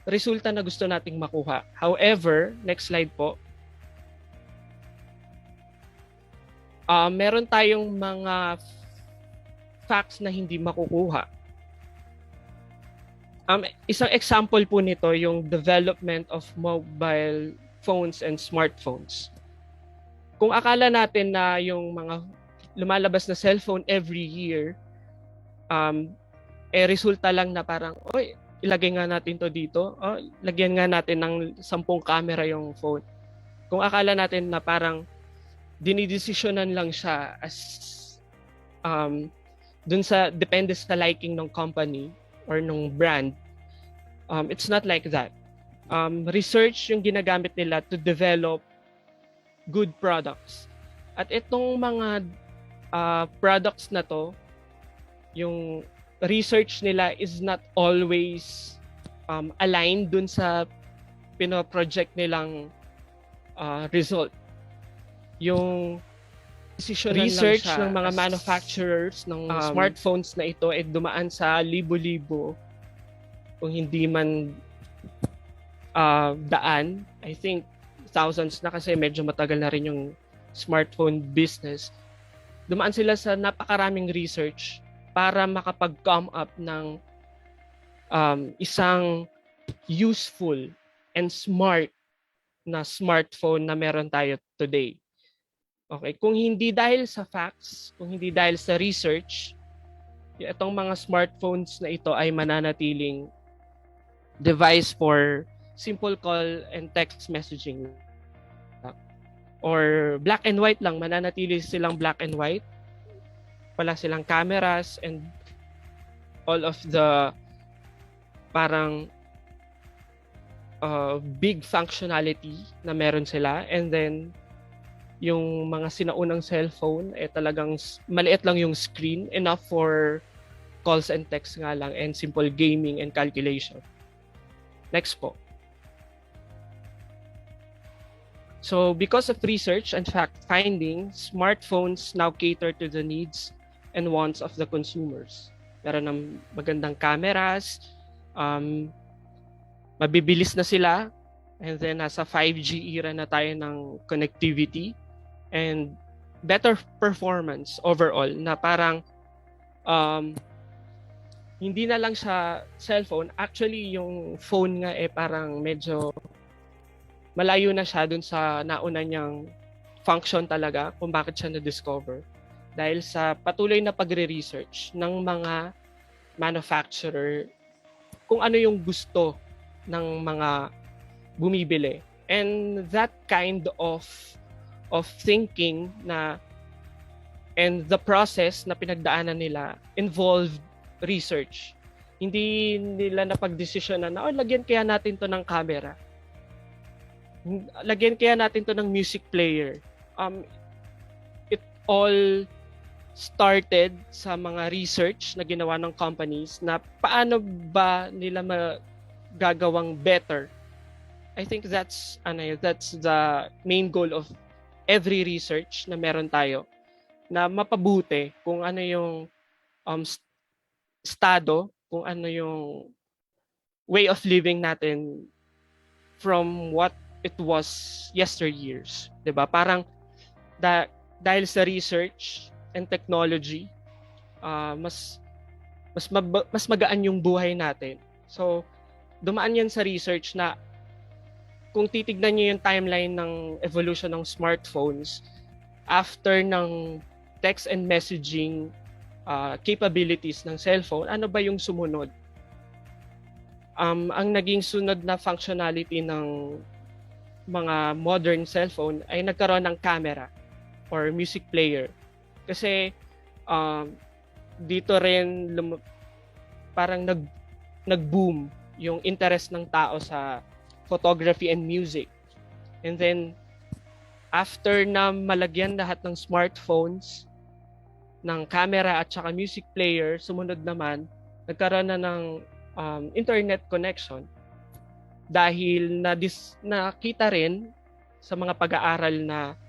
resulta na gusto nating makuha. However, next slide po. Meron tayong mga facts na hindi makukuha. Isang example po nito yung development of mobile phones and smartphones. Kung akala natin na yung mga lumalabas na cellphone every year, resulta lang na parang, ilagay nga natin to dito, lagyan nga natin ng 10 camera yung phone. Kung akala natin na parang dinidesisyonan lang siya as dun sa, depende sa liking ng company or ng brand, it's not like that. Research yung ginagamit nila to develop good products. At itong mga products na to, yung research nila is not always aligned dun sa pino-project nilang result. Yung research ng mga manufacturers ng smartphones na ito ay dumaan sa libo-libo, kung hindi man daan, I think thousands na, kasi medyo matagal na rin yung smartphone business. Dumaan sila sa napakaraming research para makapag-come up ng isang useful and smart na smartphone na meron tayo today. Okay, kung hindi dahil sa facts, kung hindi dahil sa research, itong mga smartphones na ito ay mananatiling device for simple call and text messaging. Or black and white lang, mananatili silang black and white. Wala silang cameras and all of the parang big functionality na meron sila. And then yung mga sinaunang cellphone talagang maliit lang yung screen, enough for calls and texts nga lang and simple gaming and calculation. Next po. So because of research and fact-finding, smartphones now cater to the needs and wants of the consumers. Meron ng magandang cameras, mabibilis na sila, and then nasa 5G era na tayo ng connectivity and better performance overall, na parang hindi na lang siya cellphone. Actually, yung phone nga parang medyo malayo na siya dun sa nauna niyang function talaga kung bakit siya na-discover. Dahil sa patuloy na pagre-research ng mga manufacturer kung ano yung gusto ng mga bumibili. And that kind of thinking na and the process na pinagdaanan nila involved research. Hindi nila napagdesisyonan na, lagyan kaya natin to ng camera. Lagyan kaya natin to ng music player. It all started sa mga research na ginawa ng companies na paano ba nila magagawang better. I think that's the main goal of every research na meron tayo, na mapabuti kung ano yung estado, kung ano yung way of living natin from what it was yesteryears, 'di ba? Parang dahil sa research and technology, mas magaan yung buhay natin. So, dumaan yan sa research na kung titignan niyo yung timeline ng evolution ng smartphones, after ng text and messaging capabilities ng cellphone, ano ba yung sumunod? Ang naging sunod na functionality ng mga modern cellphone ay nagkaroon ng camera or music player. Kasi dito rin parang nag-boom yung interest ng tao sa photography and music. And then, after na malagyan lahat ng smartphones ng camera at saka music player, sumunod naman, nagkaroon na ng internet connection dahil nakita rin sa mga pag-aaral na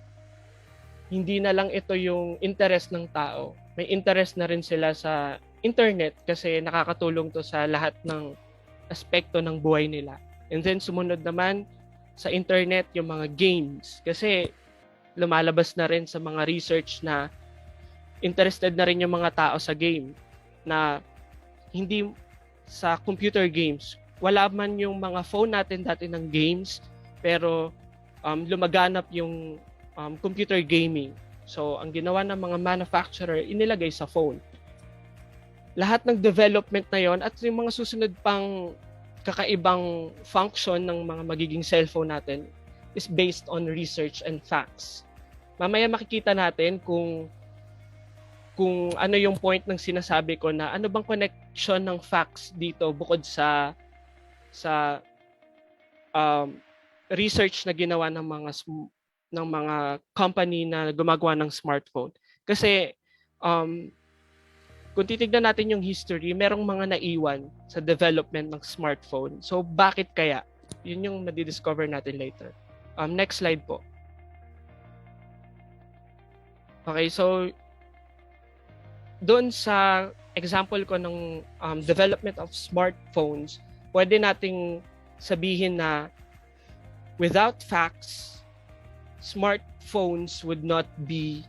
hindi na lang ito yung interest ng tao. May interest na rin sila sa internet kasi nakakatulong to sa lahat ng aspekto ng buhay nila. And then sumunod naman sa internet yung mga games kasi lumalabas na rin sa mga research na interested na rin yung mga tao sa game, na hindi sa computer games. Wala man yung mga phone natin dati ng games, pero lumaganap yung computer gaming. So, ang ginawa ng mga manufacturer, inilagay sa phone. Lahat ng development na yon at yung mga susunod pang kakaibang function ng mga magiging cellphone natin is based on research and facts. Mamaya makikita natin kung ano yung point ng sinasabi ko na ano bang connection ng facts dito bukod sa research na ginawa ng mga company na gumagawa ng smartphone. Kasi kung titignan natin yung history, merong mga naiwan sa development ng smartphone. So bakit kaya? Yun yung madidiscover natin later. Next slide po. Okay, so doon sa example ko ng development of smartphones, pwede nating sabihin na without facts, smartphones would not be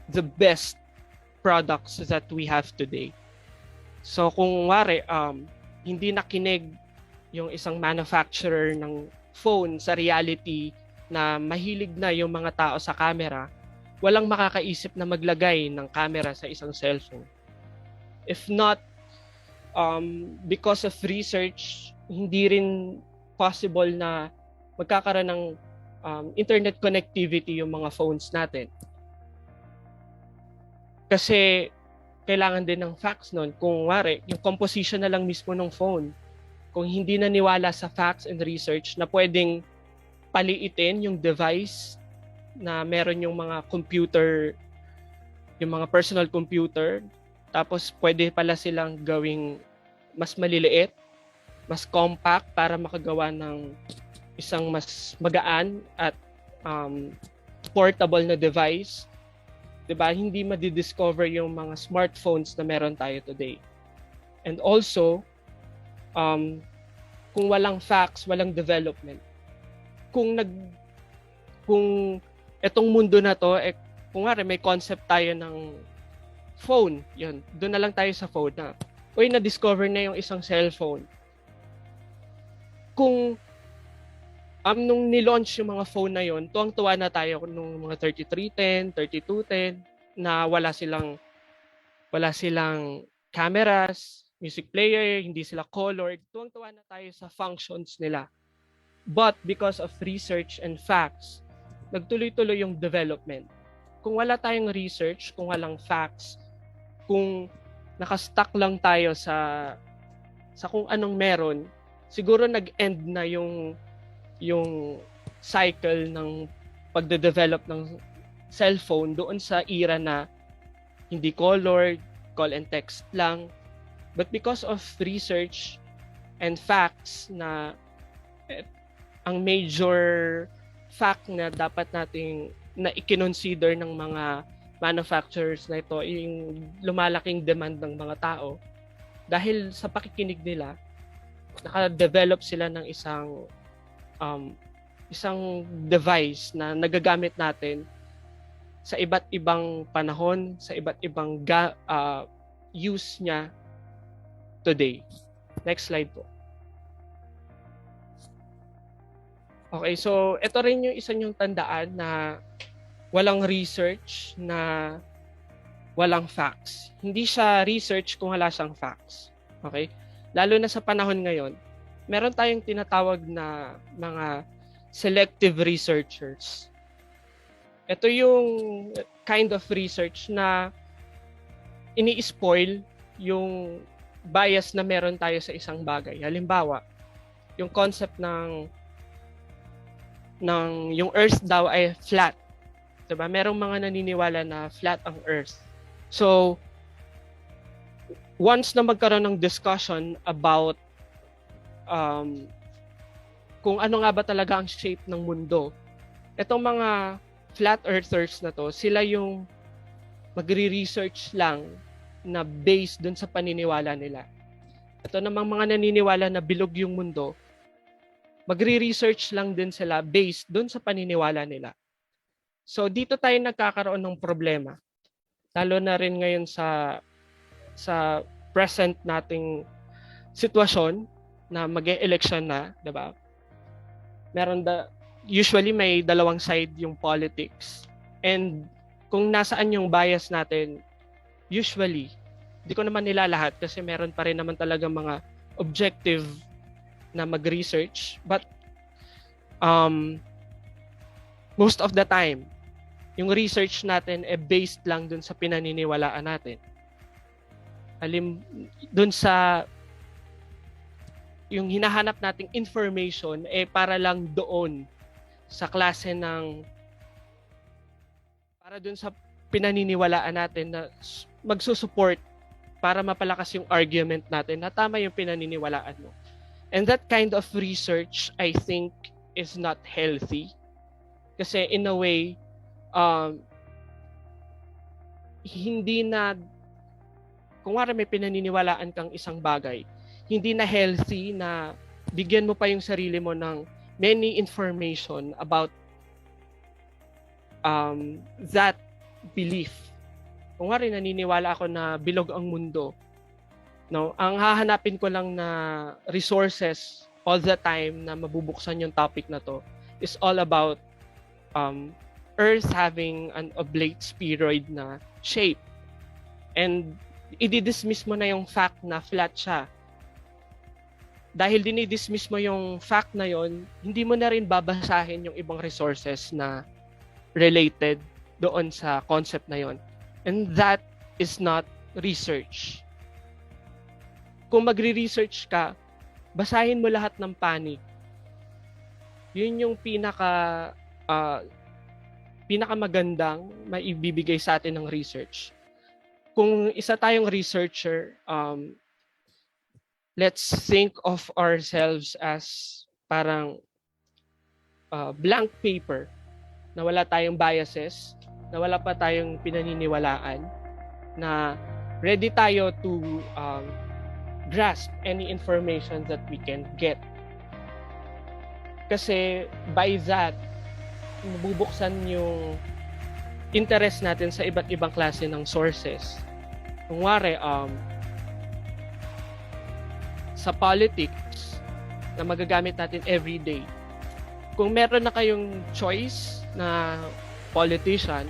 the best products that we have today. So kung wari, hindi nakinig yung isang manufacturer ng phone sa reality na mahilig na yung mga tao sa camera, walang makakaisip na maglagay ng camera sa isang cellphone. If not, because of research, hindi rin possible na magkakaroon ng internet connectivity yung mga phones natin. Kasi kailangan din ng facts nun. Kung wari, yung composition na lang mismo ng phone. Kung hindi naniwala sa facts and research na pwedeng paliitin yung device na meron yung mga computer, yung mga personal computer, tapos pwede pala silang gawing mas maliliit, mas compact para makagawa ng isang mas magaan at portable na device. Diba? Hindi madidiscover yung mga smartphones na meron tayo today. And also, kung walang facts, walang development. Kung etong mundo na to, kung nga may concept tayo ng phone, yun, doon na lang tayo sa phone na, na-discover na yung isang cellphone. Kung nung nilaunch yung mga phone na yun, tuwang-tuwa na tayo nung mga 3310, 3210, na wala silang cameras, music player, hindi sila colored. Tuwang-tuwa na tayo sa functions nila. But because of research and facts, nagtuloy-tuloy yung development. Kung wala tayong research, kung walang facts, kung nakastuck lang tayo sa kung anong meron, siguro nag-end na yung cycle ng pagde-develop ng cellphone doon sa era na hindi colored, call and text lang. But because of research and facts na ang major fact na dapat nating na i-consider ng mga manufacturers na ito yung lumalaking demand ng mga tao. Dahil sa pakikinig nila, naka-develop sila ng isang device na nagagamit natin sa iba't ibang panahon, sa iba't ibang use niya today. Next slide po. Okay, so ito rin yung isa niyong tandaan na walang research, na walang facts. Hindi siya research kung wala siyang facts. Okay? Lalo na sa panahon ngayon, meron tayong tinatawag na mga selective researchers. Ito yung kind of research na ini-spoil yung bias na meron tayo sa isang bagay. Halimbawa, yung concept ng yung Earth daw ay flat. Diba? Merong mga naniniwala na flat ang Earth. So, once na magkaroon ng discussion about kung ano nga ba talaga ang shape ng mundo, itong mga flat earthers na to, sila yung magre-research lang na based dun sa paniniwala nila. Ito namang mga naniniwala na bilog yung mundo, magre-research lang din sila based dun sa paniniwala nila. So dito tayo nagkakaroon ng problema. Lalo na rin ngayon sa present nating sitwasyon na mag-e-election na, 'di ba? Usually may dalawang side yung politics. And kung nasaan yung bias natin, usually, di ko naman nilalahat kasi meron pa rin naman talaga mga objective na mag-research. But most of the time, yung research natin based lang dun sa pinaniniwalaan natin. Dun sa yung hinahanap nating information para lang doon sa klase ng para dun sa pinaniniwalaan natin na magsusupport para mapalakas yung argument natin na tama yung pinaniniwalaan mo. And that kind of research, I think, is not healthy. Kasi in a way, hindi na, kung wala may pinaniniwalaan kang isang bagay, hindi na healthy na bigyan mo pa yung sarili mo ng many information about that belief. Kung nga rin naniniwala ako na bilog ang mundo, no, ang hahanapin ko lang na resources all the time na mabubuksan yung topic na to is all about Earth having an oblate spheroid na shape. And i-dismiss mo na yung fact na flat siya. Dahil dinidismiss mo yung fact na yon, hindi mo na rin babasahin yung ibang resources na related doon sa concept na yon. And that is not research. Kung magre-research ka, basahin mo lahat ng panig. Yun yung pinakamagandang maibibigay sa atin ng research. Kung isa tayong researcher, let's think of ourselves as parang blank paper na wala tayong biases, na wala pa tayong pinaniniwalaan, na ready tayo to grasp any information that we can get. Kasi by that, mabubuksan yung interest natin sa iba't ibang klase ng sources. Kung wari, sa politics na magagamit natin every day. Kung meron na kayong choice na politician,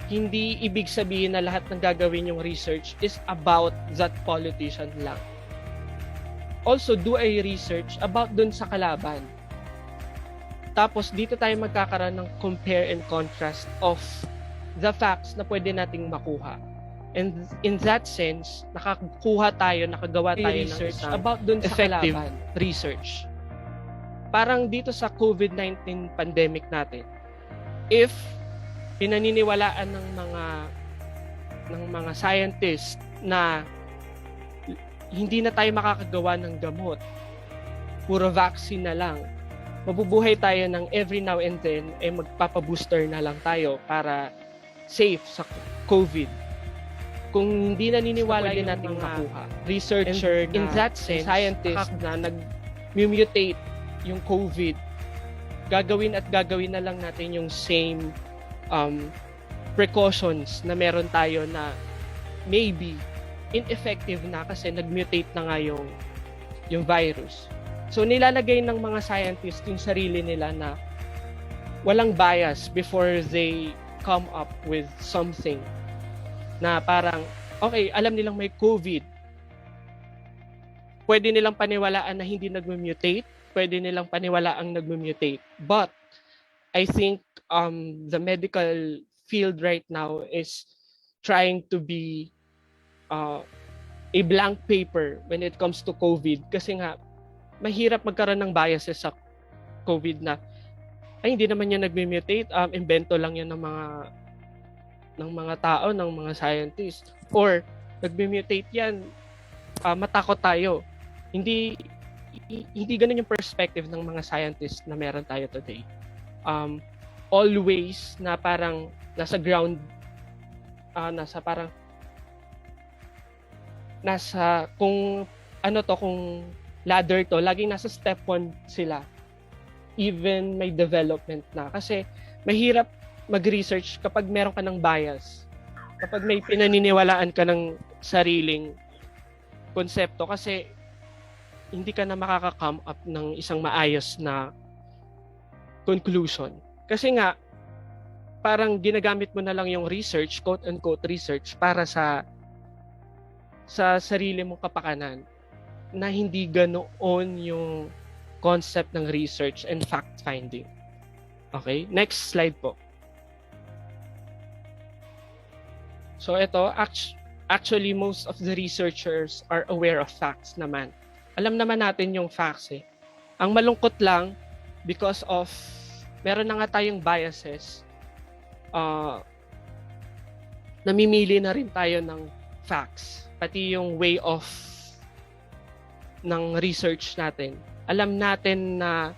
hindi ibig sabihin na lahat ng gagawin yung research is about that politician lang. Also, do a research about dun sa kalaban. Tapos, dito tayo magkakaroon ng compare and contrast of the facts na pwede nating makuha. And in that sense, nakagawa tayo ng research about dun sa effective research. Parang dito sa COVID-19 pandemic natin, if pinaniniwalaan ng mga scientists na hindi na tayo makakagawa ng gamot, puro vaccine na lang, mabubuhay tayo ng every now and then magpapabooster na lang tayo para safe sa COVID. Kung hindi naniniwala yung nating makuha, researcher in that sense, scientist na nag-mutate yung COVID, gagawin na lang natin yung same precautions na meron tayo na maybe ineffective na kasi nag-mutate na nga yung virus. So nilalagay ng mga scientists yung sarili nila na walang bias before they come up with something na parang, okay, alam nilang may COVID. Pwede nilang paniwalaan na hindi nag-mutate. Pwede nilang paniwalaang nag-mutate. But, I think the medical field right now is trying to be a blank paper when it comes to COVID. Kasi nga, mahirap magkaroon ng biases sa COVID na, ay, hindi naman yan nag-mutate. Invento lang yan ng mga tao, ng mga scientists, or nagme-mutate yan, matakot tayo. Hindi ganun yung perspective ng mga scientists na meron tayo today. Always na parang nasa ground, kung ladder to, laging nasa step 1 sila. Even may development na. Kasi mahirap mag-research kapag meron ka ng bias. Kapag may pinaniniwalaan ka ng sariling konsepto kasi hindi ka na makaka-come up ng isang maayos na conclusion. Kasi nga, parang ginagamit mo na lang yung research, quote-unquote research, para sa sarili mong kapakanan na hindi ganoon yung concept ng research and fact-finding. Okay? Next slide po. So ito, actually most of the researchers are aware of facts naman. Alam naman natin yung facts eh. Ang malungkot lang, because of, meron na nga tayong biases, namimili na rin tayo ng facts. Pati yung way of ng research natin. Alam natin na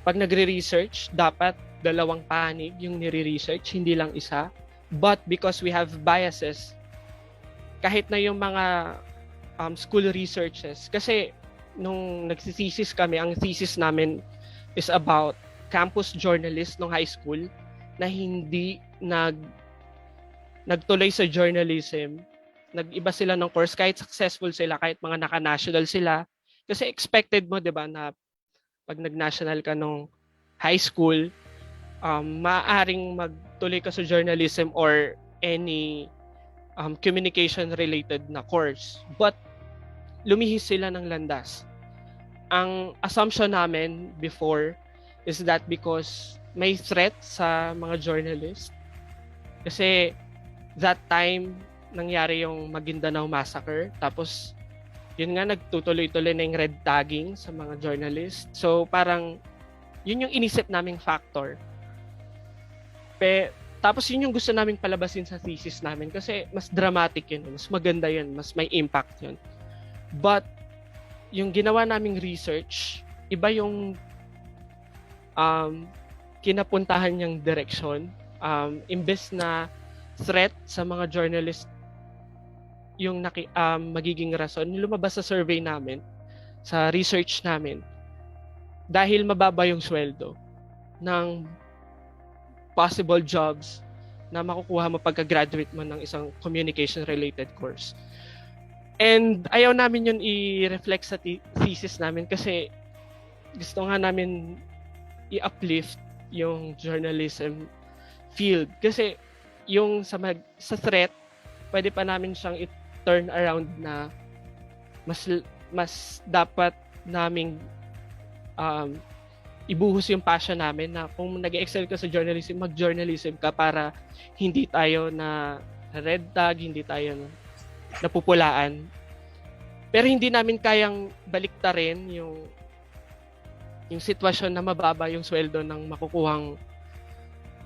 pag nagre-research, dapat 2 panig yung nire-research, hindi lang isa. But because we have biases, kahit na yung mga school researches, kasi nung nagsithesis kami, ang thesis namin is about campus journalists nung high school na hindi nagtuloy sa journalism. Nag-iba sila ng course kahit successful sila, kahit mga naka-national sila. Kasi expected mo, 'di ba, na pag nag-national ka nung high school, maaaring magtuloy ka sa journalism or any communication related na course. But lumihis sila ng landas. Ang assumption namin before is that because may threat sa mga journalist. Kasi that time nangyari yung Maguindanao Massacre. Tapos yun nga, nagtutuloy-tuloy na yung red tagging sa mga journalist. So parang yun yung inisip naming factor. Tapos yun yung gusto naming palabasin sa thesis namin kasi mas dramatic yun, mas maganda yun, mas may impact yun. But yung ginawa naming research, iba yung kinapuntahan niyang direksyon. Imbes na threat sa mga journalist yung magiging rason, lumabas sa survey namin, sa research namin, dahil mababa yung sweldo ng possible jobs na makukuha mo pagka-graduate mo ng isang communication-related course. And ayaw namin yun i-reflect sa thesis namin kasi gusto nga namin i-uplift yung journalism field. Kasi yung sa threat, pwede pa namin siyang i-turn around na mas dapat naming ibuhos yung passion namin na kung nag-excel ka sa journalism, mag-journalism ka para hindi tayo na red tag, hindi tayo napupulaan. Pero hindi namin kayang baliktarin yung sitwasyon na mababa yung sweldo ng makukuhang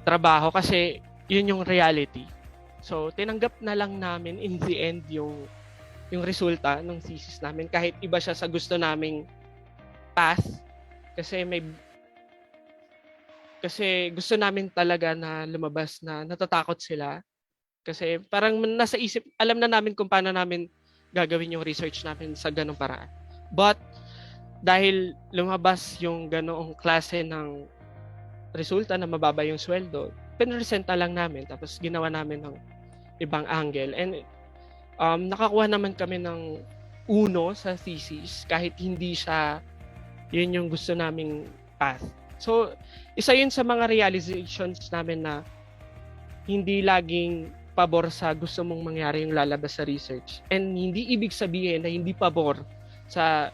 trabaho kasi yun yung reality. So, tinanggap na lang namin in the end yung resulta ng thesis namin kahit iba siya sa gusto naming path kasi gusto namin talaga na lumabas na natatakot sila kasi parang nasa isip, alam na namin kung paano namin gagawin yung research namin sa ganong paraan. But dahil lumabas yung ganoong klase ng resulta na mababa yung sweldo, pinresent na lang namin tapos ginawa namin ng ibang angle and nakakuha naman kami ng 1 sa thesis kahit hindi siya yun yung gusto naming path. So, isa yun sa mga realizations namin na hindi laging pabor sa gusto mong mangyari yung lalabas sa research. And hindi ibig sabihin na hindi pabor sa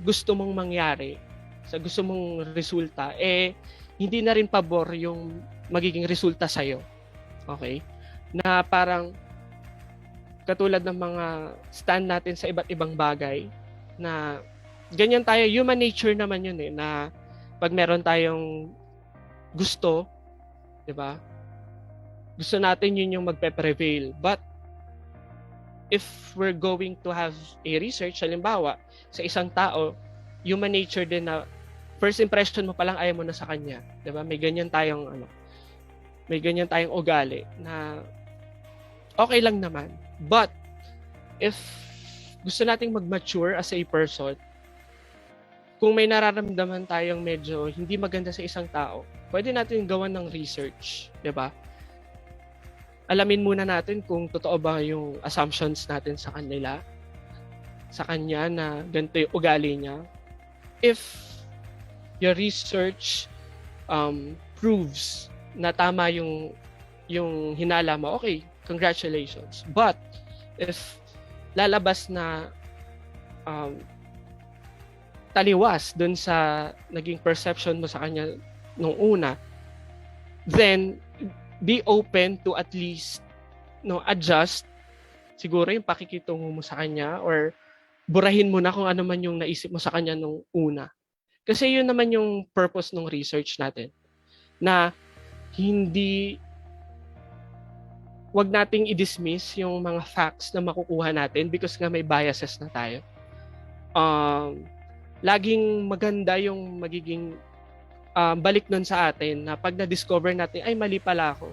gusto mong mangyari, sa gusto mong resulta, hindi na rin pabor yung magiging resulta sa'yo. Okay? Na parang katulad ng mga stand natin sa iba't ibang bagay na ganyan tayo, human nature naman yun na pag meron tayong gusto, 'di ba? Gusto natin yun yung magpe-prevail. But if we're going to have a research, halimbawa, sa isang tao, human nature din na first impression mo pa lang ayaw mo na sa kanya, 'di ba? May ganyan tayong ugali na okay lang naman. But if gusto nating mag-mature as a person, kung may nararamdaman tayong medyo hindi maganda sa isang tao, pwede natin gawan ng research, 'di ba? Alamin muna natin kung totoo ba yung assumptions natin sa kanya na ganito yung ugali niya. If your research proves na tama yung hinala mo, okay, congratulations. But if lalabas na taliwas dun sa naging perception mo sa kanya nung una, then be open to at least adjust siguro yung pakikitungo mo sa kanya or burahin mo na kung ano man yung naisip mo sa kanya nung una. Kasi yun naman yung purpose ng research natin. Na wag nating i-dismiss yung mga facts na makukuha natin because nga may biases na tayo. Laging maganda yung magiging balik nun sa atin na pag na-discover natin, ay mali pala ako.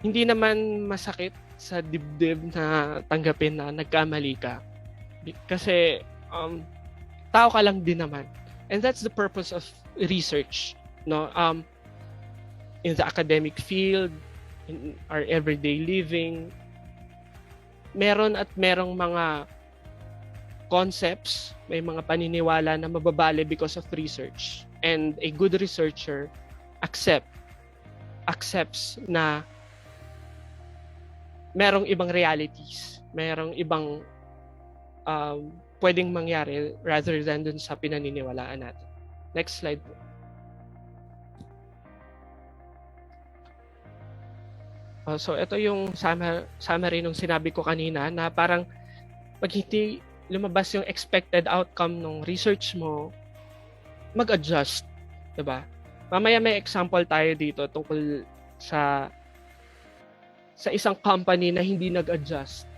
Hindi naman masakit sa dibdib na tanggapin na nagkamali ka. Kasi tao ka lang din naman. And that's the purpose of research. No? In the academic field, in our everyday living, meron mga concepts, may mga paniniwala na mababali because of research. And a good researcher accepts na merong ibang realities, merong ibang pwedeng mangyari rather than dun sa pinaniniwalaan natin. Next slide po. So ito yung summary nung sinabi ko kanina na parang pag hindi lumabas yung expected outcome ng research mo, mag-adjust, 'di ba? Mamaya may example tayo dito tungkol sa isang company na hindi nag-adjust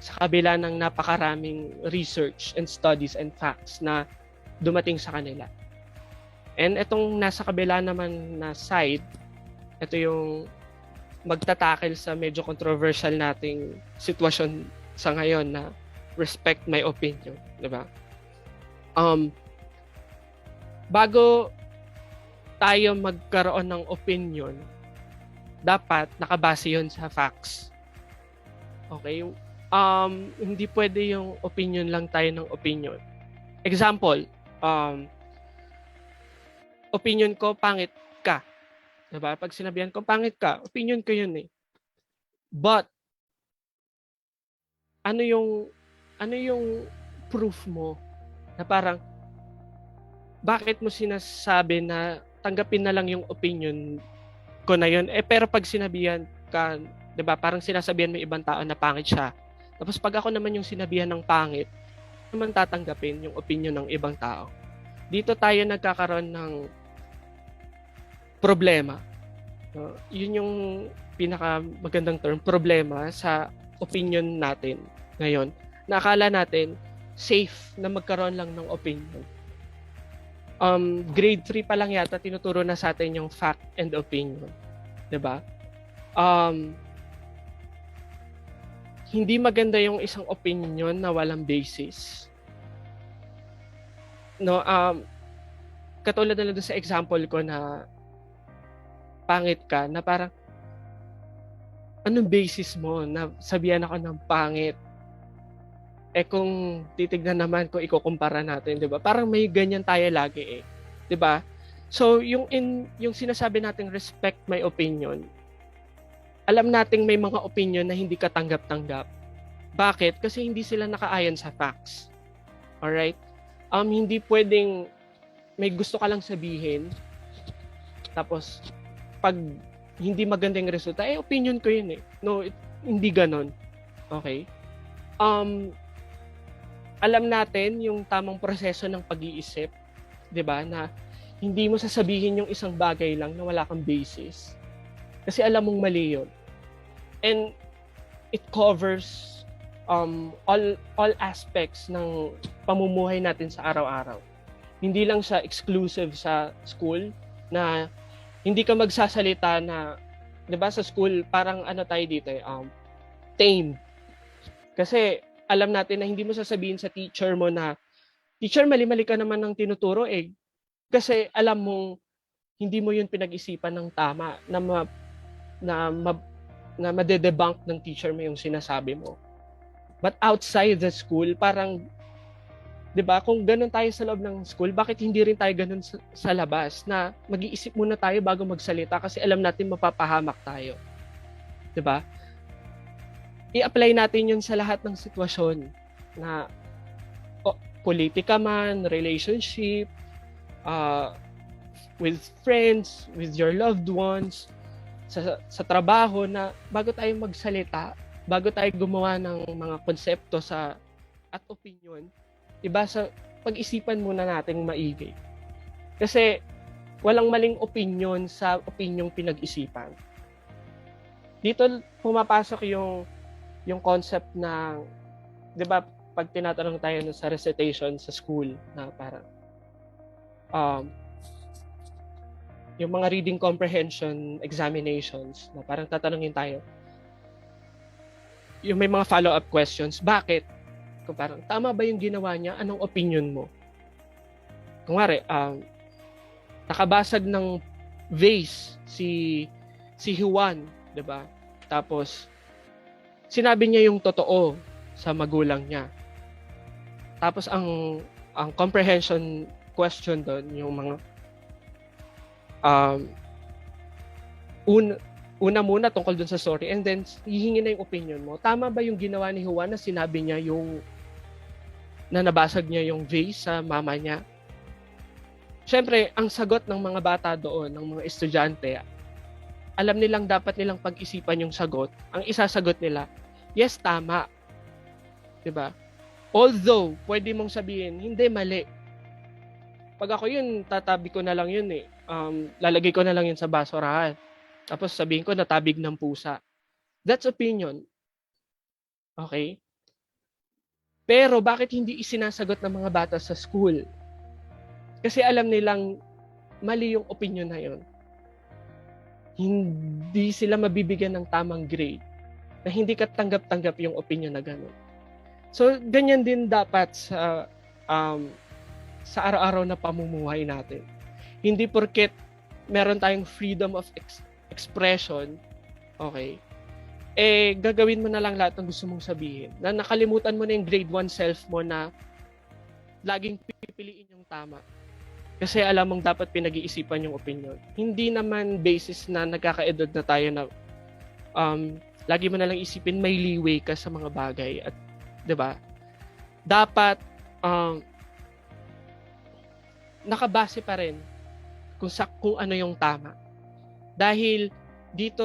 sa kabila ng napakaraming research and studies and facts na dumating sa kanila. And itong nasa kabila naman na side, ito yung magtatakil sa medyo controversial nating sitwasyon sa ngayon na respect my opinion, 'di ba? Bago tayo magkaroon ng opinion, dapat nakabase 'yon sa facts. Okay? Hindi pwede yung opinion lang tayo ng opinion. Example, opinion ko pangit ka. 'Di ba? Pag sinabihan ko pangit ka, opinion ko 'yun eh. But ano yung proof mo na parang bakit mo sinasabi na tanggapin na lang yung opinion ko na yun pero pag sinabihan ka, 'di ba? Parang sinasabihan mo yung ibang tao na pangit siya. Tapos pag ako naman yung sinabihan ng pangit, naman tatanggapin yung opinion ng ibang tao. Dito tayo nagkakaroon ng problema. No? Yun yung pinaka magandang term, problema sa opinion natin ngayon. Nakala natin safe na magkaroon lang ng opinion. Grade 3 pa lang yata tinuturo na sa atin yung fact and opinion. 'Di ba? Hindi maganda yung isang opinion na walang basis. No, katulad na doon sa example ko na pangit ka, na parang anong basis mo na sabihan ako ng pangit? Kung titignan naman, kung ikukumpara natin, 'di ba? Parang may ganyan tayo lagi 'di ba? So, yung sinasabi nating respect my opinion, alam nating may mga opinion na hindi katanggap-tanggap. Bakit? Kasi hindi sila nakaayon sa facts. Alright? Hindi pwedeng may gusto ka lang sabihin, tapos pag hindi magandang resulta, opinion ko yun . No, hindi ganon. Okay? Alam natin yung tamang proseso ng pag-iisip, 'di ba? Na hindi mo sasabihin yung isang bagay lang na wala kang basis. Kasi alam mong mali yun. And it covers all aspects ng pamumuhay natin sa araw-araw. Hindi lang siya exclusive sa school na hindi ka magsasalita na, 'di ba, sa school parang ano tayo dito tame. Kasi alam natin na hindi mo sasabihin sa teacher mo na, teacher, mali-mali ka naman ng tinuturo kasi alam mong hindi mo yun pinag-isipan ng tama na madedebunk ng teacher mo yung sinasabi mo. But outside the school, parang, 'di ba, kung ganun tayo sa loob ng school, bakit hindi rin tayo ganun sa labas, na mag-iisip muna tayo bago magsalita kasi alam natin mapapahamak tayo. 'Di ba? I-apply natin yun sa lahat ng sitwasyon, na politika man, relationship, with friends, with your loved ones, sa trabaho, na bago tayo magsalita, bago tayo gumawa ng mga konsepto at opinion, sa pag-isipan muna nating maigi. Kasi walang maling opinion sa opinyong pinag-isipan. Dito pumapasok yung concept ng, 'di ba, pag tinatanong tayo sa recitation sa school, na parang yung mga reading comprehension examinations, na parang tatanungin tayo, yung may mga follow-up questions, bakit? Kung parang, tama ba yung ginawa niya? Anong opinion mo? Kunwari, nakabasag ng vase si Juan, 'di ba? Tapos sinabi niya yung totoo sa magulang niya. Tapos ang comprehension question doon, yung mga una muna tungkol doon sa story, and then hihingi na yung opinion mo. Tama ba yung ginawa ni Juan na sinabi niya na nabasag niya yung vase sa mama niya? Siyempre, ang sagot ng mga bata doon, ng mga estudyante, alam nilang dapat nilang pag-isipan yung sagot. Ang isasagot nila, yes, tama. 'Di ba? Although, pwede mong sabihin, hindi, mali. Pag ako yun, tatabi ko na lang yun lalagay ko na lang yun sa basurahan. Tapos sabihin ko, natabig ng pusa. That's opinion. Okay? Pero bakit hindi isinasagot ng mga bata sa school? Kasi alam nilang mali yung opinion na yun. Hindi sila mabibigyan ng tamang grade, na hindi katanggap-tanggap yung opinion na gano'n. So, ganyan din dapat sa araw-araw na pamumuhay natin. Hindi porket meron tayong freedom of expression, okay, gagawin mo na lang lahat ng gusto mong sabihin. Na nakalimutan mo na yung grade 1 self mo na laging pipiliin yung tama. Kasi alam mong dapat pinag-iisipan yung opinion. Hindi naman basis na nagkakaedad na tayo na lagi mo na lang isipin may leeway ka sa mga bagay. At 'di ba? Dapat nakabase pa rin kung ano yung tama. Dahil dito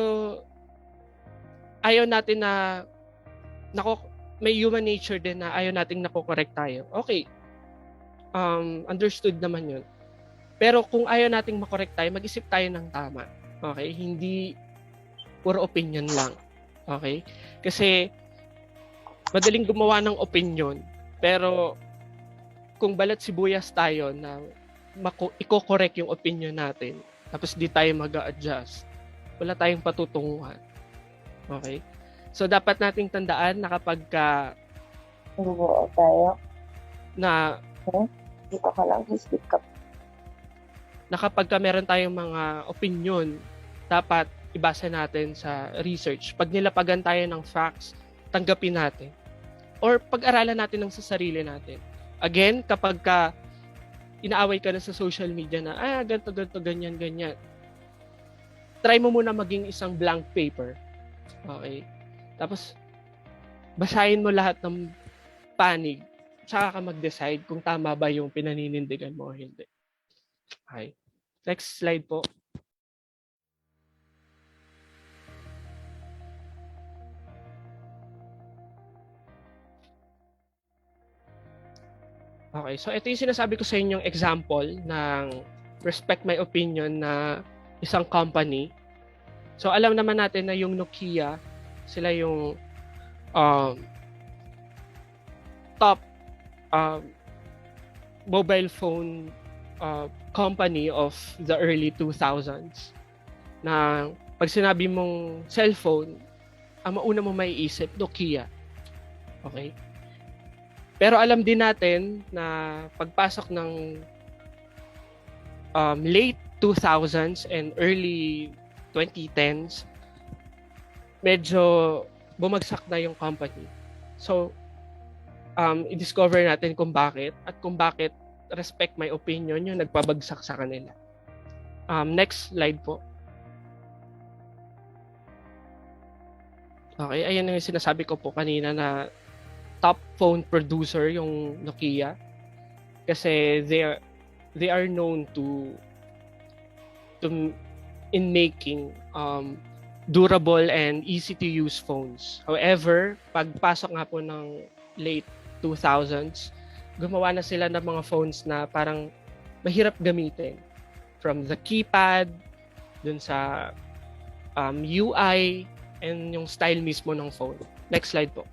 ayaw natin na may human nature din na ayaw nating nako-correct tayo. Okay. Understood naman 'yun. Pero kung ayaw nating makorek tayo, mag-isip tayo ng tama. Okay? Hindi puro opinion lang. Okay? Kasi madaling gumawa ng opinion, pero kung balat sibuyas tayo na i-correct yung opinion natin, tapos di tayo mag-a-adjust, wala tayong patutunguhan. Okay? So, dapat nating tandaan na kapag Bubuo tayo. na Dito ka lang, speak up. na kapag meron tayong mga opinion, dapat ibasa natin sa research. Pag nilapagan tayo ng facts, tanggapin natin. Or pag-aralan natin ng sa sarili natin. Again, kapag inaaway ka na sa social media na, ganito, ganyan. Try mo muna maging isang blank paper. Okay? Tapos, basahin mo lahat ng panig. Tsaka ka mag-decide kung tama ba yung pinaninindigan mo o hindi. Okay. Next slide po. Okay, so ito yung sinasabi ko sa inyong example ng respect my opinion na isang company. So alam naman natin na yung Nokia, sila yung top mobile phone company of the early 2000s. Na pag sinabi mong cellphone, ang mauna mo maiisip, Nokia. Okay? Pero alam din natin na pagpasok ng late 2000s and early 2010s, medyo bumagsak na yung company. So, i-discover natin kung bakit at kung bakit respect my opinion yung nagpabagsak sa kanila. Next slide po. Okay, ayan yung sinasabi ko po kanina na top phone producer yung Nokia kasi they are known to in making durable and easy to use phones. However, pagpasok nga po ng late 2000s, gumawa na sila ng mga phones na parang mahirap gamitin. From the keypad, dun sa UI, and yung style mismo ng phone. Next slide po.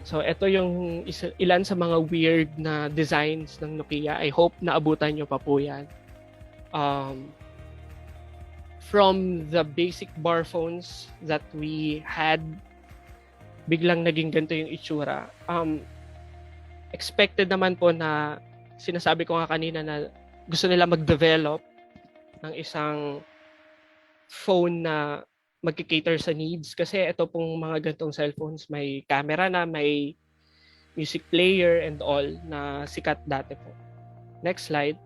So, ito yung ilan sa mga weird na designs ng Nokia. I hope naabutan nyo pa po yan. From the basic bar phones that we had, biglang naging ganito yung itsura. Expected naman po na, sinasabi ko nga kanina na gusto nila mag-develop ng isang phone na mag-cater sa needs. Kasi ito pong mga ganitong cellphones, may camera na, may music player and all na sikat dati po. Next slide.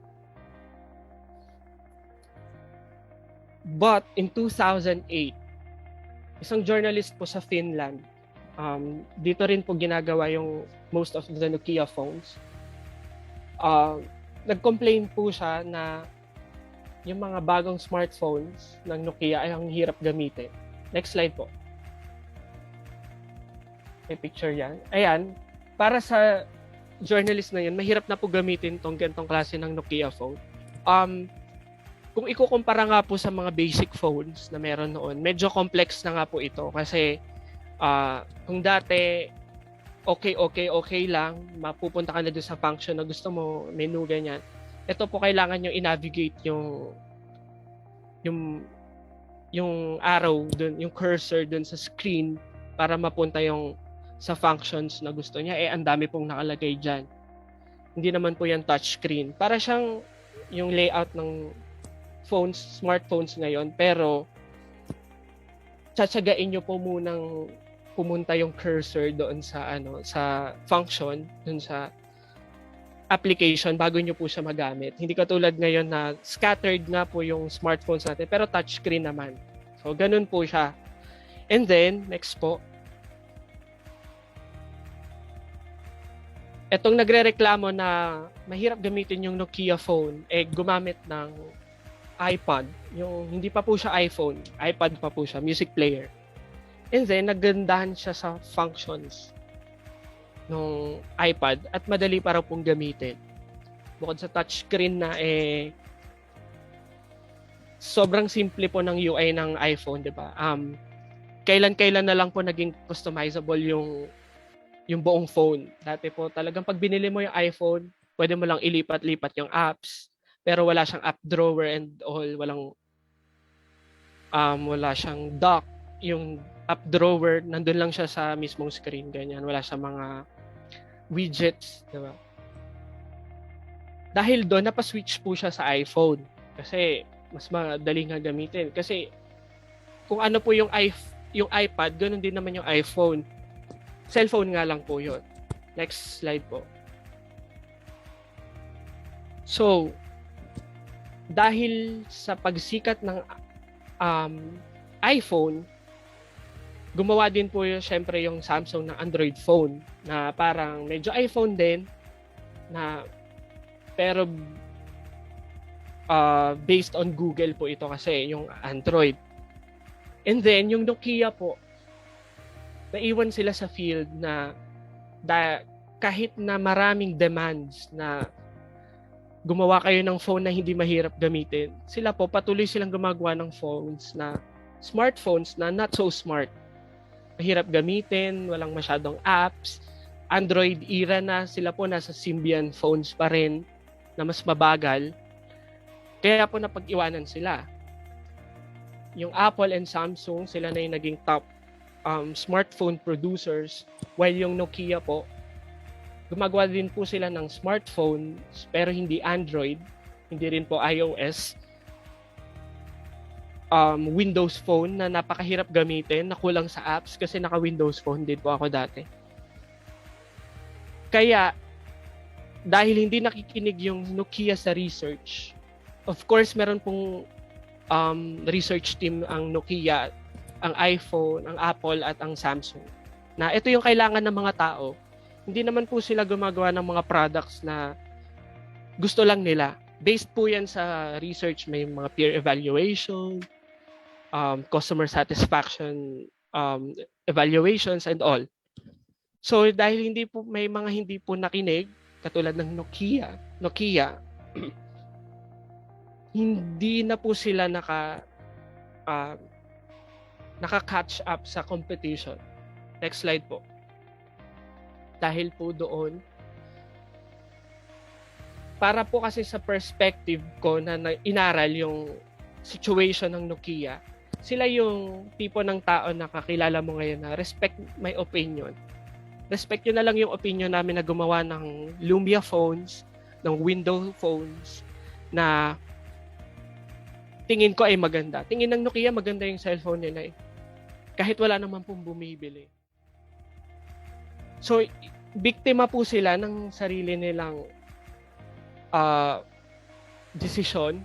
But in 2008, isang journalist po sa Finland, dito rin po ginagawa yung most of the Nokia phones. Nag-complain po siya na yung mga bagong smartphones ng Nokia ay ang hirap gamitin. Next slide po. May picture yan. Ayan, para sa journalist na yan, mahirap na po gamitin tong ganitong klase ng Nokia phone. Kung ikukumpara nga po sa mga basic phones na meron noon, medyo complex na nga po ito kasi kung dati okay lang, mapupunta ka na doon sa function na gusto mo, menu ganyan. Ito po kailangan nyo i-navigate yung arrow dun, yung cursor dun sa screen para mapunta yung sa functions na gusto niya. Ang dami pong nakalagay dyan. Hindi naman po yan touchscreen. Para siyang yung layout ng phones, smartphones ngayon, pero tsatsagain nyo po munang pumunta yung cursor doon sa sa function, doon sa application bago nyo po siya magamit. Hindi katulad ngayon na scattered nga po yung smartphones natin pero touchscreen naman. So, ganun po siya. And then, next po. Etong nagrereklamo na mahirap gamitin yung Nokia phone, gumamit ng iPod, yung hindi pa po siya iPhone, iPod pa po siya, music player. And then, nagandahan siya sa functions ng iPad at madali para pong gamitin. Bukod sa touchscreen na sobrang simple po ng UI ng iPhone, di ba? Kailan-kailan na lang po naging customizable yung buong phone. Dati po talagang pag binili mo yung iPhone, pwede mo lang ilipat-lipat yung apps, pero wala siyang app drawer and all, wala siyang dock. Yung app drawer, nandun lang siya sa mismong screen, ganyan. Wala siyang mga widgets, di ba? Dahil doon, napaswitch po siya sa iPhone. Kasi, mas madali nga gamitin. Kasi, kung ano po yung iPad, ganun din naman yung iPhone. Cellphone nga lang po yun. Next slide po. So, dahil sa pagsikat ng iPhone, gumawa din po yun, syempre, yung Samsung na Android phone na parang medyo iPhone din na pero based on Google po ito kasi yung Android. And then yung Nokia po, naiwan sila sa field na kahit na maraming demands na gumawa kayo ng phone na hindi mahirap gamitin, sila po patuloy silang gumagawa ng smartphones na not so smart. Mahirap gamitin, walang masyadong apps. Android era na, sila po nasa Symbian phones pa rin na mas mabagal. Kaya po napag-iwanan sila. Yung Apple and Samsung, sila na yung naging top smartphone producers, while yung Nokia po, gumagawa din po sila ng smartphones pero hindi Android, hindi rin po iOS. Windows Phone na napakahirap gamitin, na kulang sa apps kasi naka-Windows Phone din po ako dati. Kaya, dahil hindi nakikinig yung Nokia sa research, of course, meron pong research team ang Nokia, ang iPhone, ang Apple at ang Samsung. Na ito yung kailangan ng mga tao. Hindi naman po sila gumagawa ng mga products na gusto lang nila. Based po yan sa research, may mga peer evaluation, customer satisfaction evaluations and all. So dahil may mga hindi po nakinig, katulad ng Nokia, hindi na po sila naka-catch up sa competition. Next slide po. Dahil po doon, para po kasi sa perspective ko na inaral yung situation ng Nokia, sila yung tipo ng tao na kakilala mo ngayon na respect my opinion. Respect nyo na lang yung opinion namin na gumawa ng Lumia phones, ng Windows phones, na tingin ko ay maganda. Tingin ng Nokia, maganda yung cellphone nila eh. Kahit wala naman pong bumibili. So, biktima po sila ng sarili nilang decision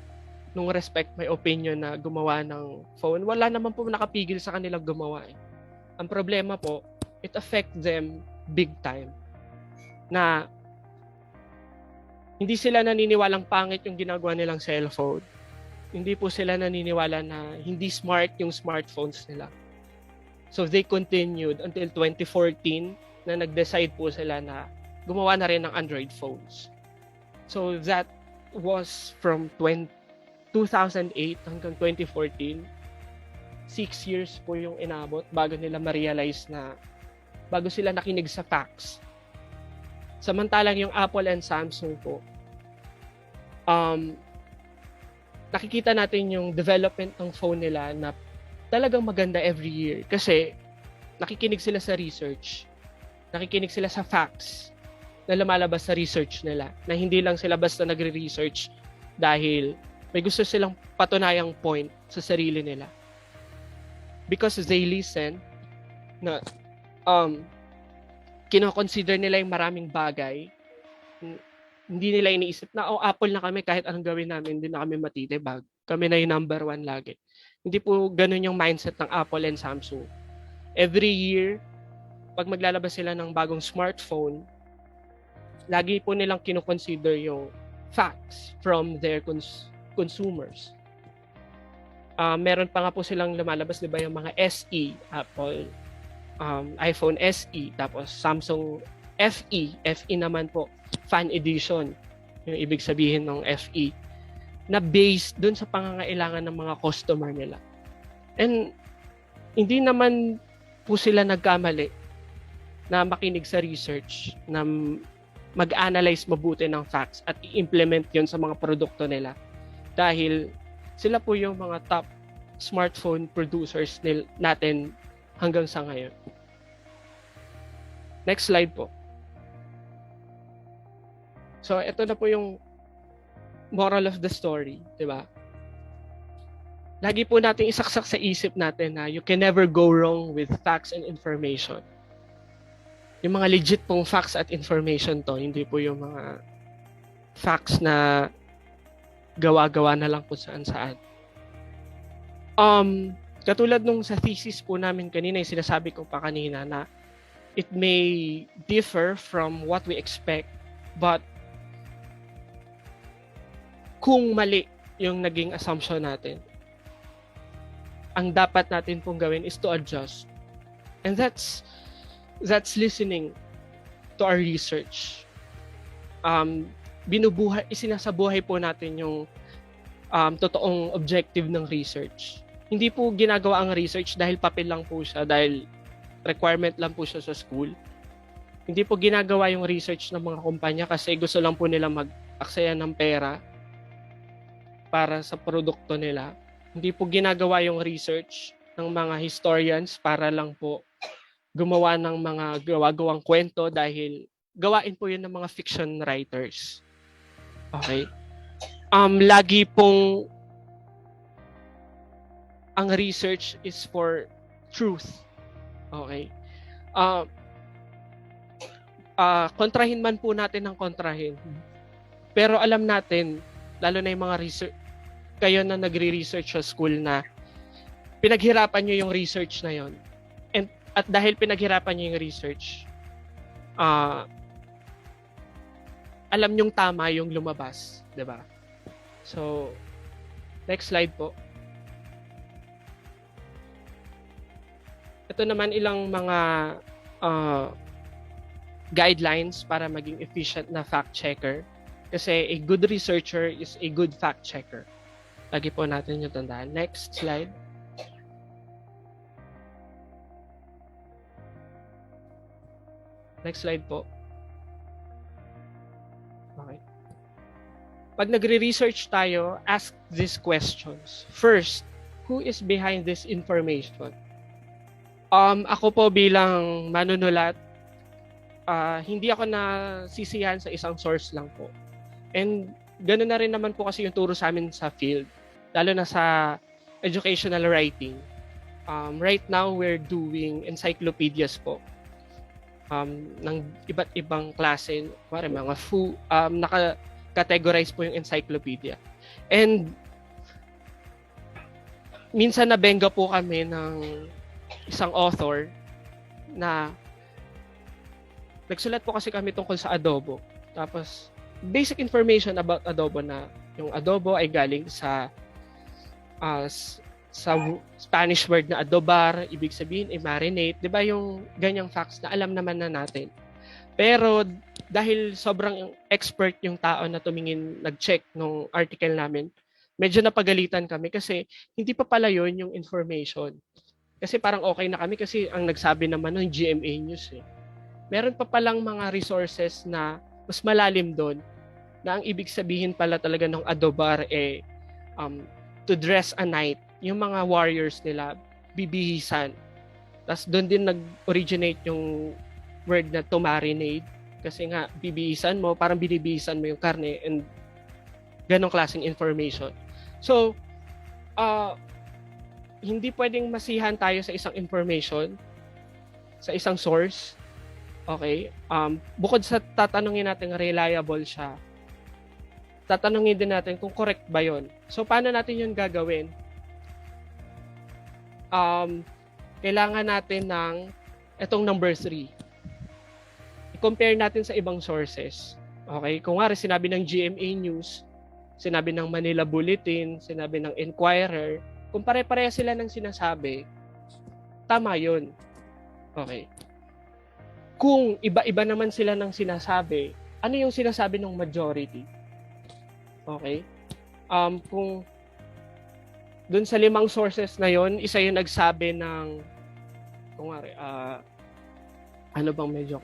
nung respect my opinion na gumawa ng phone. Wala naman po nakapigil sa kanilang gumawa eh. Ang problema po, it affects them big time. Na hindi sila naniniwalang pangit yung ginagawa nilang cellphone. Hindi po sila naniniwala na hindi smart yung smartphones nila. So they continued until 2014 na nag-decide po sila na gumawa na rin ng Android phones. So that was from 2008 hanggang 2014. 6 years po yung inabot bago nila ma-realize na bago sila nakinig sa facts. Samantalang yung Apple and Samsung po, nakikita natin yung development ng phone nila na talagang maganda every year kasi nakikinig sila sa research, nakikinig sila sa facts na lumalabas sa research nila, na hindi lang sila basta nagre-research dahil may gusto silang patunayang point sa sarili nila. Because they listen na kino-consider nila yung maraming bagay, hindi nila iniisip na Apple na kami, kahit anong gawin namin, hindi na kami matitibag. Kami na yung number one lagi. Hindi po ganun yung mindset ng Apple and Samsung. Every year, pag maglalabas sila ng bagong smartphone, lagi po nilang kino-consider yung facts from their consumers. Meron pa nga po silang lumalabas, di ba, yung mga SE, Apple, iPhone SE, tapos Samsung FE. FE naman po, Fan Edition, yung ibig sabihin ng FE, na based dun sa pangangailangan ng mga customer nila. And hindi naman po sila nagkamali na makinig sa research, na mag-analyze mabuti ng facts at i-implement yon sa mga produkto nila. Dahil sila po yung mga top smartphone producers natin hanggang sa ngayon. Next slide po. So, ito na po yung moral of the story, di ba? Lagi po natin isaksak sa isip natin na you can never go wrong with facts and information. Yung mga legit pong facts at information to, hindi po yung mga facts na gawa-gawa na lang kung saan-saan. Katulad nung sa thesis po namin kanina, yung sinasabi ko pa kanina na it may differ from what we expect, but kung mali yung naging assumption natin, ang dapat natin pong gawin is to adjust. And that's listening to our research. Isinasabuhay po natin yung totoong objective ng research. Hindi po ginagawa ang research dahil papel lang po siya, dahil requirement lang po siya sa school. Hindi po ginagawa yung research ng mga kumpanya kasi gusto lang po nila mag-aksaya ng pera para sa produkto nila. Hindi po ginagawa yung research ng mga historians para lang po gumawa ng mga gawa-gawang kwento dahil gawain po yun ng mga fiction writers. Okay? Lagi pong ang research is for truth. Okay? Kontrahin man po natin ng kontrahin. Pero alam natin, lalo na yung mga research, kayo na nagre-research sa school na pinaghirapan nyo yung research na yon. At dahil pinaghirapan nyo yung research, alam nyong tama yung lumabas, di ba? So, next slide po. Ito naman ilang mga guidelines para maging efficient na fact checker. Kasi a good researcher is a good fact checker. Lagi po natin yung tandaan. Next slide. Next slide po. Okay. Pag nagre-research tayo, ask these questions. First, who is behind this information? Ako po bilang manunulat, hindi ako nasisiyahan sa isang source lang po. And ganoon na rin naman po kasi yung turo sa amin sa field, lalo na sa educational writing. Right now, we're doing encyclopedias po. Ng iba't ibang klase, mga naka-categorize po yung encyclopedia. And minsan nabenga po kami ng isang author na nagsulat po kasi kami tungkol sa adobo. Tapos, basic information about adobo na yung adobo ay galing sa Spanish word na adobar, ibig sabihin marinate, 'di ba yung ganyang facts na alam naman na natin. Pero dahil sobrang expert yung tao na tumingin, nag-check nung article namin, medyo napagalitan kami kasi hindi pa pala yun yung information. Kasi parang okay na kami kasi ang nagsabi naman ng GMA News eh. Meron pa palang mga resources na mas malalim doon na ang ibig sabihin pala talaga ng adobar to dress a knight. Yung mga warriors nila, bibihisan. Tapos doon din nag-originate yung word na to marinade. Kasi nga, bibihisan mo, parang binibihisan mo yung karne and ganong klaseng information. So, hindi pwedeng masihan tayo sa isang information, sa isang source. Okay? Bukod sa tatanungin natin reliable siya, tatanungin din natin kung correct ba yon. So, paano natin yun gagawin? Kailangan natin ng itong number 3. I-compare natin sa ibang sources. Okay? Kung nga sinabi ng GMA News, sinabi ng Manila Bulletin, sinabi ng Inquirer, Kung pare-pareha sila ng sinasabi, tama yun. Okay. Kung iba-iba naman sila ng sinasabi, ano yung sinasabi ng majority? Okay? Kung dun sa 5 sources na yon, isa yung nagsabi ng kunwari, ano bang medyo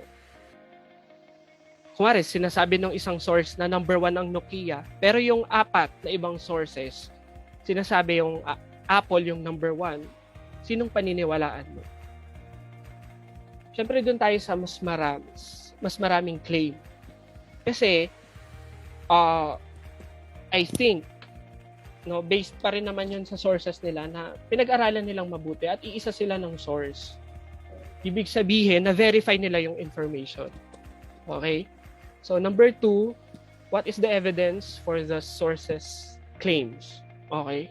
kunwari, sinasabi ng isang source na number 1 ang Nokia, pero yung 4 na ibang sources, sinasabi yung Apple yung number 1, sinong paniniwalaan mo? Siyempre doon tayo sa mas maraming claim. Kasi, I think, no, based pa rin naman yun sa sources nila na pinag-aralan nilang mabuti at iisa sila ng source. Ibig sabihin, na-verify nila yung information. Okay? So, number 2, what is the evidence for the sources claims? Okay?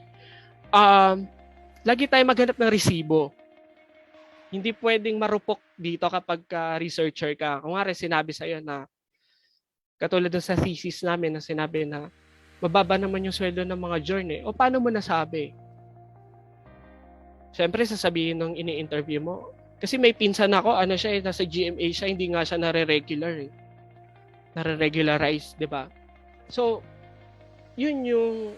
Lagi tayo maghanap ng resibo. Hindi pwedeng marupok dito kapag researcher ka. Kung nga sinabi sa'yo na, katulad sa thesis namin na sinabi na, mababa naman yung sweldo ng mga journey. O paano mo nasabi? Siyempre, sasabihin nung ini-interview mo. Kasi may pinsan ako, siya, nasa GMA siya, hindi nga siya nare-regular. Nare-regularize, di ba? So, yun yung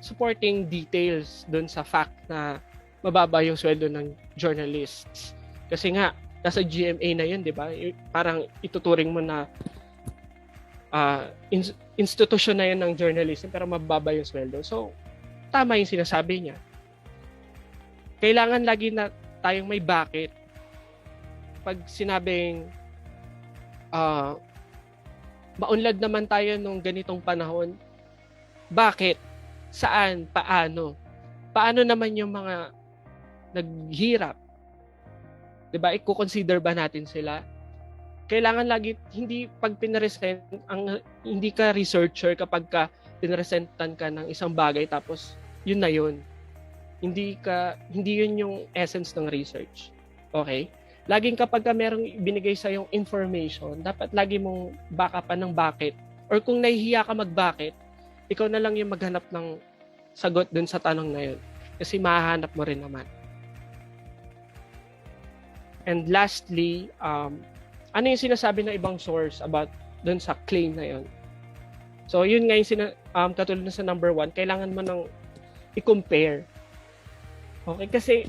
supporting details dun sa fact na mababa yung sweldo ng journalists. Kasi nga, nasa GMA na yun, di ba? Parang ituturing mo na institusyon na yun ng journalism pero mababa yung sweldo. So, tama yung sinasabi niya. Kailangan lagi na tayong may bakit. Pag sinabing maunlad naman tayo nung ganitong panahon, bakit? Saan? Paano? Paano naman yung mga naghirap? Diba? I-consider ba natin sila? Kailangan lagi, hindi pag pinaresent, hindi ka researcher kapag pinaresentan ka ng isang bagay tapos yun na yun. Hindi yun yung essence ng research. Okay? Laging kapag merong binigay sa yung information, dapat lagi mong backupan ng bakit. Or kung nahihiya ka mag-bakit, ikaw na lang yung maghanap ng sagot dun sa tanong na yun. Kasi mahahanap mo rin naman. And lastly, ano yung sinasabi ng ibang source about dun sa claim na yun? So, yun nga yung katulad na sa number 1, kailangan mo nang i-compare. Okay? Kasi,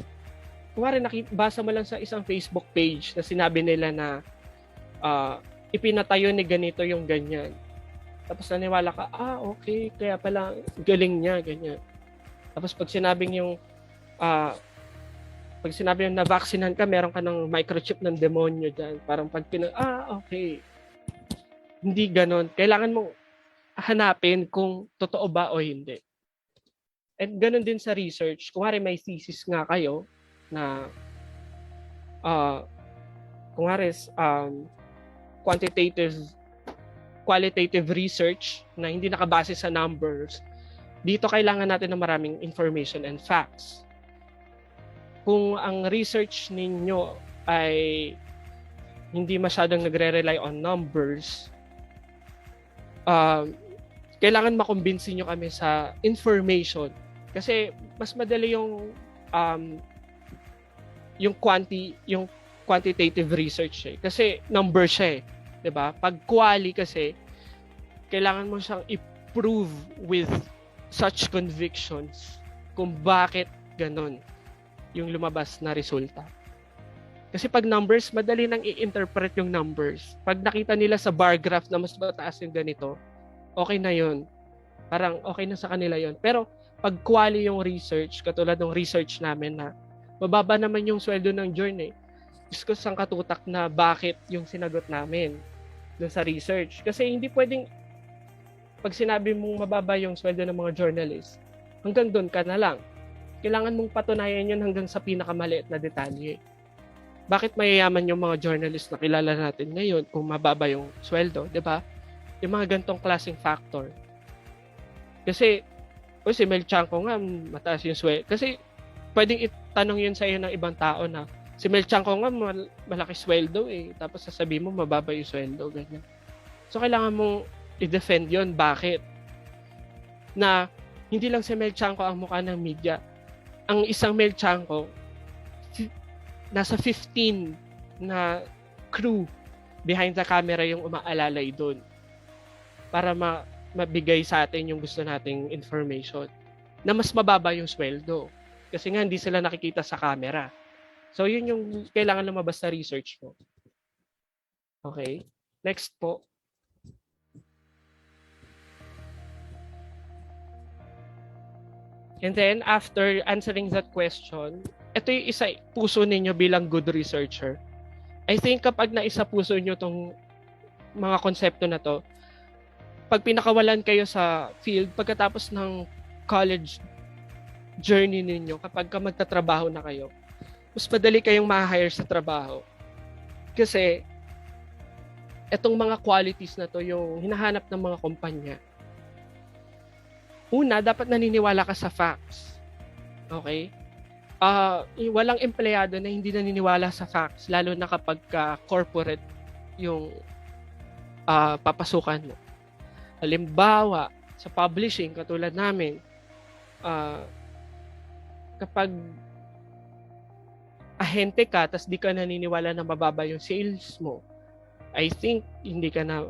kumari basa mo lang sa isang Facebook page na sinabi nila na ipinatayo ni ganito yung ganyan. Tapos naniwala ka, okay, kaya pala galing niya, ganyan. Tapos pag sinabing na-vaccinahan ka, meron ka ng microchip ng demonyo dyan. Parang pag okay. Hindi ganon. Kailangan mong hanapin kung totoo ba o hindi. And ganon din sa research. Kung may thesis nga kayo na qualitative research na hindi nakabase sa numbers, dito kailangan natin ng maraming information and facts. Kung ang research ninyo ay hindi masyadong nagre-rely on numbers, kailangan makumbinsin nyo kami sa information. Kasi mas madali yung quantitative research kasi number siya 'di ba? Pag quali kasi kailangan mo siyang i-prove with such convictions kung bakit ganon yung lumabas na resulta. Kasi pag numbers, madali nang i-interpret yung numbers. Pag nakita nila sa bar graph na mas mataas yung ganito, okay na yun. Parang okay na sa kanila yun. Pero pag quali yung research, katulad ng research namin na mababa naman yung sweldo ng journey, discuss ang katutak na bakit yung sinagot namin dun sa research. Kasi hindi pwedeng pag sinabi mong mababa yung sweldo ng mga journalists, hanggang doon ka na lang. Kailangan mong patunayan yun hanggang sa pinakamaliit na detalye. Bakit mayayaman yung mga journalists na kilala natin ngayon kung mababa yung sweldo, di ba? Yung mga gantong klaseng factor. Kasi, si Mel Chanco nga, mataas yung sweldo. Kasi, pwedeng itanong yun sa iyo ng ibang tao na, si Mel Chanco nga, malaki sweldo tapos sasabihin mo, mababa yung sweldo, ganyan. So, kailangan mong i-defend yun. Bakit? Na, hindi lang si Mel Chanco ang mukha ng media. Ang isang Mel Chanco, nasa 15 na crew behind the camera yung umaalalay doon para mabigay sa atin yung gusto nating information na mas mababa yung sweldo. Kasi nga hindi sila nakikita sa camera. So yun yung kailangan lumabas sa research mo. Okay? Next po. And then, after answering that question, ito yung isa puso ninyo bilang good researcher. I think kapag naisa puso nyo tong mga konsepto na to, pag pinakawalan kayo sa field, pagkatapos ng college journey ninyo, kapag ka magtatrabaho na kayo, mas madali kayong ma-hire sa trabaho. Kasi, etong mga qualities na to, yung hinahanap ng mga kumpanya. Una, dapat naniniwala ka sa facts. Okay? Walang empleyado na hindi naniniwala sa facts, lalo na kapag corporate yung papasukan mo. Halimbawa, sa publishing, katulad namin, kapag ahente ka, tas di ka naniniwala na mababa yung sales mo, I think hindi ka na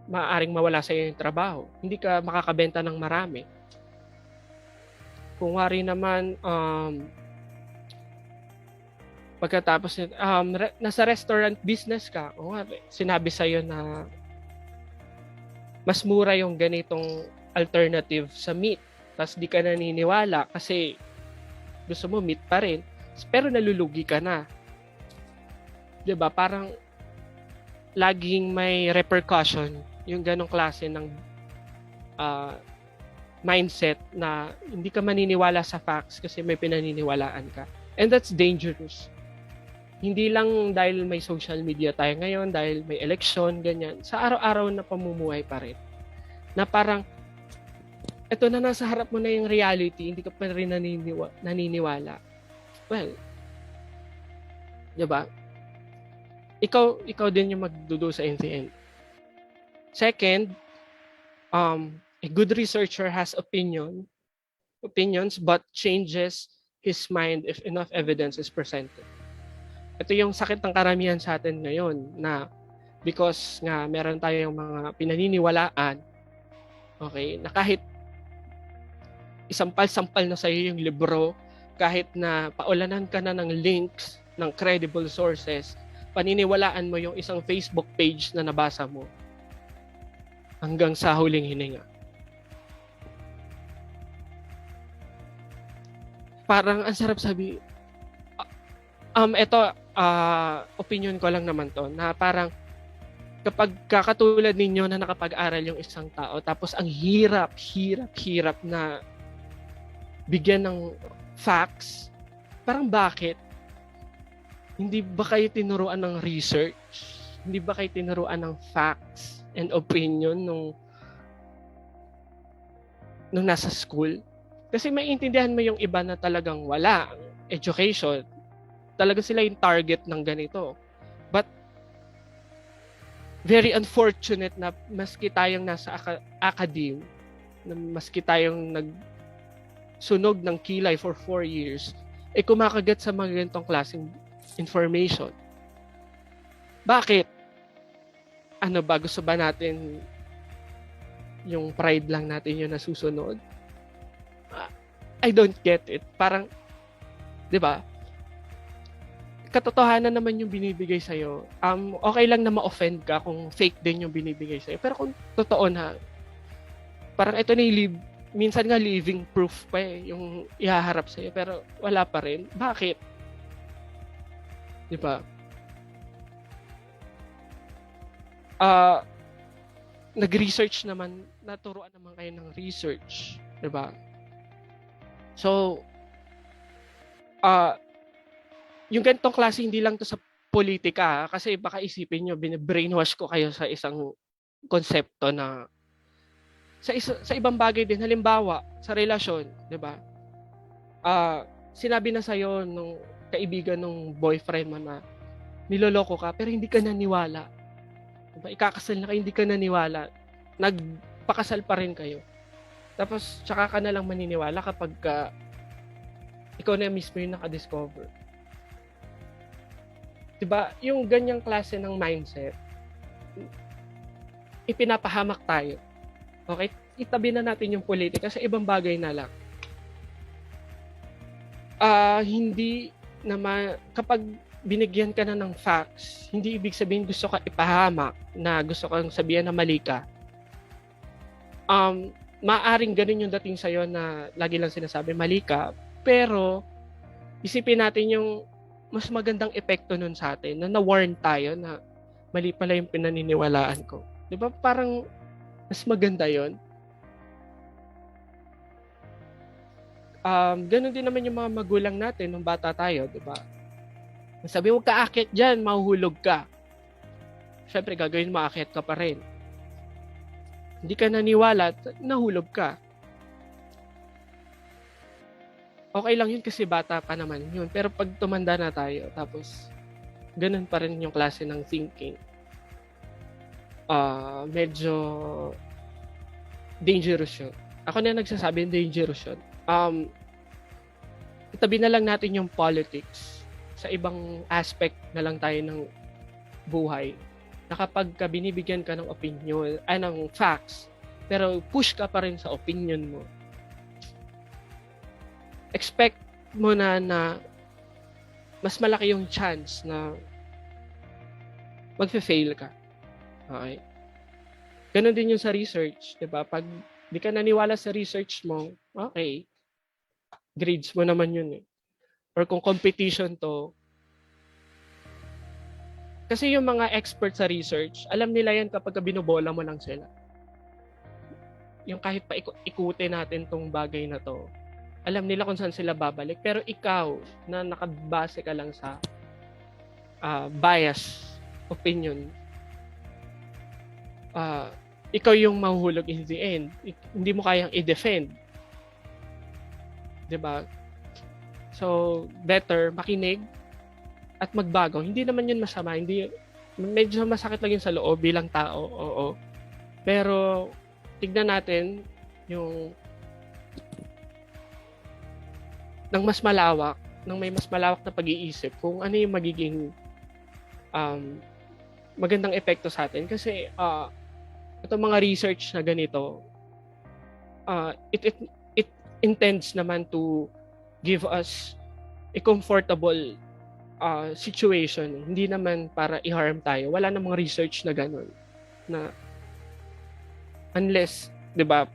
maaaring mawala sa iyo yung trabaho. Hindi ka makakabenta ng marami. Kung wari naman, pagkatapos, nasa restaurant business ka, sinabi sa'yo na mas mura yung ganitong alternative sa meat. Tapos di ka naniniwala kasi gusto mo meat pa rin, pero nalulugi ka na. Diba? Parang laging may repercussion yung ganong klase ng mindset na hindi ka maniniwala sa facts kasi may pinaniniwalaan ka. And that's dangerous. Hindi lang dahil may social media tayo ngayon, dahil may election, ganyan. Sa araw-araw na pamumuhay pa rin. Na parang, eto na nasa harap mo na yung reality, hindi ka pa rin naniniwala. Well, diba? Ikaw din yung magdudusa in the end. Second, a good researcher has opinions but changes his mind if enough evidence is presented. Ito yung sakit ng karamihan sa atin ngayon na because nga meron tayong mga pinaniniwalaan, okay, na kahit isampal-sampal na sa iyo yung libro, kahit na paulanan ka na ng links ng credible sources, paniniwalaan mo yung isang Facebook page na nabasa mo hanggang sa huling hininga. Parang ang sarap sabi, opinion ko lang naman to, na parang kapag kakatulad ninyo na nakapag-aral yung isang tao, tapos ang hirap na bigyan ng facts, parang bakit? Hindi ba kayo tinuruan ng research? Hindi ba kayo tinuruan ng facts and opinion nung nasa school? Kasi maintindihan mo yung iba na talagang wala education. Talaga sila yung target ng ganito. But very unfortunate na maski tayong nasa academe, na maski tayong nagsunog ng kilay for 4 years, kumakagat sa mga ganitong klaseng information. Bakit? Ano ba? Gusto ba natin yung pride lang natin yung nasusunod? I don't get it. Parang, di ba? Katotohanan naman yung binibigay sa'yo. Okay lang na ma-offend ka kung fake din yung binibigay sa'yo. Pero kung totoo na, parang ito na yung minsan nga living proof pa yung ihaharap sa'yo. Pero wala pa rin. Bakit? Di ba? Nag-research naman, naturuan naman kayo ng research. Di ba? So, yung ganitong klase hindi lang to sa politika, kasi baka isipin nyo, brainwash ko kayo sa isang konsepto na sa ibang bagay din. Halimbawa, sa relasyon, di ba? Sinabi na sa'yo nung kaibigan ng boyfriend mo na niloloko ka, pero hindi ka naniwala. Diba? Ikakasal na kayo, hindi ka naniwala. Nagpakasal pa rin kayo. Tapos, tsaka ka na lang maniniwala kapag ikaw na mismo yung nakadiscover. Diba? Yung ganyang klase ng mindset, ipinapahamak tayo. Okay? Itabi na natin yung politika sa ibang bagay na lang. Hindi naman, kapag binigyan ka na ng facts, hindi ibig sabihin gusto ka ipahamak, na gusto kang sabihan na mali ka. Maaring ganun yung dating sa'yo na lagi lang sinasabi, mali ka. Pero, isipin natin yung mas magandang epekto nun sa atin, na na-warn tayo na mali pala yung pinaniniwalaan ko. Di ba? Parang mas maganda yon. Ganun din naman yung mga magulang natin nung bata tayo, di ba? Sabi, huwag ka akit dyan, mahuhulog ka. Siyempre, gagawin mo, akit ka pa rin. Hindi ka naniwala, nahulog ka. Okay lang yun kasi bata pa naman yun. Pero pag tumanda na tayo, tapos ganun pa rin yung klase ng thinking. Medyo dangerous yun. Ako na nagsasabi, dangerous yun. Itabi na lang natin yung politics. Sa ibang aspect na lang tayo ng buhay. Na kapag binibigyan ka ng opinion, ng facts, pero push ka pa rin sa opinion mo, expect mo na mas malaki yung chance na magfe-fail ka. Okay? Ganon din yung sa research, di ba? Pag di ka naniwala sa research mo, okay, grades mo naman yun eh. Or kung competition to, kasi yung mga expert sa research, alam nila yan kapag binobola mo lang sila. Yung kahit pa ikutin natin tong bagay na to, alam nila kung saan sila babalik. Pero ikaw, na nakabase ka lang sa bias opinion, ikaw yung mahuhulog in the end. Hindi mo kayang i-defend. Diba? So, better makinig at magbago. Hindi naman yun masama. Medyo masakit lang yun sa loob bilang tao. Oo. Pero, tignan natin yung ng mas malawak, ng may mas malawak na pag-iisip kung ano yung magiging magandang epekto sa atin. Kasi, itong mga research na ganito, it intends naman to give us a comfortable situation. Hindi naman para i-harm tayo. Wala namang research na gano'n. Na unless, 'di ba?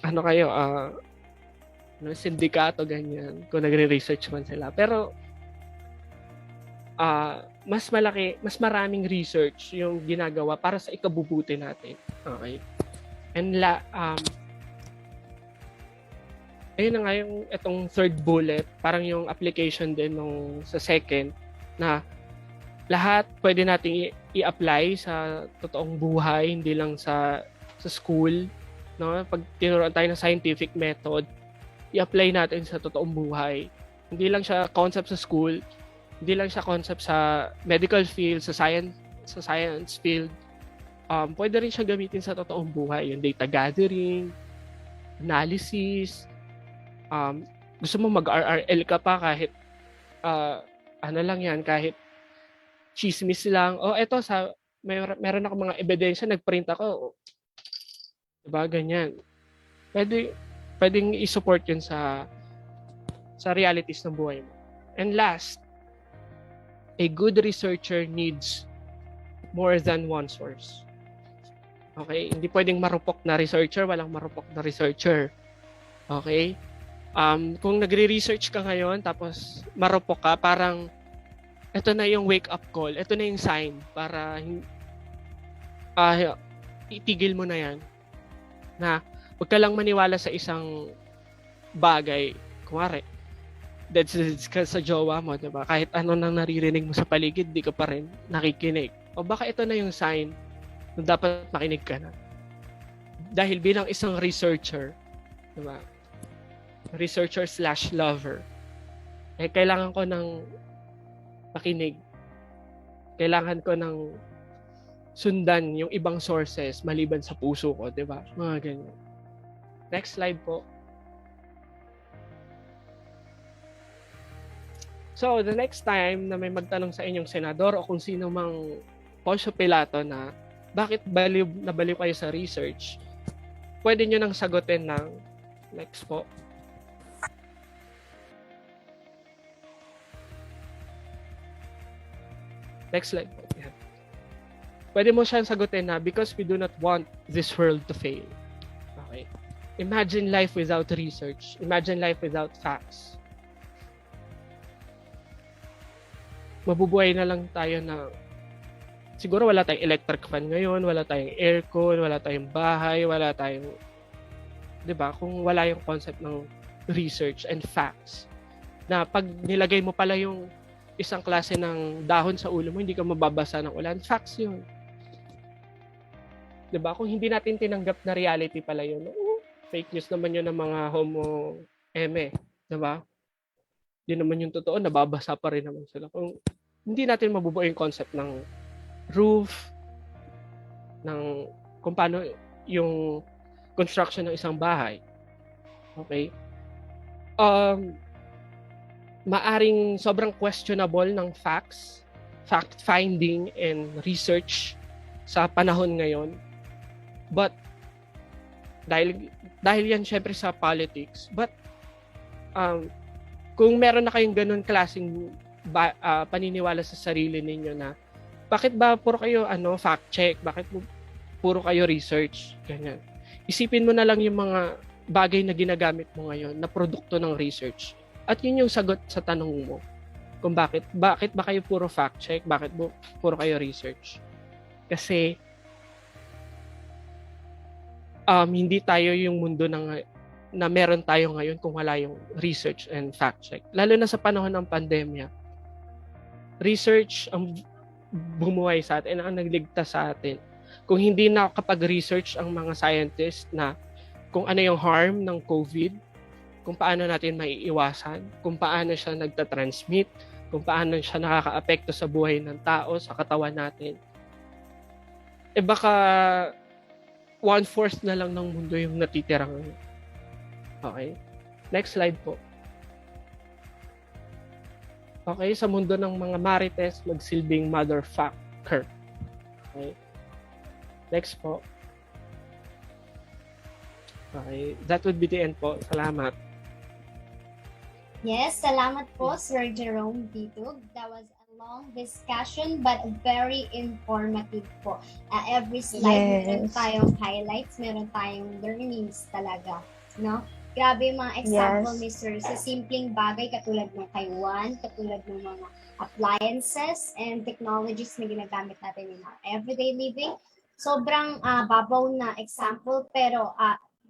Ano kayo sindikato ganyan kung nagre-research man sila. Pero mas maraming research yung ginagawa para sa ikabubuti natin. Okay? And ayun na nga yung itong third bullet, parang yung application din nung sa second, na lahat pwede nating i-apply sa totoong buhay, hindi lang sa school. No? Pag tinuruan tayo ng scientific method, i-apply natin sa totoong buhay. Hindi lang siya concept sa school, hindi lang siya concept sa medical field, sa science field. Pwede rin siya gamitin sa totoong buhay, yung data gathering, analysis. Gusto mo mag-RRL ka pa kahit ano lang yan, kahit chismis lang. Eto meron ako mga ebidensya, nagprint ako. Diba, ganyan. Pwedeng i-support yun sa realities ng buhay mo. And last, a good researcher needs more than one source. Okay? Hindi pwedeng marupok na researcher, walang marupok na researcher. Okay? Kung nagre-research ka ngayon, tapos marupok ka, parang ito na yung wake-up call, ito na yung sign para itigil mo na yan. Na huwag ka lang maniwala sa isang bagay. Kumari, dead ka sa jowa mo, diba? Kahit ano nang naririnig mo sa paligid, di ka pa rin nakikinig. O baka ito na yung sign na dapat makinig ka na. Dahil bilang isang researcher, diba? Researcher/lover, kailangan ko ng makinig. Kailangan ko ng sundan yung ibang sources maliban sa puso ko, di ba? Mga ganyan. Next slide po. So, the next time na may magtanong sa inyong senador o kung sino mang Poncio Pilato na bakit nabaliw kayo sa research, pwede nyo nang sagutin ng next po. Next slide po. Yan. Pwede mo siyang sagutin na because we do not want this world to fail. Okay. Imagine life without research. Imagine life without facts. Mabubuhay na lang tayo na siguro wala tayong electric fan ngayon, wala tayong aircon, wala tayong bahay, wala tayong, 'di ba? Kung wala yung concept ng research and facts. Na pag nilagay mo pala yung isang klase ng dahon sa ulo mo, hindi ka mababasa ng ulan. Facts 'yun. 'Di ba? Kung hindi natin tinanggap na reality pala 'yun, fake news naman 'yun ng mga homo eme, 'di ba? Hindi naman yung totoo, nababasa pa rin naman sila. Kung hindi natin mabubuo yung concept ng roof, ng kung paano yung construction ng isang bahay. Okay? Maaring sobrang questionable ng facts, fact-finding and research sa panahon ngayon. But, dahil yan syempre sa politics, but, kung meron na kayong ganun klaseng paniniwala sa sarili ninyo na bakit ba puro kayo fact check, bakit puro kayo research, ganyan. Isipin mo na lang yung mga bagay na ginagamit mo ngayon na produkto ng research. At yun yung sagot sa tanong mo. Kung bakit ba kayo puro fact check, bakit puro kayo research. Kasi hindi tayo yung mundo na meron tayo ngayon kung wala yung research and fact check. Lalo na sa panahon ng pandemya, research ang bumuhay sa atin, ang nagligtas sa atin. Kung hindi nakakapag-research ang mga scientists na kung ano yung harm ng COVID, kung paano natin maiiwasan, kung paano siya nagtatransmit, kung paano siya nakaka-apekto sa buhay ng tao, sa katawan natin, baka 1/4 na lang ng mundo yung natitira ngayon. Okay. Next slide po. Okay, sa mundo ng mga marites, magsilbing motherfucker. Okay. Next po. Okay, that would be the end po. Salamat. Yes, salamat po, Sir Jerome Bitug. That was a long discussion but very informative po. Every slide, meron tayong highlights, meron tayong learnings talaga. No? Grabe yung mga example ni Sir sa simpleng bagay katulad ng Taiwan, katulad ng mga appliances and technologies na ginagamit natin in our everyday living. Sobrang babaw na example pero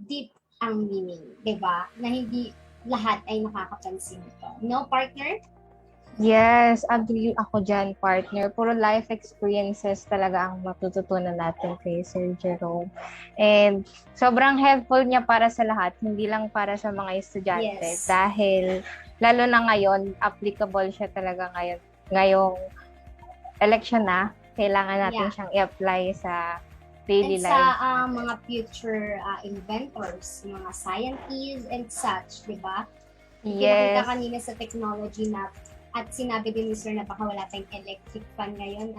deep ang meaning, di ba? Na hindi lahat ay nakakapansin ito. No, partner? Yes, agree ako dyan, partner. Puro life experiences talaga ang matututunan natin kay Sir Jerome. And sobrang helpful niya para sa lahat, hindi lang para sa mga estudyante. Yes. Dahil lalo na ngayon, applicable siya talaga ngayong election na. Kailangan natin siyang i-apply sa daily life. And sa mga future inventors, mga scientists and such, di ba? Yes. Pinakita kanina sa technology na at sinabi din ni Sir na baka wala tayong electric fan ngayon,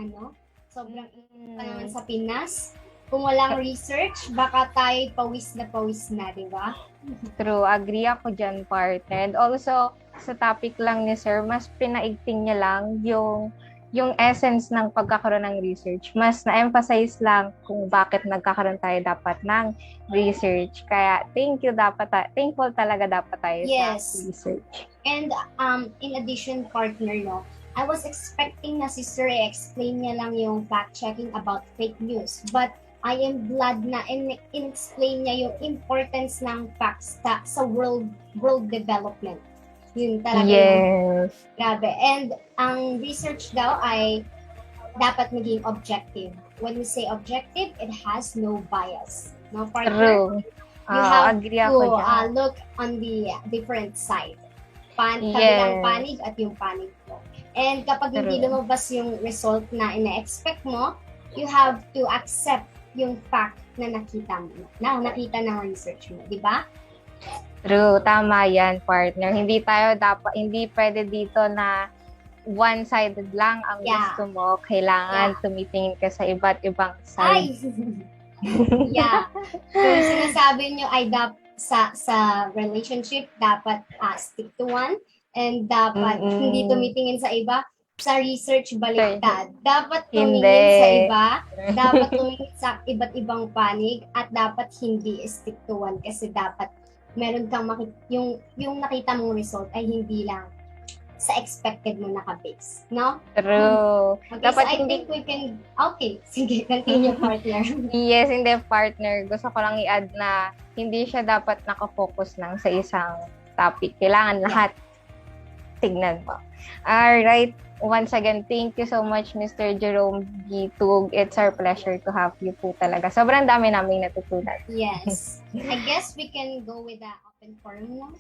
sobrang pa naman sa Pinas. Kung walang research, baka tayo pawis na, di ba? True, agree ako dyan, partner. And also, sa topic lang ni Sir, mas pinaigting niya lang yung essence ng pagkakaroon ng research. Mas na-emphasize lang kung bakit nagkakaroon tayo dapat ng research. Kaya thankful talaga dapat tayo sa research. And in addition, partner, I was expecting na si Sir explain niya lang yung fact-checking about fake news. But I am glad na in-explain niya yung importance ng facts sa world development. Yun talaga. Yes. Grabe. And ang research daw ay dapat maging objective. When we say objective, it has no bias. No, partner? True. You have agree ako dyan. look on the different side. Kabilang panig at yung panig mo. And kapag hindi lumabas yung result na ina-expect mo, you have to accept yung fact na nakita mo, na nakita ng research mo, di ba? True, tama yan, partner. Hindi pwede dito na one-sided lang ang gusto mo. Kailangan tumitingin ka sa iba't ibang side. Yeah. Kung sinasabi nyo ay sa relationship, dapat stick to one, and dapat hindi tumitingin sa iba. Sa research, baliktad. Dapat tumingin sa iba, dapat tumingin sa iba't ibang panig, at dapat hindi stick to one, kasi dapat meron kang yung nakita mong result ay hindi lang sa expected mo nakabase, no? True. Okay, Dapat so I think we can, okay, sige, continue, partner. Yes, hindi, partner. Gusto ko lang i-add na hindi siya dapat nakafocus lang sa isang topic. Kailangan lahat tignan mo. Alright. Once again, thank you so much, Mr. Jerome Gitug. It's our pleasure to have you po talaga. Sobrang dami naming natutunan. Yes. I guess we can go with the open forum now.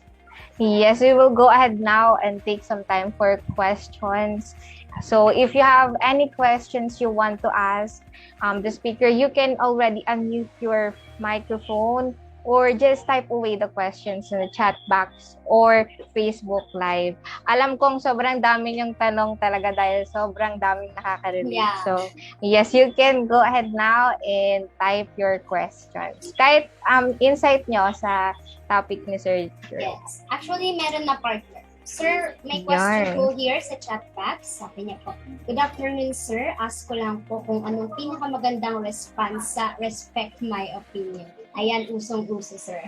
Yes, we will go ahead now and take some time for questions. So if you have any questions you want to ask the speaker, you can already unmute your microphone or just type away the questions in the chat box or Facebook Live. Alam kong sobrang dami yung tanong talaga dahil sobrang daming nakaka-relate. Yeah. So, yes, you can go ahead now and type your questions. Kahit insight nyo sa topic ni Sir Jerome. Yes. Actually, meron na partner. Sir, may question po here sa chat box. Sabi niya po, good afternoon, sir. Ask ko lang po kung anong pinakamagandang response sa respect my opinion. Ayan, usong-uso, sir.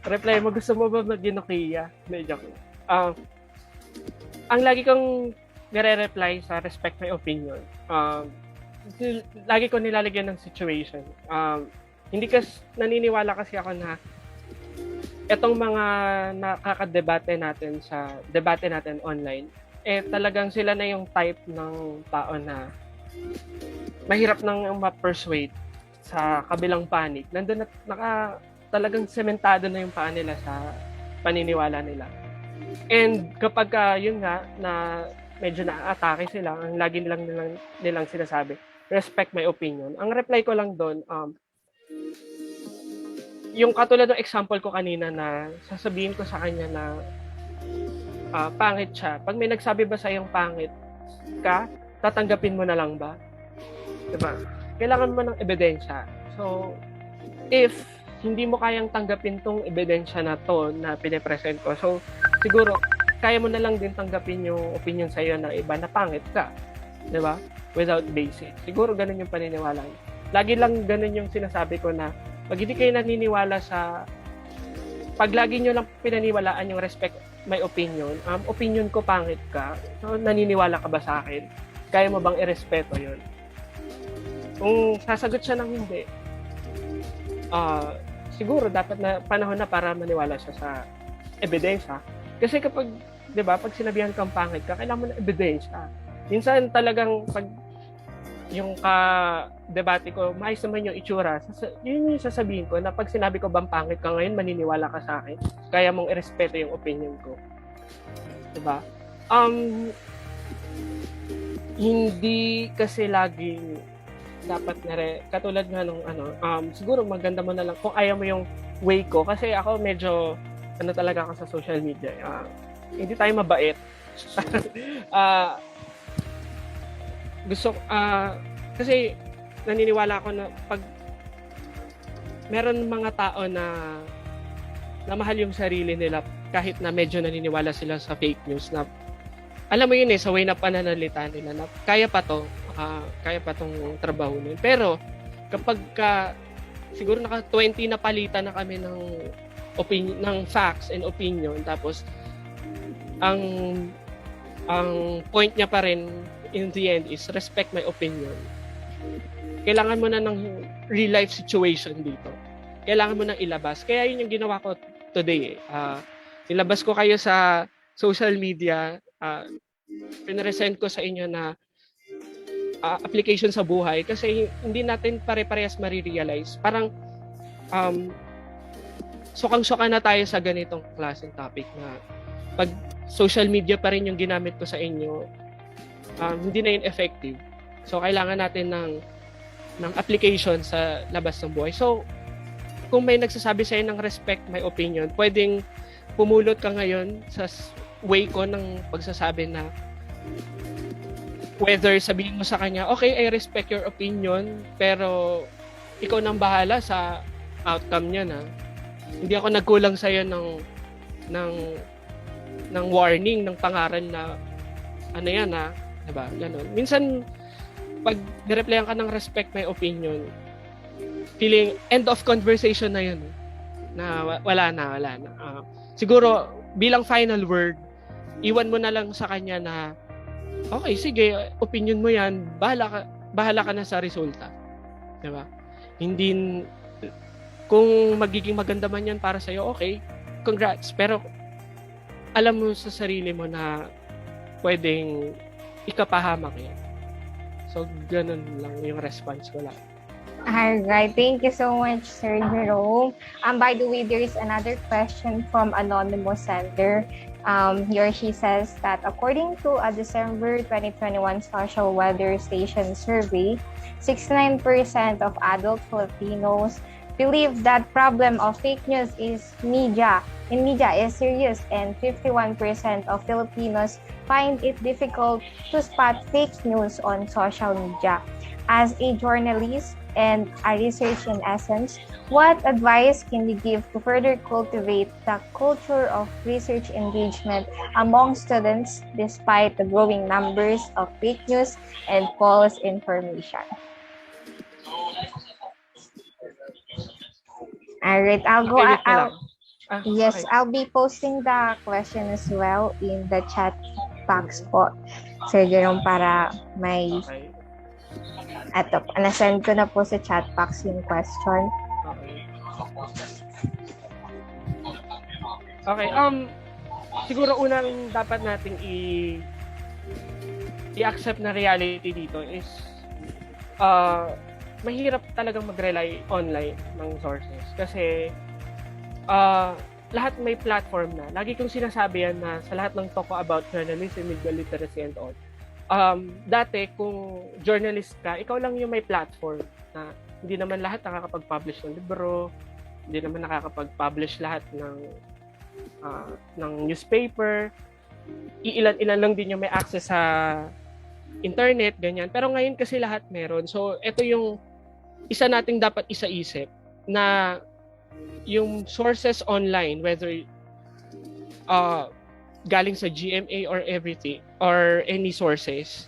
Reply mo, gusto mo ba mag-Nokia? Medyo. Ang lagi kong nire-reply sa respect my opinion, lagi ko nilalagyan ng situation. Hindi naniniwala kasi ako na etong mga nakakadebate natin sa debate natin online, talagang sila na yung type ng tao na mahirap nang ma-persuade sa kabilang panig. Nandun na talagang sementado na yung paa nila sa paniniwala nila. And kapag yun nga, na medyo na-atake sila, ang lagi nilang sinasabi, respect my opinion. Ang reply ko lang doon, yung katulad ng example ko kanina na sasabihin ko sa kanya na pangit siya. Pag may nagsabi ba sa iyong pangit ka, tatanggapin mo na lang ba? Diba? Kailangan mo ng ebidensya. So, if hindi mo kayang tanggapin tong ebidensya na to na pinipresent ko, so siguro kaya mo na lang din tanggapin yung opinion sa iyo ng iba na pangit ka. Diba? Without basis. Siguro ganun yung paniniwala. Lagi lang ganun yung sinasabi ko na pag hindi kayo naniniwala pag lagi nyo lang pinaniwalaan yung respect my opinion, opinion ko pangit ka, so naniniwala ka ba sa akin? Kaya mo bang irespeto yun? Kung sasagot siya ng hindi, siguro dapat na panahon na para maniwala siya sa ebidensya. Kasi kapag, di ba, pag sinabihan kang pangit ka, kailangan mo ng ebidensya. Minsan talagang pag yung debate ko, maayos naman yung itsura, yun yung sasabihin ko na pag sinabi ko bang pangit ka ngayon, maniniwala ka sa akin, kaya mong irespeto yung opinion ko. Diba? Hindi kasi laging dapat katulad nga nung siguro maganda mo na lang kung ayaw mo yung way ko, kasi ako medyo talaga ako sa social media, hindi tayo mabait. Gusto kasi naniniwala ako na pag meron mga tao na mahal yung sarili nila kahit na medyo naniniwala sila sa fake news, na alam mo yun sa way na pananalita nila na kaya pa tong trabaho nila. Pero kapag siguro naka 20 na palitan na kami ng facts and opinion, tapos ang point niya pa rin in the end is respect my opinion. Kailangan mo na ng real life situation dito. Kailangan mo nang ilabas. Kaya yun yung ginawa ko today. Nilabas ko kayo sa social media. Pinresent ko sa inyo na application sa buhay, kasi hindi natin pare-parehas marirealize. Parang sukang-suka na tayo sa ganitong klaseng topic na pag social media pa rin yung ginamit ko sa inyo, hindi na yun effective. So, kailangan natin ng ng application sa labas ng buhay. So, kung may nagsasabi sa'yo ng respect my opinion, pwedeng pumulot ka ngayon sa way ko ng pagsasabi na whether sabihin mo sa kanya, okay, I respect your opinion, pero ikaw nang bahala sa outcome niya na. Hindi ako nagkulang sa'yo ng warning, ng pangaral na ano yan ha, diba? Ganun. Minsan, pag nireplyan ka ng respect my opinion, feeling end of conversation na yun. Na wala na. Siguro, bilang final word, iwan mo na lang sa kanya na, okay, sige, opinion mo yan, bahala ka na sa resulta. Diba? Hindi, kung magiging maganda man yan para sa'yo, okay, congrats. Pero, alam mo sa sarili mo na pwedeng ikapahamak yan. So, ganun lang yung response ko lang. Alright, thank you so much, Sir Jerome. By the way, there is another question from anonymous sender. He or she says that according to a December 2021 social weather station survey, 69% of adult Filipinos believe that problem of fake news is media is serious, and 51% of Filipinos find it difficult to spot fake news on social media. As a journalist and a research in essence, what advice can you give to further cultivate the culture of research engagement among students despite the growing numbers of fake news and false information? All right, I'll be posting the question as well in the chat box po, Sir Jerome, para may Eto, nasend ko na po sa chat box yung question. Okay, siguro unang dapat nating i-accept na reality dito is mahirap talagang mag-rely online ng sources kasi lahat may platform na. Lagi kong sinasabi yan na sa lahat ng talk about journalism, media literacy and all. Dati, kung journalist ka, ikaw lang yung may platform na hindi naman lahat nakakapag-publish ng libro, hindi naman nakakapag-publish lahat ng newspaper, iilan-ilan lang din yung may access sa internet, ganyan. Pero ngayon kasi lahat meron. So, ito yung isa nating dapat isa-isip na yung sources online, whether galing sa GMA or everything or any sources,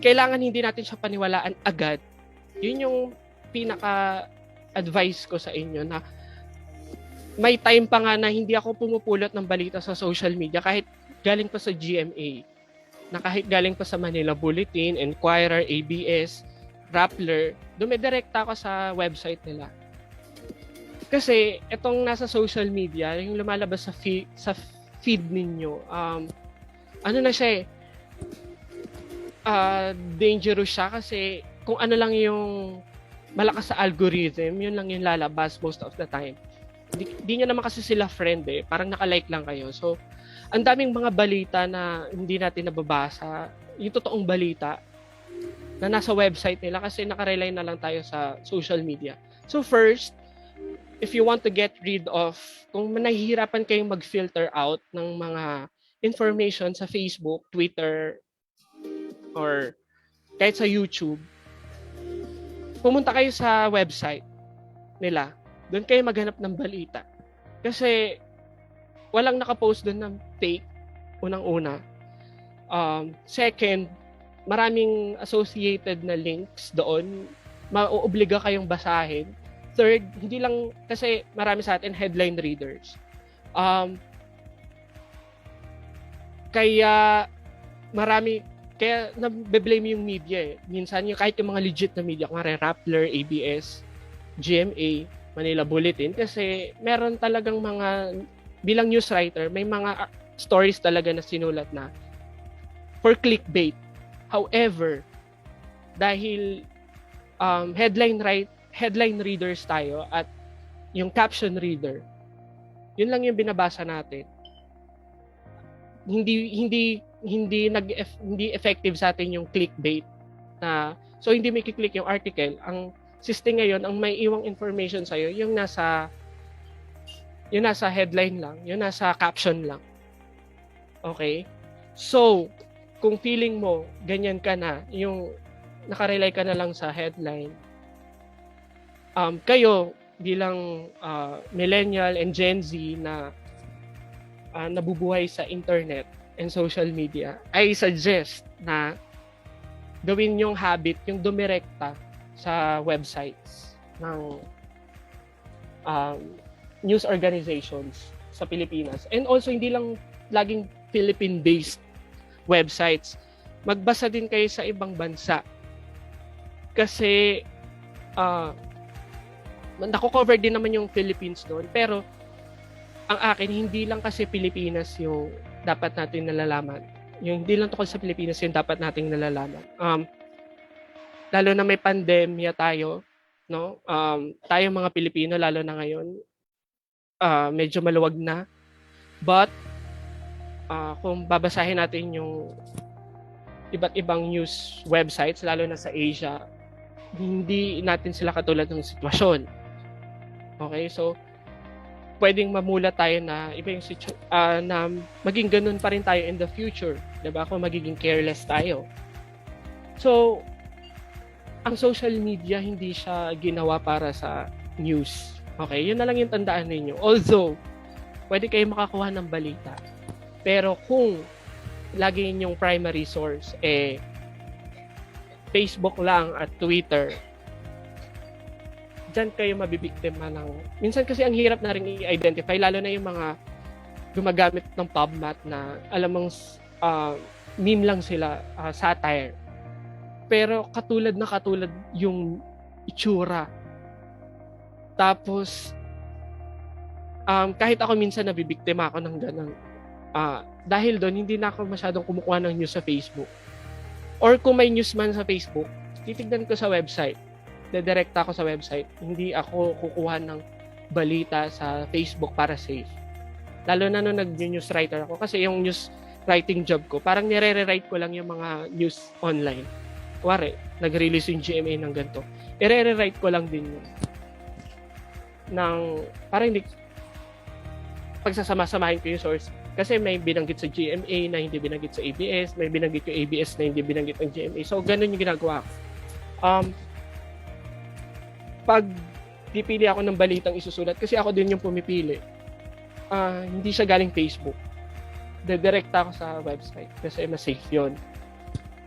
kailangan hindi natin siya paniwalaan agad. Yun yung pinaka-advice ko sa inyo na may time pa nga na hindi ako pumupulot ng balita sa social media kahit galing pa sa GMA, na kahit galing pa sa Manila Bulletin, Enquirer, ABS, Rappler, dumidirekta ako sa website nila. Kasi itong nasa social media, yung lumalabas sa feed ninyo, ano na siya dangerous siya kasi kung ano lang yung malakas sa algorithm, yun lang yung lalabas most of the time. Hindi nyo naman kasi sila friend parang nakalike lang kayo. So, ang daming mga balita na hindi natin nababasa, yung totoong balita na nasa website nila kasi nakarely na lang tayo sa social media. So first, if you want to get rid of, kung nahihirapan kayong mag-filter out ng mga information sa Facebook, Twitter, or kahit sa YouTube, pumunta kayo sa website nila. Doon kayo maghanap ng balita. Kasi walang nakapost doon ng fake, unang-una. Second, maraming associated na links doon. Mauobliga kayong basahin. Third, hindi lang, kasi marami sa atin headline readers. Kaya nabe-blame yung media Minsan kahit yung mga legit na media, kung Rappler, ABS, GMA, Manila Bulletin, kasi meron talagang bilang news writer, may mga stories talaga na sinulat na for clickbait. However, dahil headline readers tayo at yung caption reader, yun lang yung binabasa natin. Hindi effective sa atin yung clickbait na, so hindi mo i-click yung article. Ang system ngayon, ang may iwang information sa'yo, yung nasa headline lang, yung nasa caption lang. Okay? So, kung feeling mo, ganyan ka na, yung nakarely ka na lang sa headline, kayo bilang millennial and Gen Z na nabubuhay sa internet and social media, I suggest na gawin yung habit, yung dumirekta sa websites ng news organizations sa Pilipinas. And also, hindi lang laging Philippine-based websites. Magbasa din kayo sa ibang bansa. Kasi, nako-cover din naman yung Philippines doon. Pero, ang akin, hindi lang kasi Pilipinas yung dapat natin nalalaman. Yung hindi lang tungkol sa Pilipinas yung dapat nating nalalaman. Lalo na may pandemya tayo, no? Tayo mga Pilipino, lalo na ngayon, medyo maluwag na. But, kung babasahin natin yung iba't ibang news websites, lalo na sa Asia, hindi natin sila katulad ng sitwasyon. Okay, so pwedeng mamula tayo na iba yung na maging ganun pa rin tayo in the future, 'di ba? Kung magiging careless tayo. So, ang social media hindi siya ginawa para sa news. Okay, yun na lang yung tandaan ninyo. Although, pwede kayo makakuha ng balita. Pero kung lagi yung primary source Facebook lang at Twitter, dyan kayo mabibiktima ng... Minsan kasi ang hirap na rin i-identify, lalo na yung mga gumagamit ng PubMat na alam mong meme lang sila, satire. Pero katulad yung itsura. Tapos, kahit ako minsan nabibiktima ako ng ganun. Dahil doon, hindi na ako masyadong kumukuha ng news sa Facebook. Or kung may news man sa Facebook, titignan ko sa website. Dedirekta ako sa website. Hindi ako kukuha ng balita sa Facebook para safe. Lalo na nung nag-news writer ako. Kasi yung news writing job ko, parang nire-rewrite ko lang yung mga news online. Kuwari, nag-release yung GMA ng ganito. I-rewrite ko lang din yun. Parang hindi, pagsasama-samahin ko yung source. Kasi may binanggit sa GMA na hindi binanggit sa ABS, may binanggit yung ABS na hindi binanggit ng GMA. So, ganun yung ginagawa ko. Pag pipili ako ng balitang isusulat, kasi ako din yung pumipili, hindi siya galing Facebook. Dedirekta ako sa website kasi mas safe yun.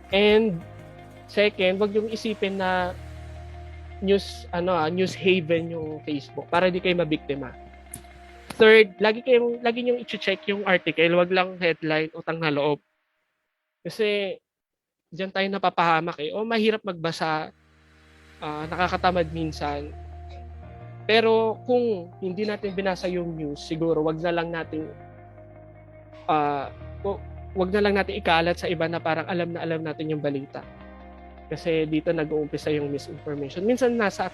And second, wag yung isipin na news haven yung Facebook para di kayo mabiktima. Third, lagi niyong i-check yung article, wag lang headline, utang na loob. Kasi diyan tayo napapahamak mahirap magbasa, nakakatamad minsan. Pero kung hindi natin binasa yung news, siguro wag na lang natin ikalat sa iba na parang alam natin yung balita. Kasi dito nag-uumpisa yung misinformation. Minsan nasa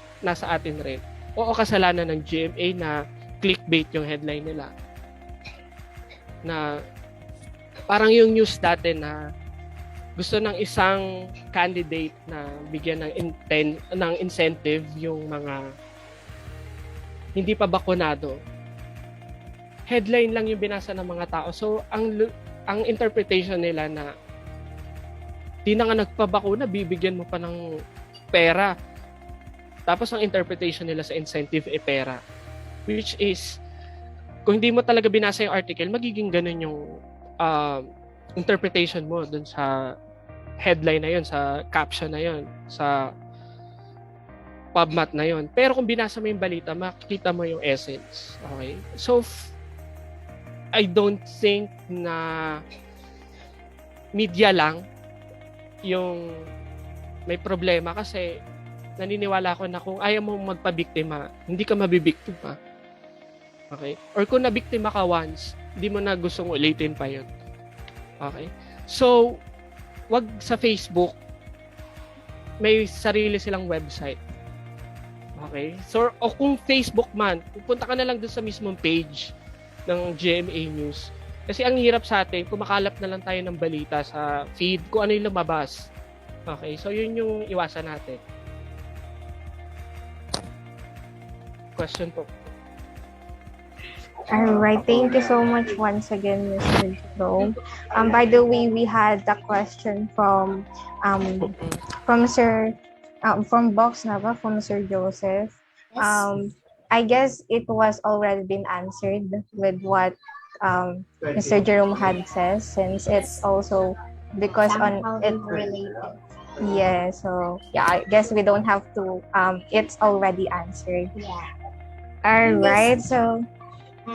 atin rin. Oo, kasalanan ng GMA na clickbait yung headline nila. Na parang yung news dati na gusto ng isang candidate na bigyan ng incentive yung mga hindi pa bakunado. Headline lang yung binasa ng mga tao. So ang interpretation nila na di na nga nagpabakuna, bibigyan mo pa ng pera. Tapos ang interpretation nila sa incentive pera. Which is, kung hindi mo talaga binasa yung article, magiging ganun yung interpretation mo dun sa headline na yun, sa caption na yun, sa PubMat na yun. Pero kung binasa mo yung balita, makikita mo yung essence. Okay? So, I don't think na media lang yung may problema kasi naniniwala ko na kung ayaw mo magpabiktima, hindi ka mabibiktima. Okay? Or kung nabiktima ka once, hindi mo na gustong ulitin pa yun. Okay? So, wag sa Facebook, may sarili silang website. Okay? So, o kung Facebook man, pupunta ka na lang dun sa mismong page ng GMA News. Kasi ang hirap sa atin, kumakalap na lang tayo ng balita sa feed, kung ano yung lumabas. Okay, so yun yung iwasan natin. Question po. All right, thank you so much once again, Mr. Jerome. By the way, we had a question from Box Nava, from Sir Joseph. I guess it was already been answered with what Mr. Jerome had said, since it's also because on it related. yeah, so yeah, I guess we don't have to it's already answered. Yeah. All right, so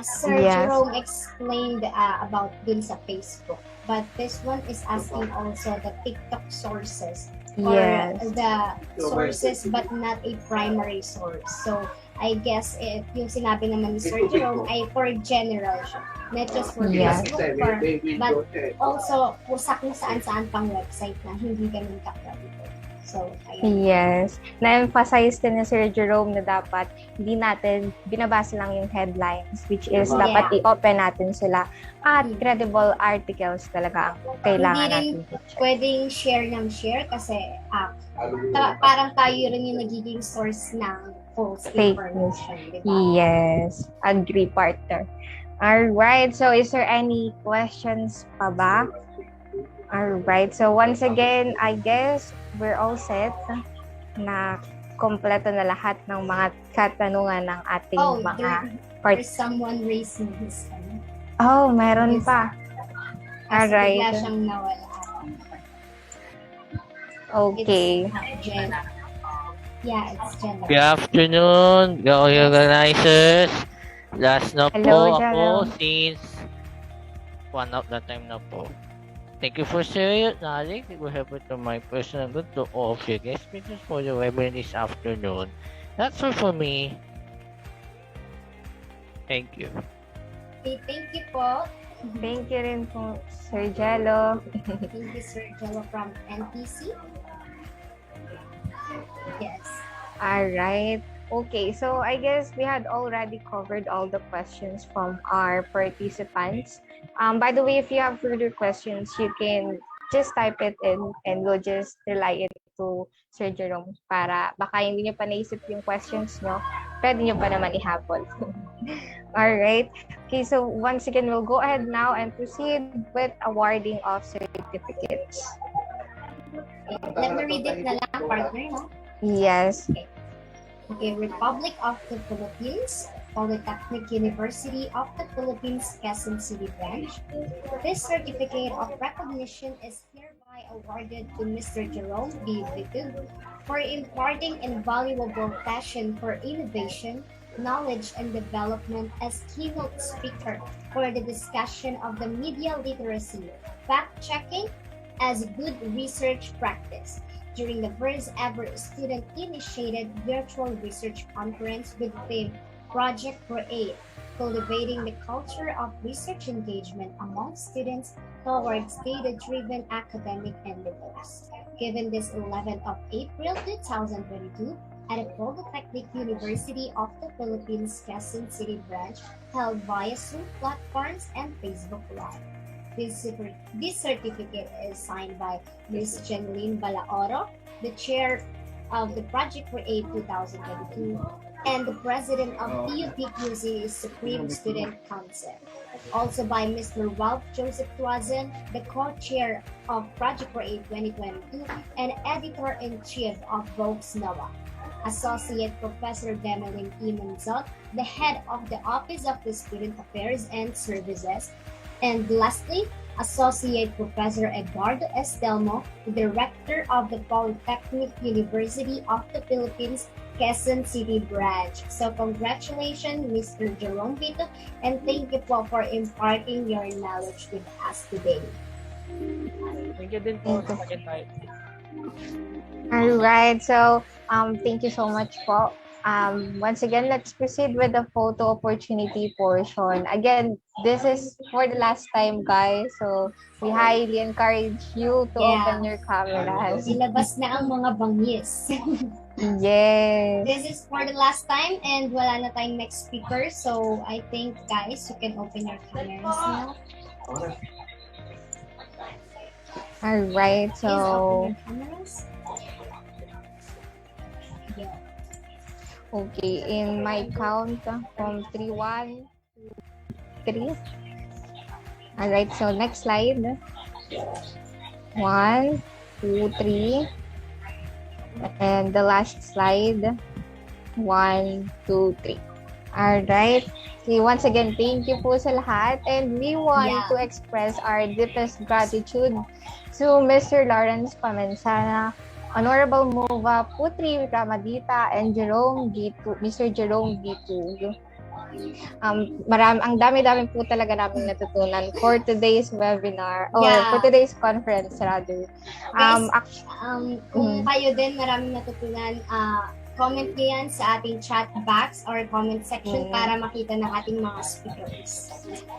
Sir yes. Jerome explained about dun sa Facebook, but this one is asking also the TikTok sources Yes. or the sources but not a primary source. So I guess yung sinabi naman ni Sir Jerome ay for general siya, not just for Yes. Facebook, but also sa kung saan-saan pang website na hindi ganun ka-credible. So, ayun. Yes. Na-emphasize din ni Sir Jerome na dapat hindi natin binabasa lang yung headlines, which is dapat i-open natin sila at credible articles talaga ang kailangan Hindi rin natin. pwedeng share ng share kasi parang tayo rin yung nagiging source ng false Fake news. information. Diba? Yes. Agree, partner. Alright. So, is there any questions pa ba? Alright. So, once again, I guess we're all set na kompleto na lahat ng mga katanungan ng ating mga there's someone raising his hand. Oh, meron pa. Kasi Alright. bigla siyang nawala. Okay. It's Jen. Yeah, it's Jen. Good afternoon, organizers. Last na Hello, po ako Jerome. since one of the time na po. Thank you for sharing your knowledge. It will help to my personal good to all of you guys. Speakers for the webinar this afternoon. That's all for me. Thank you. Okay, thank you po. Thank you rin po, Sir Jello. Thank you, Sir Jello from NPC. Yes. Alright. Okay, so I guess we had already covered all the questions from our participants. By the way, if you have further questions, you can just type it in and we'll just relay it to Sir Jerome para baka hindi nyo pa naisip yung questions nyo, pwede nyo pa naman ihabol. Alright. Okay, so once again, we'll go ahead now and proceed with awarding of certificates. Let me read it na lang, partner, no? Yes. Okay, Republic of the Philippines, Polytechnic University of the Philippines, Quezon City Branch. This certificate of recognition is hereby awarded to Mr. Jerome B. Bitug for imparting invaluable passion for innovation, knowledge, and development as keynote speaker for the discussion of the media literacy, fact-checking as good research practice during the first ever student-initiated virtual research conference with the theme Project Create, Cultivating the Culture of Research Engagement Among Students Towards Data-Driven Academic Endeavors. Given this 11th of April 2022 at the Polytechnic University of the Philippines, Quezon City Branch, held via Zoom platforms and Facebook Live. This certificate is signed by Ms. Jeneline Balaoro, the chair of the Project Create 2022, and the president of PUPQC Supreme Student Council. Also by Mr. Ralph Joseph Tuazen, the co-chair of Project Create 2022 and editor-in-chief of Vox Nova. Associate Professor Demelin E. Manzot, the head of the Office of the Student Affairs and Services. And lastly, Associate Professor Eduardo Estelmo, the Director of the Polytechnic University of the Philippines, Quezon City Branch. So congratulations, Mr. Jerome Vito, and thank you po for imparting your knowledge with us today. Thank you din po sa pag-invite. Alright, so thank you so much po. Once again, let's proceed with the photo opportunity portion. Again, this is for the last time, guys. So we highly encourage you to open your cameras. Ilabas na ang mga bangis. Yes. This is for the last time and wala na tayong next speaker. So I think, guys, you can open your cameras now. All right, Please open so your cameras. Yeah. okay, in my count from 3, 1, 2, 3. All right, so next slide. 1, 2, 3. And the last slide. 1, 2, 3. All right. Okay, once again, thank you po sa lahat. And we want Yeah. to express our deepest gratitude to Mr. Lawrence Pamensana, Honorable Mova Putri Ramadita, and Mr. Jerome Gitu. Ang dami-dami po talaga namin natutunan for today's webinar or Yeah. for today's conference rather. Guys, kung kayo din maraming natutunan, comment nyo yan sa ating chat box or comment section para makita ng ating mga speakers.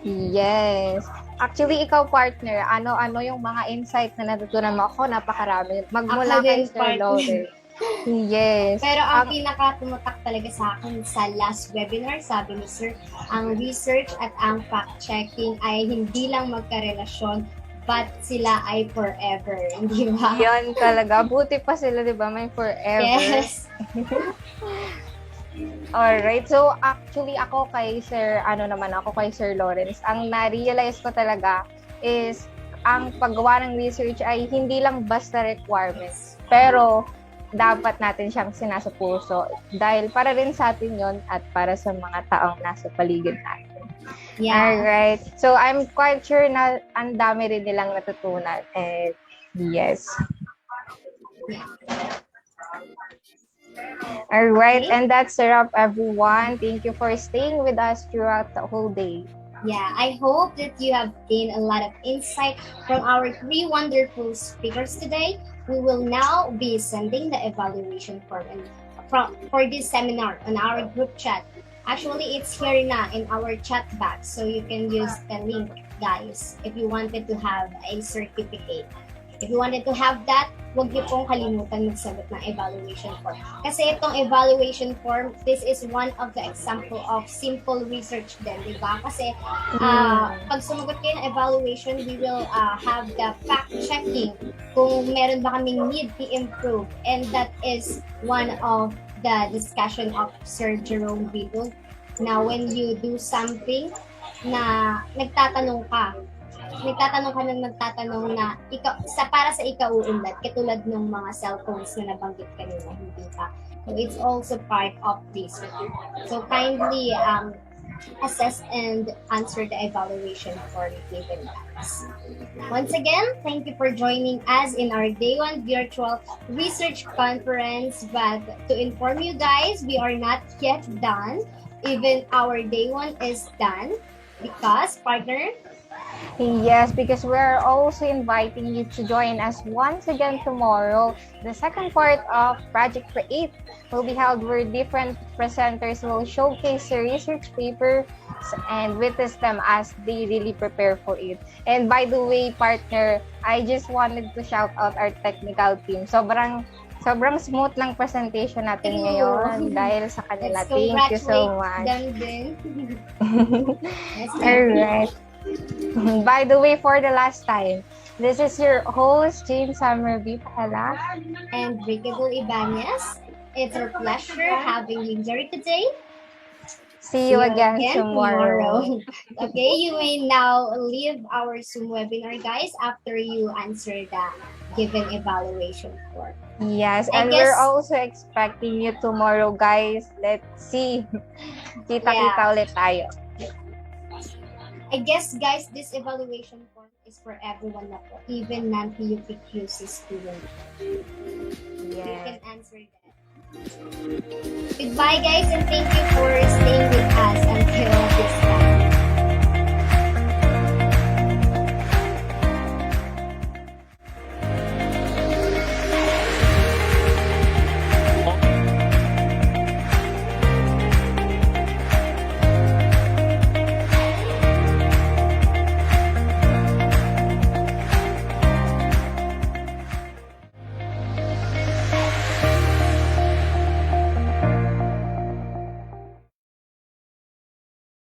Yes. Actually, ikaw partner, ano yung mga insight na natutunan mo? Ako, napakarami. Magmula Ako kay din, Sir partner. Lawrence. Yes. Pero ang pinaka-tumutak talaga sa akin sa last webinar, sabi ni Sir, ang research at ang fact-checking ay hindi lang magkarelasyon, but sila ay forever. Hindi ba? Yan talaga. Buti pa sila, di ba? May forever. Yes. Alright. So, actually, ako kay Sir Lawrence, ang na-realize ko talaga is ang paggawa ng research ay hindi lang basta requirements. Pero, dapat natin siyang sinasapuso dahil para rin sa atin yon at para sa mga taong nasa paligid natin. Yeah. Alright. So, I'm quite sure na ang dami rin nilang natutunan. And yes. Alright. Okay. And that's a wrap, everyone. Thank you for staying with us throughout the whole day. Yeah, I hope that you have gained a lot of insight from our 3 wonderful speakers today. We will now be sending the evaluation form for this seminar on our group chat. Actually, it's here na in our chat box, so you can use the link, guys, if you wanted to have a certificate. If you wanted to have that, huwag niyo pong kalimutan magsagot ng evaluation form. Kasi itong evaluation form, this is one of the example of simple research din, di ba? Kasi pag sumagot kayo ng evaluation, we will have the fact-checking kung meron ba kaming need to improve. And that is one of the discussion of Sir Jerome Bidong. Now, when you do something na nagtatanong ka na para sa ikauunlad, katulad ng mga cellphones na nabanggit kanina, hindi pa. So it's also part of this. So kindly assess and answer the evaluation form given us. Once again, thank you for joining us in our Day 1 virtual research conference. But to inform you guys, we are not yet done. Even our Day 1 is done because, partner, Yes, because we're also inviting you to join us once again tomorrow. The second part of Project Create will be held where different presenters will showcase their research papers and witness them as they really prepare for it. And by the way, partner, I just wanted to shout out our technical team. Sobrang smooth ng presentation natin ngayon dahil sa kanila. Thank you so much. Alright. By the way, for the last time, this is your host, Jane Summerby Pala. And Ricardo Ibanez. It's our pleasure having you here today. See you again tomorrow. Okay, you may now leave our Zoom webinar, guys, after you answer the given evaluation form. Yes, and we're also expecting you tomorrow, guys. Let's see. Kita-kita ulit tayo. I guess, guys, this evaluation form is for everyone na po, even non-PUPQC student. You can answer that. Goodbye, guys, and thank you for staying with us until this